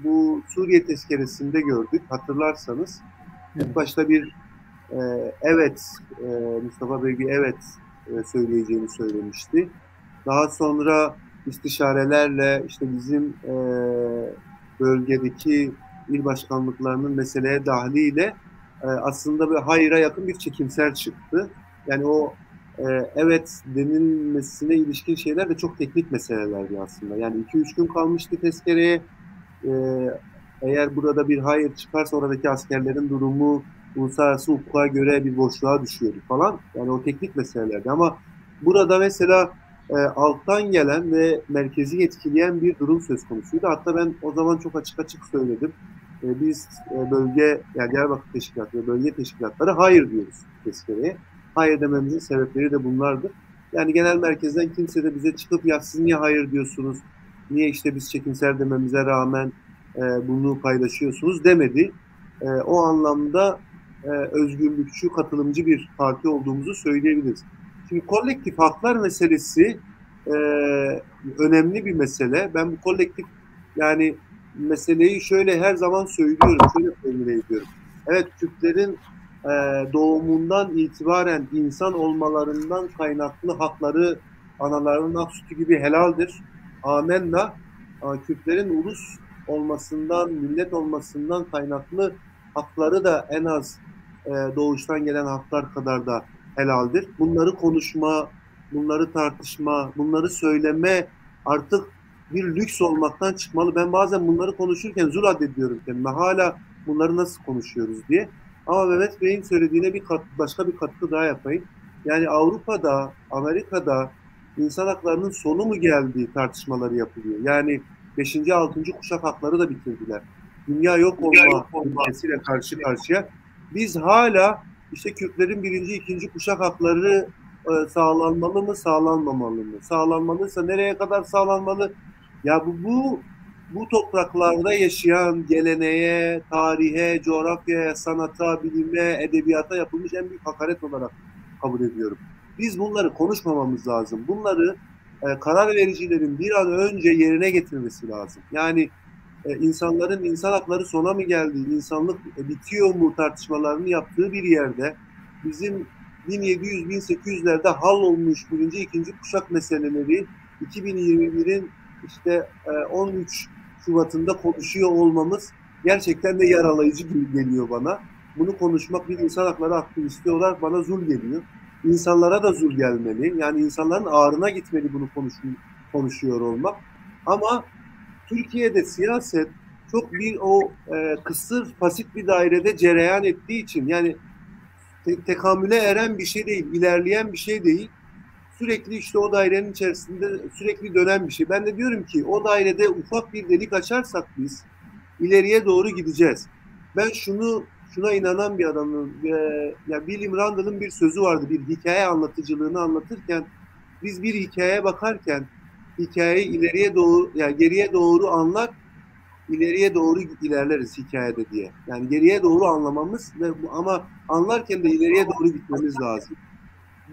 bu Suriye tezkeresinde gördük. Hatırlarsanız ilk başta bir evet, Mustafa Bey bir evet söyleyeceğini söylemişti. Daha sonra istişarelerle işte bizim bölgedeki il başkanlıklarının meseleye dahiliyle aslında bir hayıra yakın bir çekimser çıktı. Yani o evet denilmesine ilişkin şeyler de çok teknik meselelerdi aslında. Yani 2-3 gün kalmıştı tezkereye. Eğer burada bir hayır çıkarsa oradaki askerlerin durumu uluslararası hukuka göre bir boşluğa düşüyordu falan. Yani o teknik meselelerdi ama burada mesela alttan gelen ve merkezi etkileyen bir durum söz konusuydu. Hatta ben o zaman çok açık açık söyledim. Biz bölge, yani Diyarbakır Teşkilatı ve bölge teşkilatları hayır diyoruz tezkereye. Hayır dememizin sebepleri de bunlardır. Yani genel merkezden kimse de bize çıkıp ya siz niye hayır diyorsunuz? Niye işte biz çekimser dememize rağmen bunu paylaşıyorsunuz demedi. O anlamda özgürlükçü, katılımcı bir parti olduğumuzu söyleyebiliriz. Şimdi kolektif haklar meselesi önemli bir mesele. Ben bu kolektif yani meseleyi şöyle her zaman söylüyorum, şöyle formüle ediyorum. Evet, Kürtlerin doğumundan itibaren insan olmalarından kaynaklı hakları analarının ak sütü gibi helaldir. Amenna. Kürtlerin ulus olmasından, millet olmasından kaynaklı hakları da en az doğuştan gelen haklar kadar da helaldir. Bunları konuşma, bunları tartışma, bunları söyleme artık bir lüks olmaktan çıkmalı. Ben bazen bunları konuşurken zul addediyorum kendime. Hala bunları nasıl konuşuyoruz diye. Ama Mehmet Bey'in söylediğine başka bir katkı daha yapayım. Yani Avrupa'da, Amerika'da insan haklarının sonu mu geldiği tartışmaları yapılıyor. Yani 5. 6. kuşak hakları da bitirdiler. Dünya yok olma ülkesiyle karşı karşıya. Biz hala işte Kürtlerin 1. 2. kuşak hakları sağlanmalı mı, sağlanmamalı mı? Sağlanmalıysa nereye kadar sağlanmalı? Ya bu topraklarda yaşayan geleneğe, tarihe, coğrafyaya, sanata, bilime, edebiyata yapılmış en büyük hakaret olarak kabul ediyorum. Biz bunları konuşmamamız lazım. Bunları karar vericilerin bir an önce yerine getirmesi lazım. Yani insanların insan hakları sona mı geldi, insanlık bitiyor mu tartışmalarını yaptığı bir yerde bizim 1700-1800'lerde hallolmuş 1. 2. kuşak meseleleri 2021'in işte 13 Şubat'ında konuşuyor olmamız gerçekten de yaralayıcı geliyor bana. Bunu konuşmak bir insan hakları aktivisti olarak bana zul geliyor. İnsanlara da zul gelmeli. Yani insanların ağrına gitmeli bunu konuşuyor olmak. Ama Türkiye'de siyaset çok bir kısır, basit bir dairede cereyan ettiği için yani tekamüle eren bir şey değil, ilerleyen bir şey değil. Sürekli işte o dairenin içerisinde sürekli dönen bir şey. Ben de diyorum ki o dairede ufak bir delik açarsak biz ileriye doğru gideceğiz. Ben şuna inanan bir adamım. Ya William Randall'ın bir sözü vardı. Bir hikaye anlatıcılığını anlatırken biz bir hikayeye bakarken hikayeyi ileriye doğru yani geriye doğru anlar, ileriye doğru ilerleriz hikayede diye. Yani geriye doğru anlamamız ve ama anlarken de ileriye doğru gitmemiz lazım.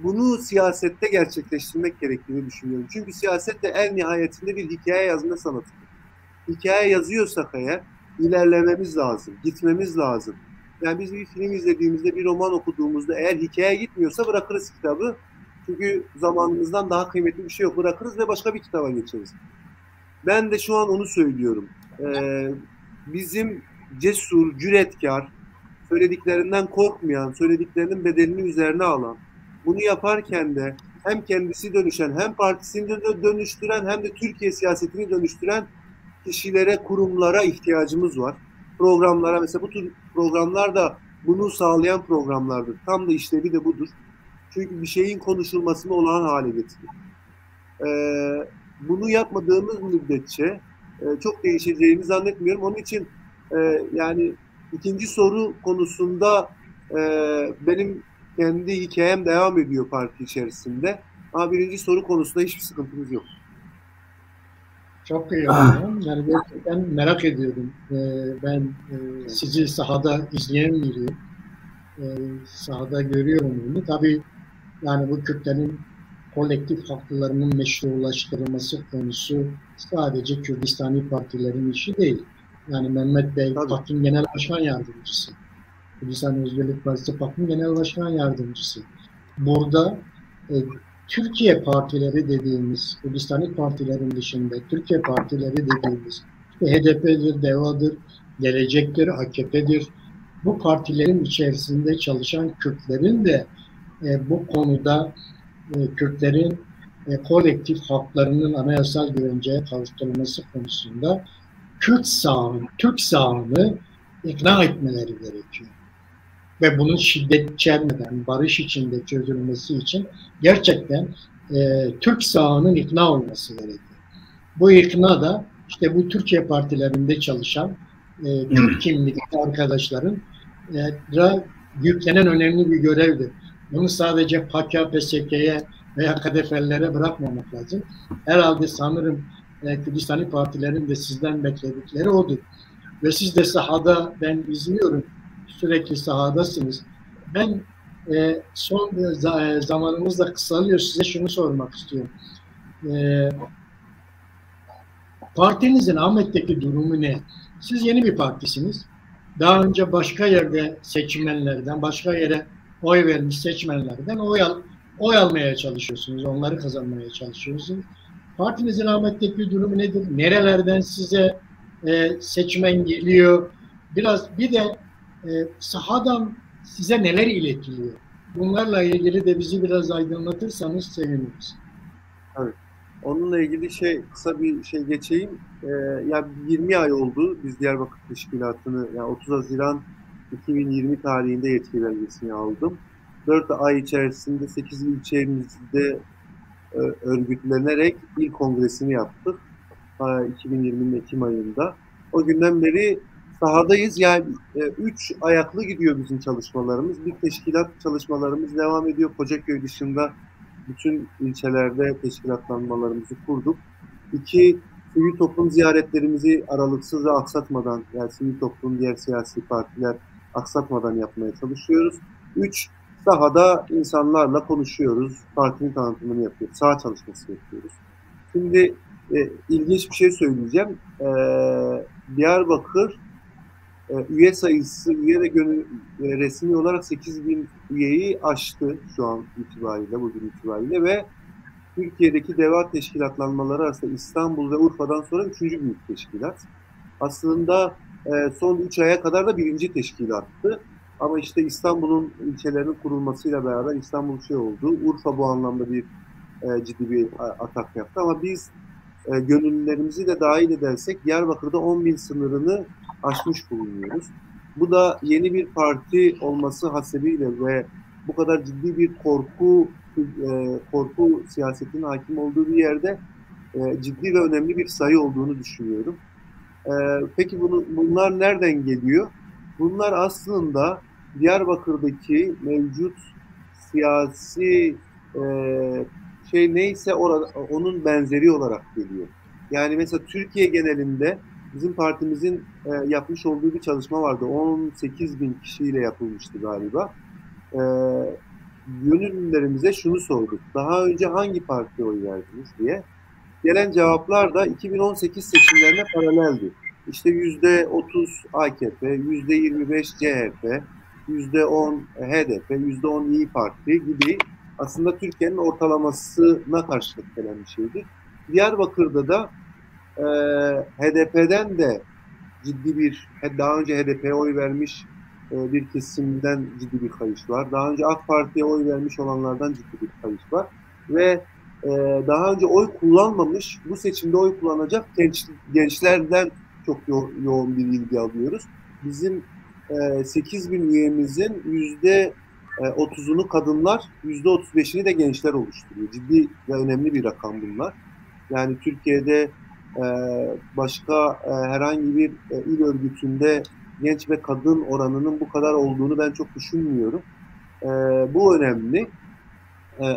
bunu siyasette gerçekleştirmek gerektiğini düşünüyorum. Çünkü siyaset de en nihayetinde bir hikaye yazma sanatıdır. Hikaye yazıyorsak eğer ilerlememiz lazım, gitmemiz lazım. Yani biz bir film izlediğimizde, bir roman okuduğumuzda eğer hikaye gitmiyorsa bırakırız kitabı. Çünkü zamanımızdan daha kıymetli bir şey yok. Bırakırız ve başka bir kitaba geçeriz. Ben de şu an onu söylüyorum. Bizim cesur, cüretkar, söylediklerinden korkmayan, söylediklerinin bedelini üzerine alan, bunu yaparken de hem kendisi dönüşen, hem partisini de dönüştüren, hem de Türkiye siyasetini dönüştüren kişilere, kurumlara ihtiyacımız var. Programlara, mesela bu tür programlar da bunu sağlayan programlardır. Tam da işlevi de budur. Çünkü bir şeyin konuşulmasını olağan hale getiriyor. Bunu yapmadığımız müddetçe çok değişeceğini zannetmiyorum. Onun için yani ikinci soru konusunda benim kendi hikayem devam ediyor parti içerisinde. Ama birinci soru konusunda hiçbir sıkıntımız yok. Çok iyi oldu. Yani gerçekten merak ediyorum. Ben sizi sahada izleyen biriyim. Sahada görüyorum bunu. Tabii yani bu Kürtlerin kolektif haklarının meşrulaştırılması konusu sadece Kürdistani partilerin işi değil. Yani Mehmet Bey, PAK'ın Genel Başkan Yardımcısı. Kürdistan Özgürlük Partisi PAK'ın Genel Başkan Yardımcısı. Burada Türkiye partileri dediğimiz, Kürdistani partilerin dışında Türkiye partileri dediğimiz HDP'dir, DEVA'dır, Gelecek'tir, AKP'dir. Bu partilerin içerisinde çalışan Kürtlerin de bu konuda Kürtlerin kolektif haklarının anayasal güvenceye kavuşturulması konusunda Kürt sağını, Türk sağını ikna etmeleri gerekiyor. Ve bunun şiddet içermeden, barış içinde çözülmesi için gerçekten Türk sağının ikna olması gerekiyor. Bu ikna da işte bu Türkiye partilerinde çalışan Kürt kimlikli arkadaşların yüklenen önemli bir görevdir. Bunu sadece PKK, PSK'ye veya KDP'lilere bırakmamak lazım. Herhalde sanırım Kürdistani partilerin de sizden bekledikleri odur. Ve siz de sahada, ben izliyorum, sürekli sahadasınız. Ben son zamanımız da kısalıyor, size şunu sormak istiyorum. Partinizin Ahmet'teki durumu ne? Siz yeni bir partisiniz. Daha önce başka yerde seçmenlerden, başka yere oy vermiş seçmenlerden oy almaya çalışıyorsunuz. Onları kazanmaya çalışıyorsunuz. Partinizin Ahmet'teki durumu nedir? Nerelerden size seçmen geliyor? Bir de sahadan size neler iletiliyor? Bunlarla ilgili de bizi biraz aydınlatırsanız seviniriz. Evet. Onunla ilgili kısa bir şey geçeyim. Yani 20 ay oldu biz Diyarbakır Teşkilatı'nı, yani 30 Haziran 2020 tarihinde yetki belgesini aldım. 4 ay içerisinde 8 ilçemizde örgütlenerek ilk kongresini yaptık. 2020'nin Ekim ayında. O günden beri sahadayız. Yani 3 ayaklı gidiyor bizim çalışmalarımız. Bir, teşkilat çalışmalarımız devam ediyor. Kocaköy dışında bütün ilçelerde teşkilatlanmalarımızı kurduk. 2, sivil toplum ziyaretlerimizi aralıksız ve aksatmadan, yani sivil toplum, diğer siyasi partiler aksatmadan yapmaya çalışıyoruz. 3, sahada insanlarla konuşuyoruz. Partinin tanıtımını yapıyoruz. Saha çalışması yapıyoruz. Şimdi ilginç bir şey söyleyeceğim. Diyarbakır üye sayısı, üye ve resmi olarak 8.000 üyeyi aştı şu an itibariyle, bugün itibariyle ve Türkiye'deki DEVA teşkilatlanmaları arasında İstanbul ve Urfa'dan sonra 3. büyük teşkilat. Aslında son 3 aya kadar da 1. teşkilattı. Ama işte İstanbul'un ilçelerinin kurulmasıyla beraber İstanbul oldu. Urfa bu anlamda bir ciddi bir atak yaptı. Ama biz gönüllülerimizi de dahil edersek Diyarbakır'da 10.000 sınırını aşmış bulunuyoruz. Bu da yeni bir parti olması hasebiyle ve bu kadar ciddi bir korku siyasetinin hakim olduğu bir yerde ciddi ve önemli bir sayı olduğunu düşünüyorum. Peki bunlar nereden geliyor? Bunlar aslında Diyarbakır'daki mevcut siyasi neyse onun benzeri olarak geliyor. Yani mesela Türkiye genelinde bizim partimizin yapmış olduğu bir çalışma vardı. 18.000 kişiyle yapılmıştı galiba. gönüllülerimize şunu sorduk. Daha önce hangi partiye oy verdiniz diye. Gelen cevaplar da 2018 seçimlerine paraleldi. İşte %30 AKP, %25 CHP, %10 HDP, %10 İYİ Parti gibi aslında Türkiye'nin ortalamasına karşılık gelen bir şeydi. Diyarbakır'da da HDP'den de ciddi bir, daha önce HDP'ye oy vermiş bir kesimden ciddi bir kayış var. Daha önce AK Parti'ye oy vermiş olanlardan ciddi bir kayış var. Ve daha önce oy kullanmamış, bu seçimde oy kullanacak gençlerden çok yoğun bir ilgi alıyoruz. Bizim 8 bin üyemizin %30'unu kadınlar, %35'ini de gençler oluşturuyor. Ciddi ve önemli bir rakam bunlar. Yani Türkiye'de başka herhangi bir il örgütünde genç ve kadın oranının bu kadar olduğunu ben çok düşünmüyorum. Bu önemli.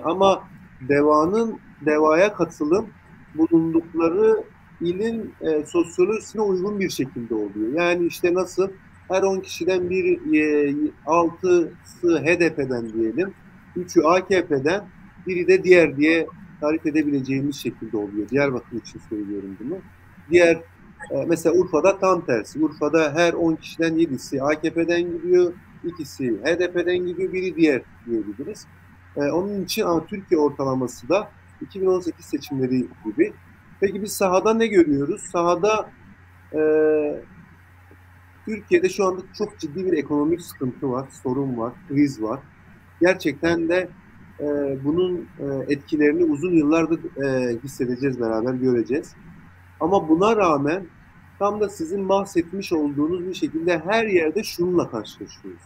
Ama DEVA'ya katılım bulundukları ilin sosyolojisine uygun bir şekilde oluyor. Yani işte nasıl her 10 kişiden bir 6'sı HDP'den diyelim, 3'ü AKP'den, biri de diğer diye tarif edebileceğimiz şekilde oluyor. Diyarbakır için söylüyorum bunu. Mesela Urfa'da tam tersi. Urfa'da her 10 kişiden 7'si AKP'den gidiyor, ikisi HDP'den gidiyor, biri diğer diyebiliriz. Onun için Türkiye ortalaması da 2018 seçimleri gibi. Peki biz sahada ne görüyoruz? Sahada Türkiye'de şu anda çok ciddi bir ekonomik sıkıntı var, sorun var, kriz var. Gerçekten de bunun etkilerini uzun yıllardır hissedeceğiz, beraber göreceğiz. Ama buna rağmen tam da sizin bahsetmiş olduğunuz bir şekilde her yerde şununla karşılaşıyoruz.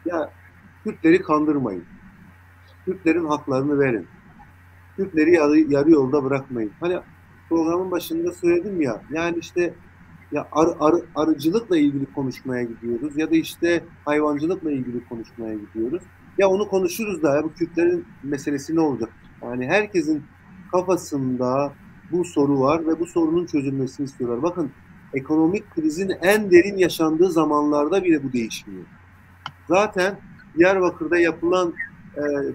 Ya Kürtleri kandırmayın. Kürtlerin haklarını verin. Kürtleri yarı yolda bırakmayın. Hani programın başında söyledim ya, yani işte ya arıcılıkla ilgili konuşmaya gidiyoruz ya da işte hayvancılıkla ilgili konuşmaya gidiyoruz. Ya onu konuşuruz da ya bu Kürtlerin meselesi ne olacak? Yani herkesin kafasında bu soru var ve bu sorunun çözülmesini istiyorlar. Bakın ekonomik krizin en derin yaşandığı zamanlarda bile bu değişmiyor. Zaten Diyarbakır'da yapılan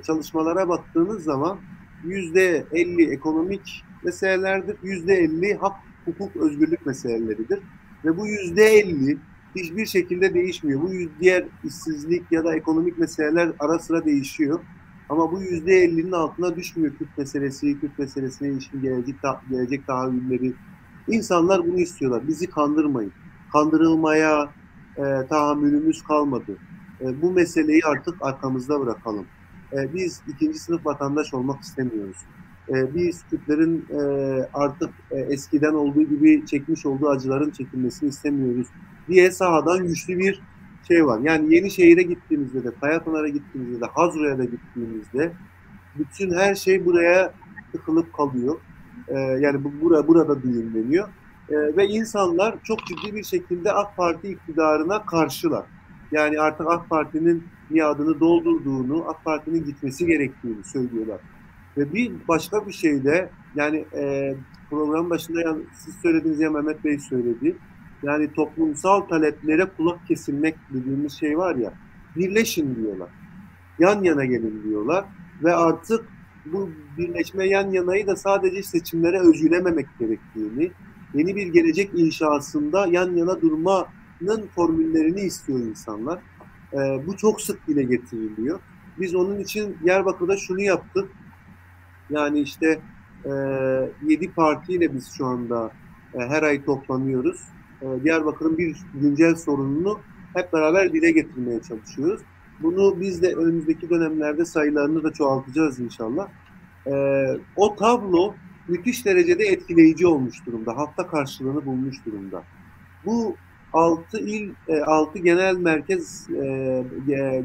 çalışmalara baktığınız zaman %50 ekonomik meselelerdir, %50 hak, hukuk, özgürlük meseleleridir. Ve bu %50 hiçbir şekilde değişmiyor. Bu diğer işsizlik ya da ekonomik meseleler ara sıra değişiyor. Ama bu %50'nin altına düşmüyor Kürt meselesi, Kürt meselesine ilişkin gelecek tahayyülleri. İnsanlar bunu istiyorlar. Bizi kandırmayın. Kandırılmaya tahammülümüz kalmadı. Bu meseleyi artık arkamızda bırakalım. Biz ikinci sınıf vatandaş olmak istemiyoruz. Biz Kürtlerin artık eskiden olduğu gibi çekmiş olduğu acıların çekilmesini istemiyoruz diye sahadan güçlü bir şey var. Yani Yenişehir'e gittiğimizde de, Kayapınar'a gittiğimizde de, Hazro'ya da gittiğimizde bütün her şey buraya tıkılıp kalıyor. Yani burada düğümleniyor. Ve insanlar çok ciddi bir şekilde AK Parti iktidarına karşılar. Yani artık AK Parti'nin miadını doldurduğunu, AK Parti'nin gitmesi gerektiğini söylüyorlar. Ve bir başka bir şey de yani programın başında yani siz söylediğiniz ya Mehmet Bey söyledi. Yani toplumsal taleplere kulak kesilmek dediğimiz şey var ya, birleşin diyorlar. Yan yana gelin diyorlar. Ve artık bu birleşme yan yanayı da sadece seçimlere özgülememek gerektiğini, yeni bir gelecek inşasında yan yana durmanın formüllerini istiyor insanlar. Bu çok sık dile getiriliyor. Biz onun için Diyarbakır'da şunu yaptık. Yani işte 7 partiyle biz şu anda her ay toplanıyoruz. Diyarbakır'ın bir güncel sorununu hep beraber dile getirmeye çalışıyoruz. Bunu biz de önümüzdeki dönemlerde sayılarını da çoğaltacağız inşallah. O tablo müthiş derecede etkileyici olmuş durumda. Halkta karşılığını bulmuş durumda. Bu 6 genel merkez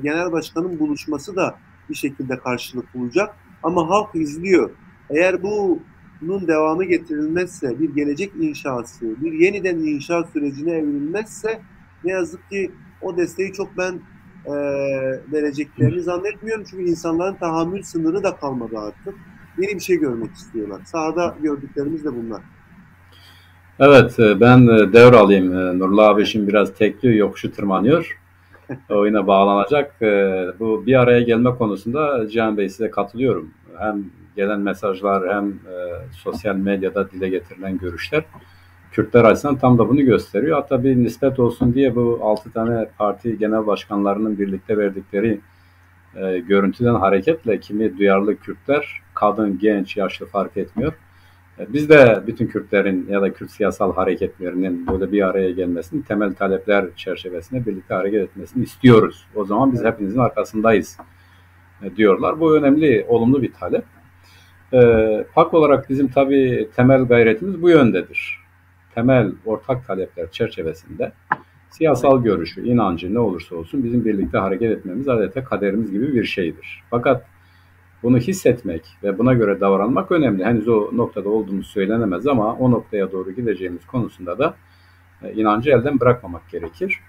genel başkanın buluşması da bir şekilde karşılık bulacak. Ama halk izliyor. Eğer bunun devamı getirilmezse, bir gelecek inşası, bir yeniden inşa sürecine evrilmezse ne yazık ki o desteği çok ben vereceklerini zannetmiyorum. Çünkü insanların tahammül sınırı da kalmadı artık. Yeni bir şey görmek istiyorlar. Sahada gördüklerimiz de bunlar. Evet, ben devralayım. Nurullah abi şimdi biraz tekliyor, yokuşu tırmanıyor. oyuna bağlanacak. Bu bir araya gelme konusunda Cihan Bey size katılıyorum. Hem gelen mesajlar hem sosyal medyada dile getirilen görüşler Kürtler açısından tam da bunu gösteriyor. Hatta bir nispet olsun diye bu 6 tane parti genel başkanlarının birlikte verdikleri görüntüden hareketle kimi duyarlı Kürtler, kadın, genç, yaşlı fark etmiyor. Biz de bütün Kürtlerin ya da Kürt siyasal hareketlerinin böyle bir araya gelmesini, temel talepler çerçevesinde birlikte hareket etmesini istiyoruz. O zaman biz hepinizin arkasındayız diyorlar. Bu önemli, olumlu bir talep. Hak olarak bizim tabii temel gayretimiz bu yöndedir. Temel ortak talepler çerçevesinde siyasal görüşü, inancı ne olursa olsun bizim birlikte hareket etmemiz adeta kaderimiz gibi bir şeydir. Fakat bunu hissetmek ve buna göre davranmak önemli. Henüz o noktada olduğumuz söylenemez ama o noktaya doğru gideceğimiz konusunda da inancı elden bırakmamak gerekir.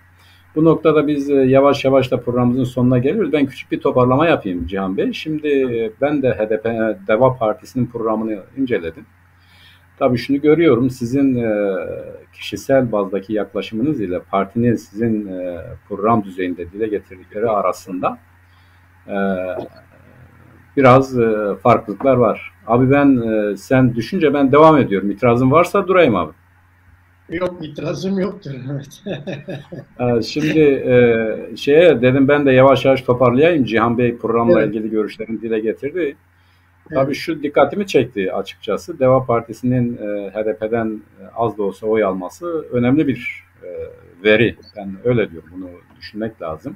Bu noktada biz yavaş yavaş da programımızın sonuna geliyoruz. Ben küçük bir toparlama yapayım Cihan Bey. Şimdi ben de HDP, Deva Partisi'nin programını inceledim. Tabii şunu görüyorum, sizin kişisel bazdaki yaklaşımınız ile partinin sizin program düzeyinde dile getirdikleri arasında biraz farklılıklar var. Abi ben sen düşünce ben devam ediyorum. İtirazın varsa durayım abi. Yok, itirazım yoktur. Evet. Şimdi dedim ben de yavaş yavaş toparlayayım. Cihan Bey programla ilgili görüşlerini dile getirdi. Tabii şu dikkatimi çekti açıkçası. Deva Partisi'nin HDP'den az da olsa oy alması önemli bir veri. Ben öyle diyorum. Bunu düşünmek lazım.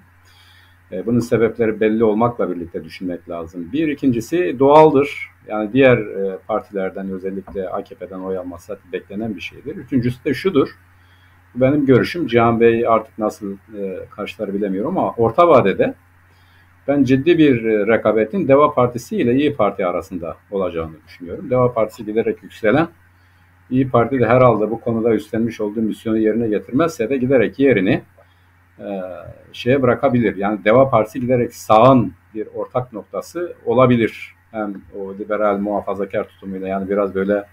Bunun sebepleri belli olmakla birlikte düşünmek lazım. Bir, ikincisi doğaldır. Yani diğer partilerden özellikle AKP'den oy alması beklenen bir şeydir. Üçüncüsü de şudur. Benim görüşüm, Cihan Bey artık nasıl karşılar bilemiyorum ama orta vadede ben ciddi bir rekabetin Deva Partisi ile İyi Parti arasında olacağını düşünüyorum. Deva Partisi giderek yükselen, İyi Parti de herhalde bu konuda üstlenmiş olduğu misyonu yerine getirmezse de giderek yerini bırakabilir. Yani Deva Partisi giderek sağın bir ortak noktası olabilir. Hem o liberal muhafazakar tutumuyla, yani biraz böyle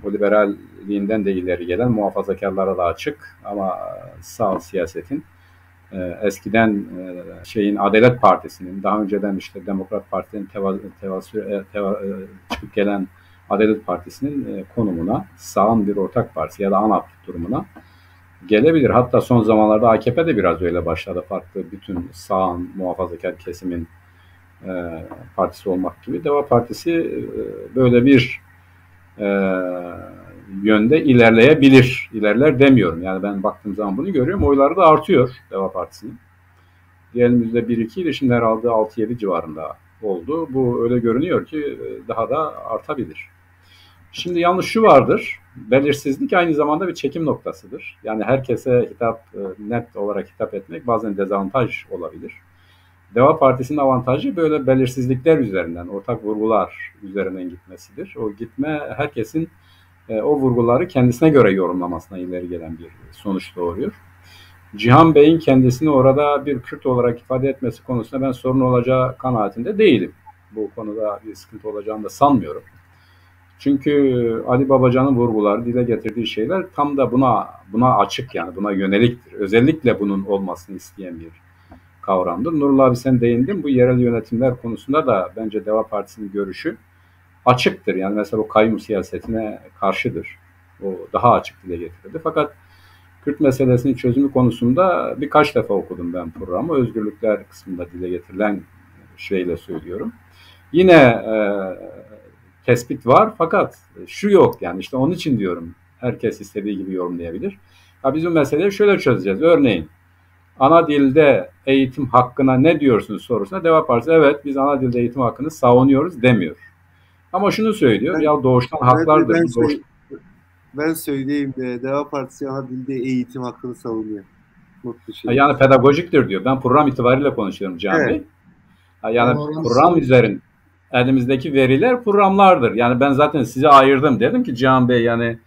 o liberalliğinden de ileri gelen muhafazakarlara da açık ama sağ siyasetin eskiden Adalet Partisi'nin, daha önceden işte Demokrat Parti'nin çıkıp gelen Adalet Partisi'nin konumuna, sağın bir ortak partisi ya da ANAP durumuna gelebilir. Hatta son zamanlarda AKP de biraz öyle başladı. Farklı bütün sağın, muhafazakar kesimin partisi olmak gibi. Deva Partisi böyle bir yönde ilerleyebilir. İlerler demiyorum. Yani ben baktığım zaman bunu görüyorum. Oyları da artıyor Deva Partisi'nin. Diyelim %1-2 ile şimdi herhalde 6-7 civarında oldu. Bu öyle görünüyor ki daha da artabilir. Şimdi yalnız şu vardır, belirsizlik aynı zamanda bir çekim noktasıdır. Yani herkese net olarak hitap etmek bazen dezavantaj olabilir. Deva Partisi'nin avantajı böyle belirsizlikler üzerinden, ortak vurgular üzerinden gitmesidir. O gitme herkesin o vurguları kendisine göre yorumlamasına ileri gelen bir sonuç doğuruyor. Cihan Bey'in kendisini orada bir Kürt olarak ifade etmesi konusunda ben sorun olacağı kanaatinde değilim. Bu konuda bir sıkıntı olacağını da sanmıyorum. Çünkü Ali Babacan'ın vurguları, dile getirdiği şeyler tam da buna açık, yani buna yöneliktir. Özellikle bunun olmasını isteyen bir kavramdır. Nurullah abi sen değindin. Bu yerel yönetimler konusunda da bence Deva Partisi'nin görüşü açıktır. Yani mesela o kayyum siyasetine karşıdır. O daha açık dile getirildi. Fakat Kürt meselesinin çözümü konusunda birkaç defa okudum ben programı. Özgürlükler kısmında dile getirilen şeyle söylüyorum. Yine tespit var fakat şu yok, yani işte onun için diyorum herkes istediği gibi yorumlayabilir. Biz bu meseleyi şöyle çözeceğiz. Örneğin ana dilde eğitim hakkına ne diyorsunuz sorusuna Deva Partisi evet biz ana dilde eğitim hakkını savunuyoruz demiyor. Ama şunu söylüyor, ya doğuştan haklardır. Ben söyleyeyim de Deva Partisi ana dilde eğitim hakkını savunuyor. Mutlu şey. Yani pedagojiktir diyor. Ben program itibariyle konuşuyorum Cihan Bey. Yani program üzerinde elimizdeki veriler programlardır. Yani ben zaten size ayırdım. Dedim ki Cihan Bey yani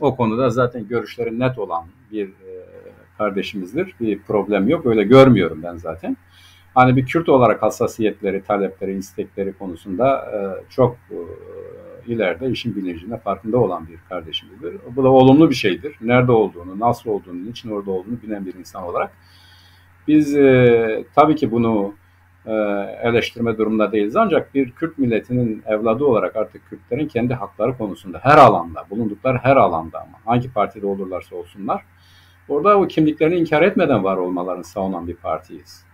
o konuda zaten görüşleri net olan bir kardeşimizdir. Bir problem yok. Öyle görmüyorum ben zaten. Hani bir Kürt olarak hassasiyetleri, talepleri, istekleri konusunda çok ileride işin bilincinde, farkında olan bir kardeşimizdir. Bu da olumlu bir şeydir. Nerede olduğunu, nasıl olduğunu, niçin orada olduğunu bilen bir insan olarak Biz tabii ki bunu eleştirme durumunda değiliz. Ancak bir Kürt milletinin evladı olarak artık Kürtlerin kendi hakları konusunda her alanda, bulundukları her alanda ama hangi partide olurlarsa olsunlar, orada o kimliklerini inkar etmeden var olmalarını savunan bir partiyiz.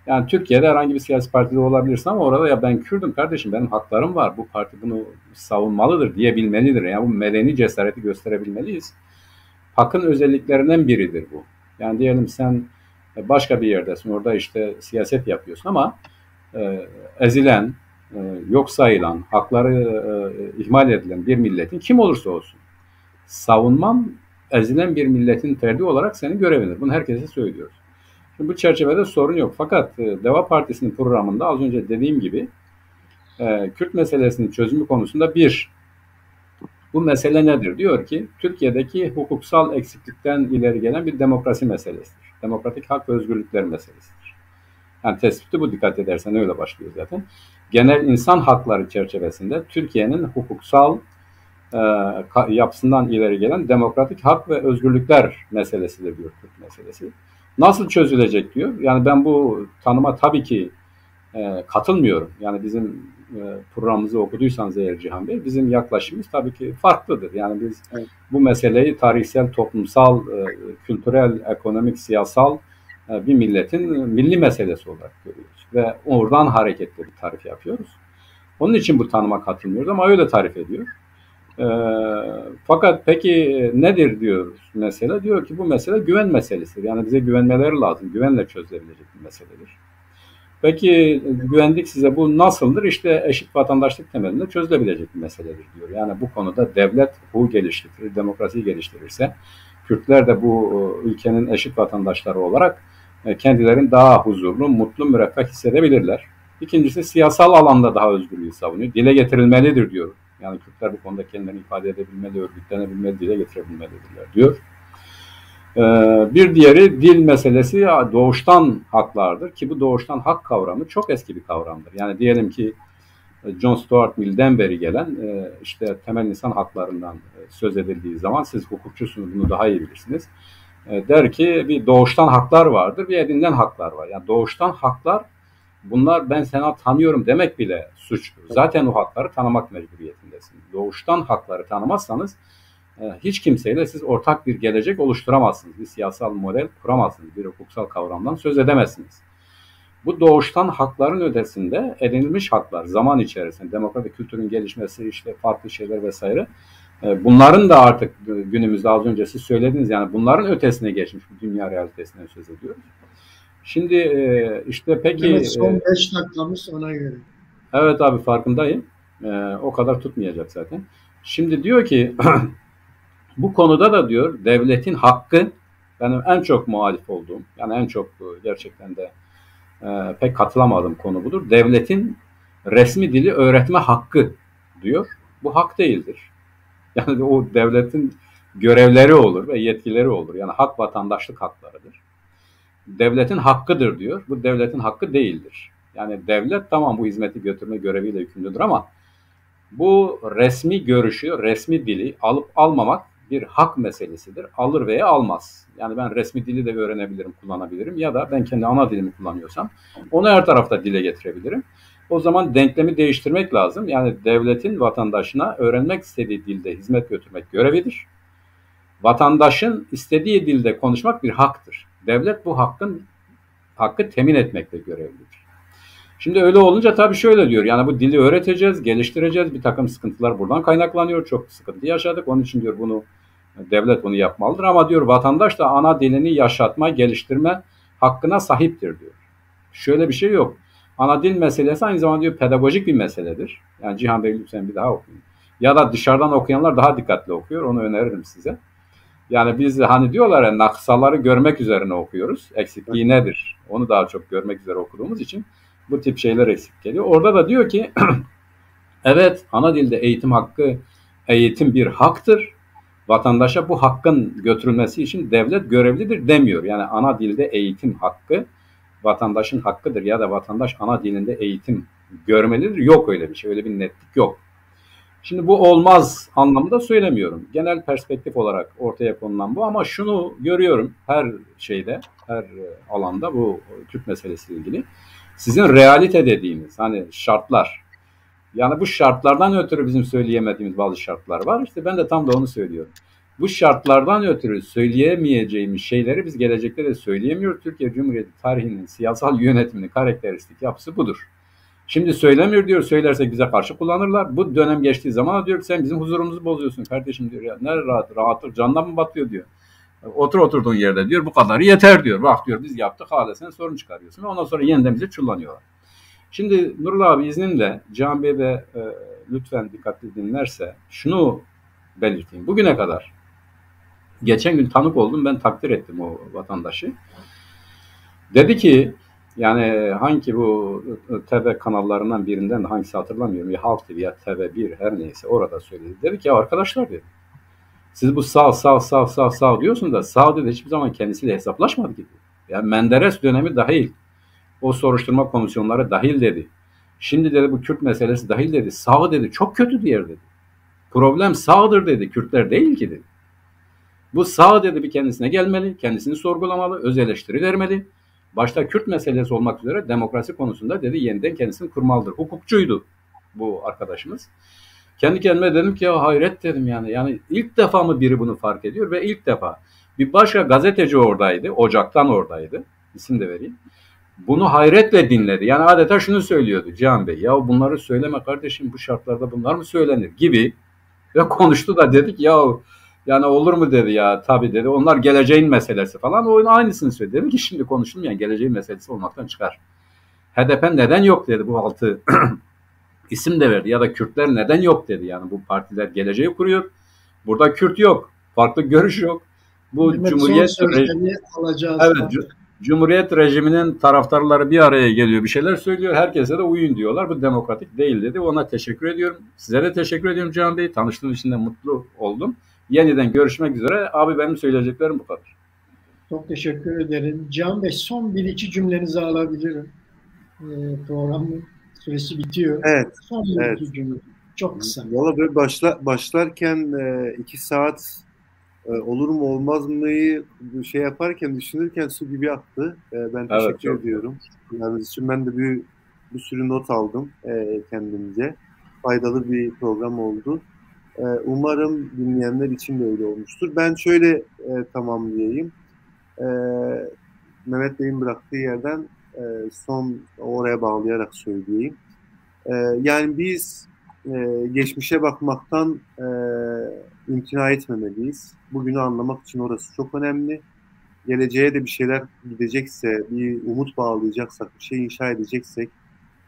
Yani Türkiye'de herhangi bir siyasi partide olabilirsin ama orada ya ben Kürdüm kardeşim, benim haklarım var, bu parti bunu savunmalıdır diyebilmelidir. Yani bu medeni cesareti gösterebilmeliyiz. Hakkın özelliklerinden biridir bu. Yani diyelim sen başka bir yerdesin, orada işte siyaset yapıyorsun ama ezilen, yok sayılan, hakları ihmal edilen bir milletin kim olursa olsun savunman ezilen bir milletin ferdi olarak senin görevindir. Bunu herkese söylüyoruz. Şimdi bu çerçevede sorun yok. Fakat Deva Partisi'nin programında az önce dediğim gibi Kürt meselesinin çözümü konusunda bu mesele nedir? Diyor ki Türkiye'deki hukuksal eksiklikten ileri gelen bir demokrasi meselesidir. Demokratik hak ve özgürlükler meselesidir. Yani tespiti bu, dikkat edersen öyle başlıyor zaten. Genel insan hakları çerçevesinde Türkiye'nin hukuksal yapısından ileri gelen demokratik hak ve özgürlükler meselesidir diyor Kürt meselesi. Nasıl çözülecek diyor. Yani ben bu tanıma tabii ki katılmıyorum. Yani bizim programımızı okuduysanız eğer Cihan Bey, bizim yaklaşımımız tabii ki farklıdır. Yani biz bu meseleyi tarihsel, toplumsal, kültürel, ekonomik, siyasal bir milletin milli meselesi olarak görüyoruz. Ve oradan hareketle bir tarif yapıyoruz. Onun için bu tanıma katılmıyoruz ama öyle tarif ediyor. Fakat peki nedir diyoruz mesele? Diyor ki bu mesele güven meselesidir. Yani bize güvenmeleri lazım. Güvenle çözülebilecek bir meseledir. Peki güvendik size, bu nasıldır? İşte eşit vatandaşlık temelinde çözülebilecek bir meseledir diyor. Yani bu konuda devlet hukuku geliştirir, demokrasiyi geliştirirse Kürtler de bu ülkenin eşit vatandaşları olarak kendilerini daha huzurlu, mutlu, müreffeh hissedebilirler. İkincisi siyasal alanda daha özgürlüğü savunuyor. Dile getirilmelidir diyor. Yani Kürtler bu konuda kendilerini ifade edebilmeli, örgütlenebilmeli, dile getirebilmelidirler diyor. Bir diğeri dil meselesi, doğuştan haklardır ki bu doğuştan hak kavramı çok eski bir kavramdır. Yani diyelim ki John Stuart Mill'den beri gelen işte temel insan haklarından söz edildiği zaman, siz hukukçusunuz bunu daha iyi bilirsiniz. Der ki bir doğuştan haklar vardır, bir edinilen haklar var. Yani doğuştan haklar, bunlar ben sana tanıyorum demek bile suçtur. Zaten o hakları tanımak mecburiyetindesiniz. Doğuştan hakları tanımazsanız hiç kimseyle siz ortak bir gelecek oluşturamazsınız. Bir siyasal model kuramazsınız. Bir hukuksal kavramdan söz edemezsiniz. Bu doğuştan hakların ötesinde edinilmiş haklar, zaman içerisinde demokratik kültürün gelişmesi, işte farklı şeyler vesaire, bunların da artık günümüzde az önce siz söylediniz, yani bunların ötesine geçmiş bir dünya realitesinden söz ediyoruz. Şimdi işte peki... Evet, son 5 dakikamız ona göre. Evet abi, farkındayım. O kadar tutmayacak zaten. Şimdi diyor ki bu konuda da diyor devletin hakkı, benim en çok muhalif olduğum, yani en çok gerçekten de pek katılamadığım konu budur. Devletin resmi dili öğretme hakkı diyor. Bu hak değildir. Yani o devletin görevleri olur ve yetkileri olur. Yani hak vatandaşlık haklarıdır. Devletin hakkıdır diyor. Bu devletin hakkı değildir. Yani devlet tamam bu hizmeti götürme göreviyle yükümlüdür ama bu resmi görüşü, resmi dili alıp almamak bir hak meselesidir. Alır veya almaz. Yani ben resmi dili de öğrenebilirim, kullanabilirim ya da ben kendi ana dilimi kullanıyorsam onu her tarafta dile getirebilirim. O zaman denklemi değiştirmek lazım. Yani devletin vatandaşına öğrenmek istediği dilde hizmet götürmek görevidir. Vatandaşın istediği dilde konuşmak bir haktır. Devlet bu hakkı temin etmekle görevlidir. Şimdi öyle olunca tabii şöyle diyor, yani bu dili öğreteceğiz, geliştireceğiz, bir takım sıkıntılar buradan kaynaklanıyor, çok sıkıntı yaşadık, onun için diyor bunu devlet bunu yapmalıdır ama diyor vatandaş da ana dilini yaşatma, geliştirme hakkına sahiptir diyor. Şöyle bir şey yok. Ana dil meselesi aynı zamanda diyor pedagojik bir meseledir. Yani Cihan Bey lütfen bir daha okuyun. Ya da dışarıdan okuyanlar daha dikkatli okuyor, onu öneririm size. Yani biz hani diyorlar ya, naksaları görmek üzerine okuyoruz. Eksikliği nedir? Onu daha çok görmek üzere okuduğumuz için bu tip şeyler eksik geliyor. Orada da diyor ki evet, ana dilde eğitim hakkı, eğitim bir haktır. Vatandaşa bu hakkın götürülmesi için devlet görevlidir demiyor. Yani ana dilde eğitim hakkı vatandaşın hakkıdır ya da vatandaş ana dilinde eğitim görmelidir. Yok öyle bir şey, öyle bir netlik yok. Şimdi bu olmaz anlamında söylemiyorum. Genel perspektif olarak ortaya konulan bu, ama şunu görüyorum her şeyde, her alanda bu Kürt meselesiyle ilgili. Sizin realite dediğiniz hani şartlar, yani bu şartlardan ötürü bizim söyleyemediğimiz bazı şartlar var. İşte ben de tam da onu söylüyorum. Bu şartlardan ötürü söyleyemeyeceğimiz şeyleri biz gelecekte de söyleyemiyoruz. Türkiye Cumhuriyeti tarihinin siyasal yönetiminin karakteristik yapısı budur. Şimdi söylemiyor diyor, söylersek bize karşı kullanırlar. Bu dönem geçtiği zaman diyor ki sen bizim huzurumuzu bozuyorsun kardeşim diyor. Ya ne rahatlık candan mı batıyor diyor. Oturduğun yerde diyor, bu kadarı yeter diyor. Bak diyor biz yaptık, hala sen sorun çıkarıyorsun. Ondan sonra yeniden bize çullanıyorlar. Şimdi Nurullah abi izninle Cihan Bey de lütfen dikkatli dinlerse şunu belirteyim. Bugüne kadar geçen gün tanık oldum, ben takdir ettim o vatandaşı. Dedi ki yani hangi bu TV kanallarından birinden de hangisi hatırlamıyorum. Ya Halk TV ya TV1 her neyse orada söyledi. Dedi ki ya arkadaşlar dedi. Siz bu sağ diyorsun da sağ dedi hiçbir zaman kendisiyle hesaplaşmadı gibi. Yani Menderes dönemi dahil. O soruşturma komisyonları dahil dedi. Şimdi dedi bu Kürt meselesi dahil dedi. Sağ dedi çok kötü diğer dedi. Problem sağdır dedi. Kürtler değil ki dedi. Bu sağ dedi bir kendisine gelmeli. Kendisini sorgulamalı. Öz eleştiri vermeli. Başta Kürt meselesi olmak üzere demokrasi konusunda dedi yeniden kendisini kurmalıdır. Hukukçuydu bu arkadaşımız. Kendi kendime dedim ki ya hayret dedim yani. Yani ilk defa mı biri bunu fark ediyor ve ilk defa bir başka gazeteci oradaydı. Ocak'tan oradaydı. İsim de vereyim. Bunu hayretle dinledi. Yani adeta şunu söylüyordu Cihan Bey. Ya bunları söyleme kardeşim, bu şartlarda bunlar mı söylenir gibi. Ve konuştu da dedik ya yani olur mu dedi ya, tabii dedi. Onlar geleceğin meselesi falan. O aynısını söyledi. Dedim ki şimdi konuşulmayan geleceğin meselesi olmaktan çıkar. HDP neden yok dedi, bu altı isim de verdi. Ya da Kürtler neden yok dedi. Yani bu partiler geleceği kuruyor. Burada Kürt yok. Farklı görüş yok. Bu Mehmet, Cumhuriyet alacağız. Evet, Cumhuriyet rejiminin taraftarları bir araya geliyor, bir şeyler söylüyor. Herkese de uyun diyorlar. Bu demokratik değil dedi. Ona teşekkür ediyorum. Size de teşekkür ediyorum Cihan Bey. Tanıştığım için de mutlu oldum. Yeniden görüşmek üzere. Abi benim söyleyeceklerim bu kadar. Çok teşekkür ederim. Cihan Bey son bir iki cümlenizi alabilirim. Programın süresi bitiyor. Evet. Son bir iki cümle. Çok kısa. Valla böyle başlarken 2 saat olur mu olmaz mıyı şey yaparken düşünürken su gibi aktı. Ben teşekkür ediyorum. Yani için ben de bir sürü not aldım kendimce. Faydalı bir program oldu. Umarım dinleyenler için de öyle olmuştur. Ben şöyle tamamlayayım. Mehmet Bey'in bıraktığı yerden son oraya bağlayarak söyleyeyim. Yani biz geçmişe bakmaktan imtina etmemeliyiz. Bugünü anlamak için orası çok önemli. Geleceğe de bir şeyler gidecekse, bir umut bağlayacaksak, bir şey inşa edeceksek,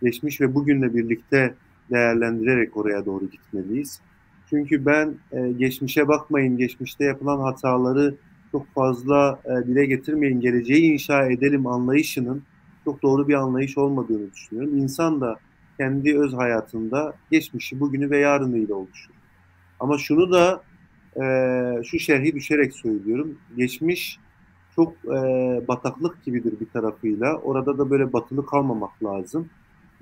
geçmiş ve bugünle birlikte değerlendirerek oraya doğru gitmeliyiz. Çünkü ben geçmişe bakmayın, geçmişte yapılan hataları çok fazla dile getirmeyin, geleceği inşa edelim anlayışının çok doğru bir anlayış olmadığını düşünüyorum. İnsan da kendi öz hayatında geçmişi, bugünü ve yarınıyla oluşur. Ama şunu da şu şerhi düşerek söylüyorum. Geçmiş çok bataklık gibidir bir tarafıyla. Orada da böyle batılı kalmamak lazım.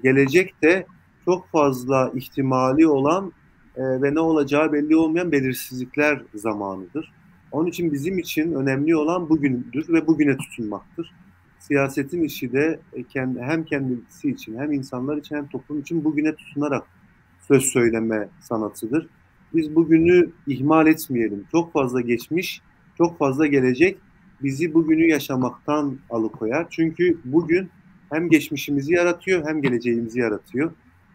Gelecek de çok fazla ihtimali olan ve ne olacağı belli olmayan belirsizlikler zamanıdır. Onun için bizim için önemli olan bugündür ve bugüne tutunmaktır. Siyasetin işi de hem kendisi için hem insanlar için hem toplum için bugüne tutunarak söz söyleme sanatıdır. Biz bugünü ihmal etmeyelim. Çok fazla geçmiş, çok fazla gelecek bizi bugünü yaşamaktan alıkoyar. Çünkü bugün hem geçmişimizi yaratıyor hem geleceğimizi yaratıyor.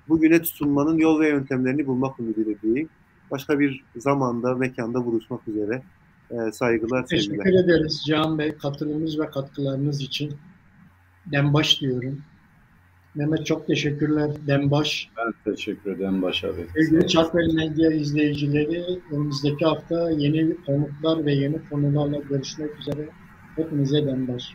Bugüne tutunmanın yol ve yöntemlerini bulmak ümidiyle diyeyim. Başka bir zamanda, mekanda buluşmak üzere. Saygılar, sevgiler. Teşekkür ederiz Cihan Bey katılımınız ve katkılarınız için. Dembaş diyorum. Mehmet çok teşekkürler. Dembaş. Ben teşekkür ederim Dembaş abi. Sevgili Çakvel Medya izleyicileri, önümüzdeki hafta yeni konuklar ve yeni konularla görüşmek üzere. Hepinize Dembaş.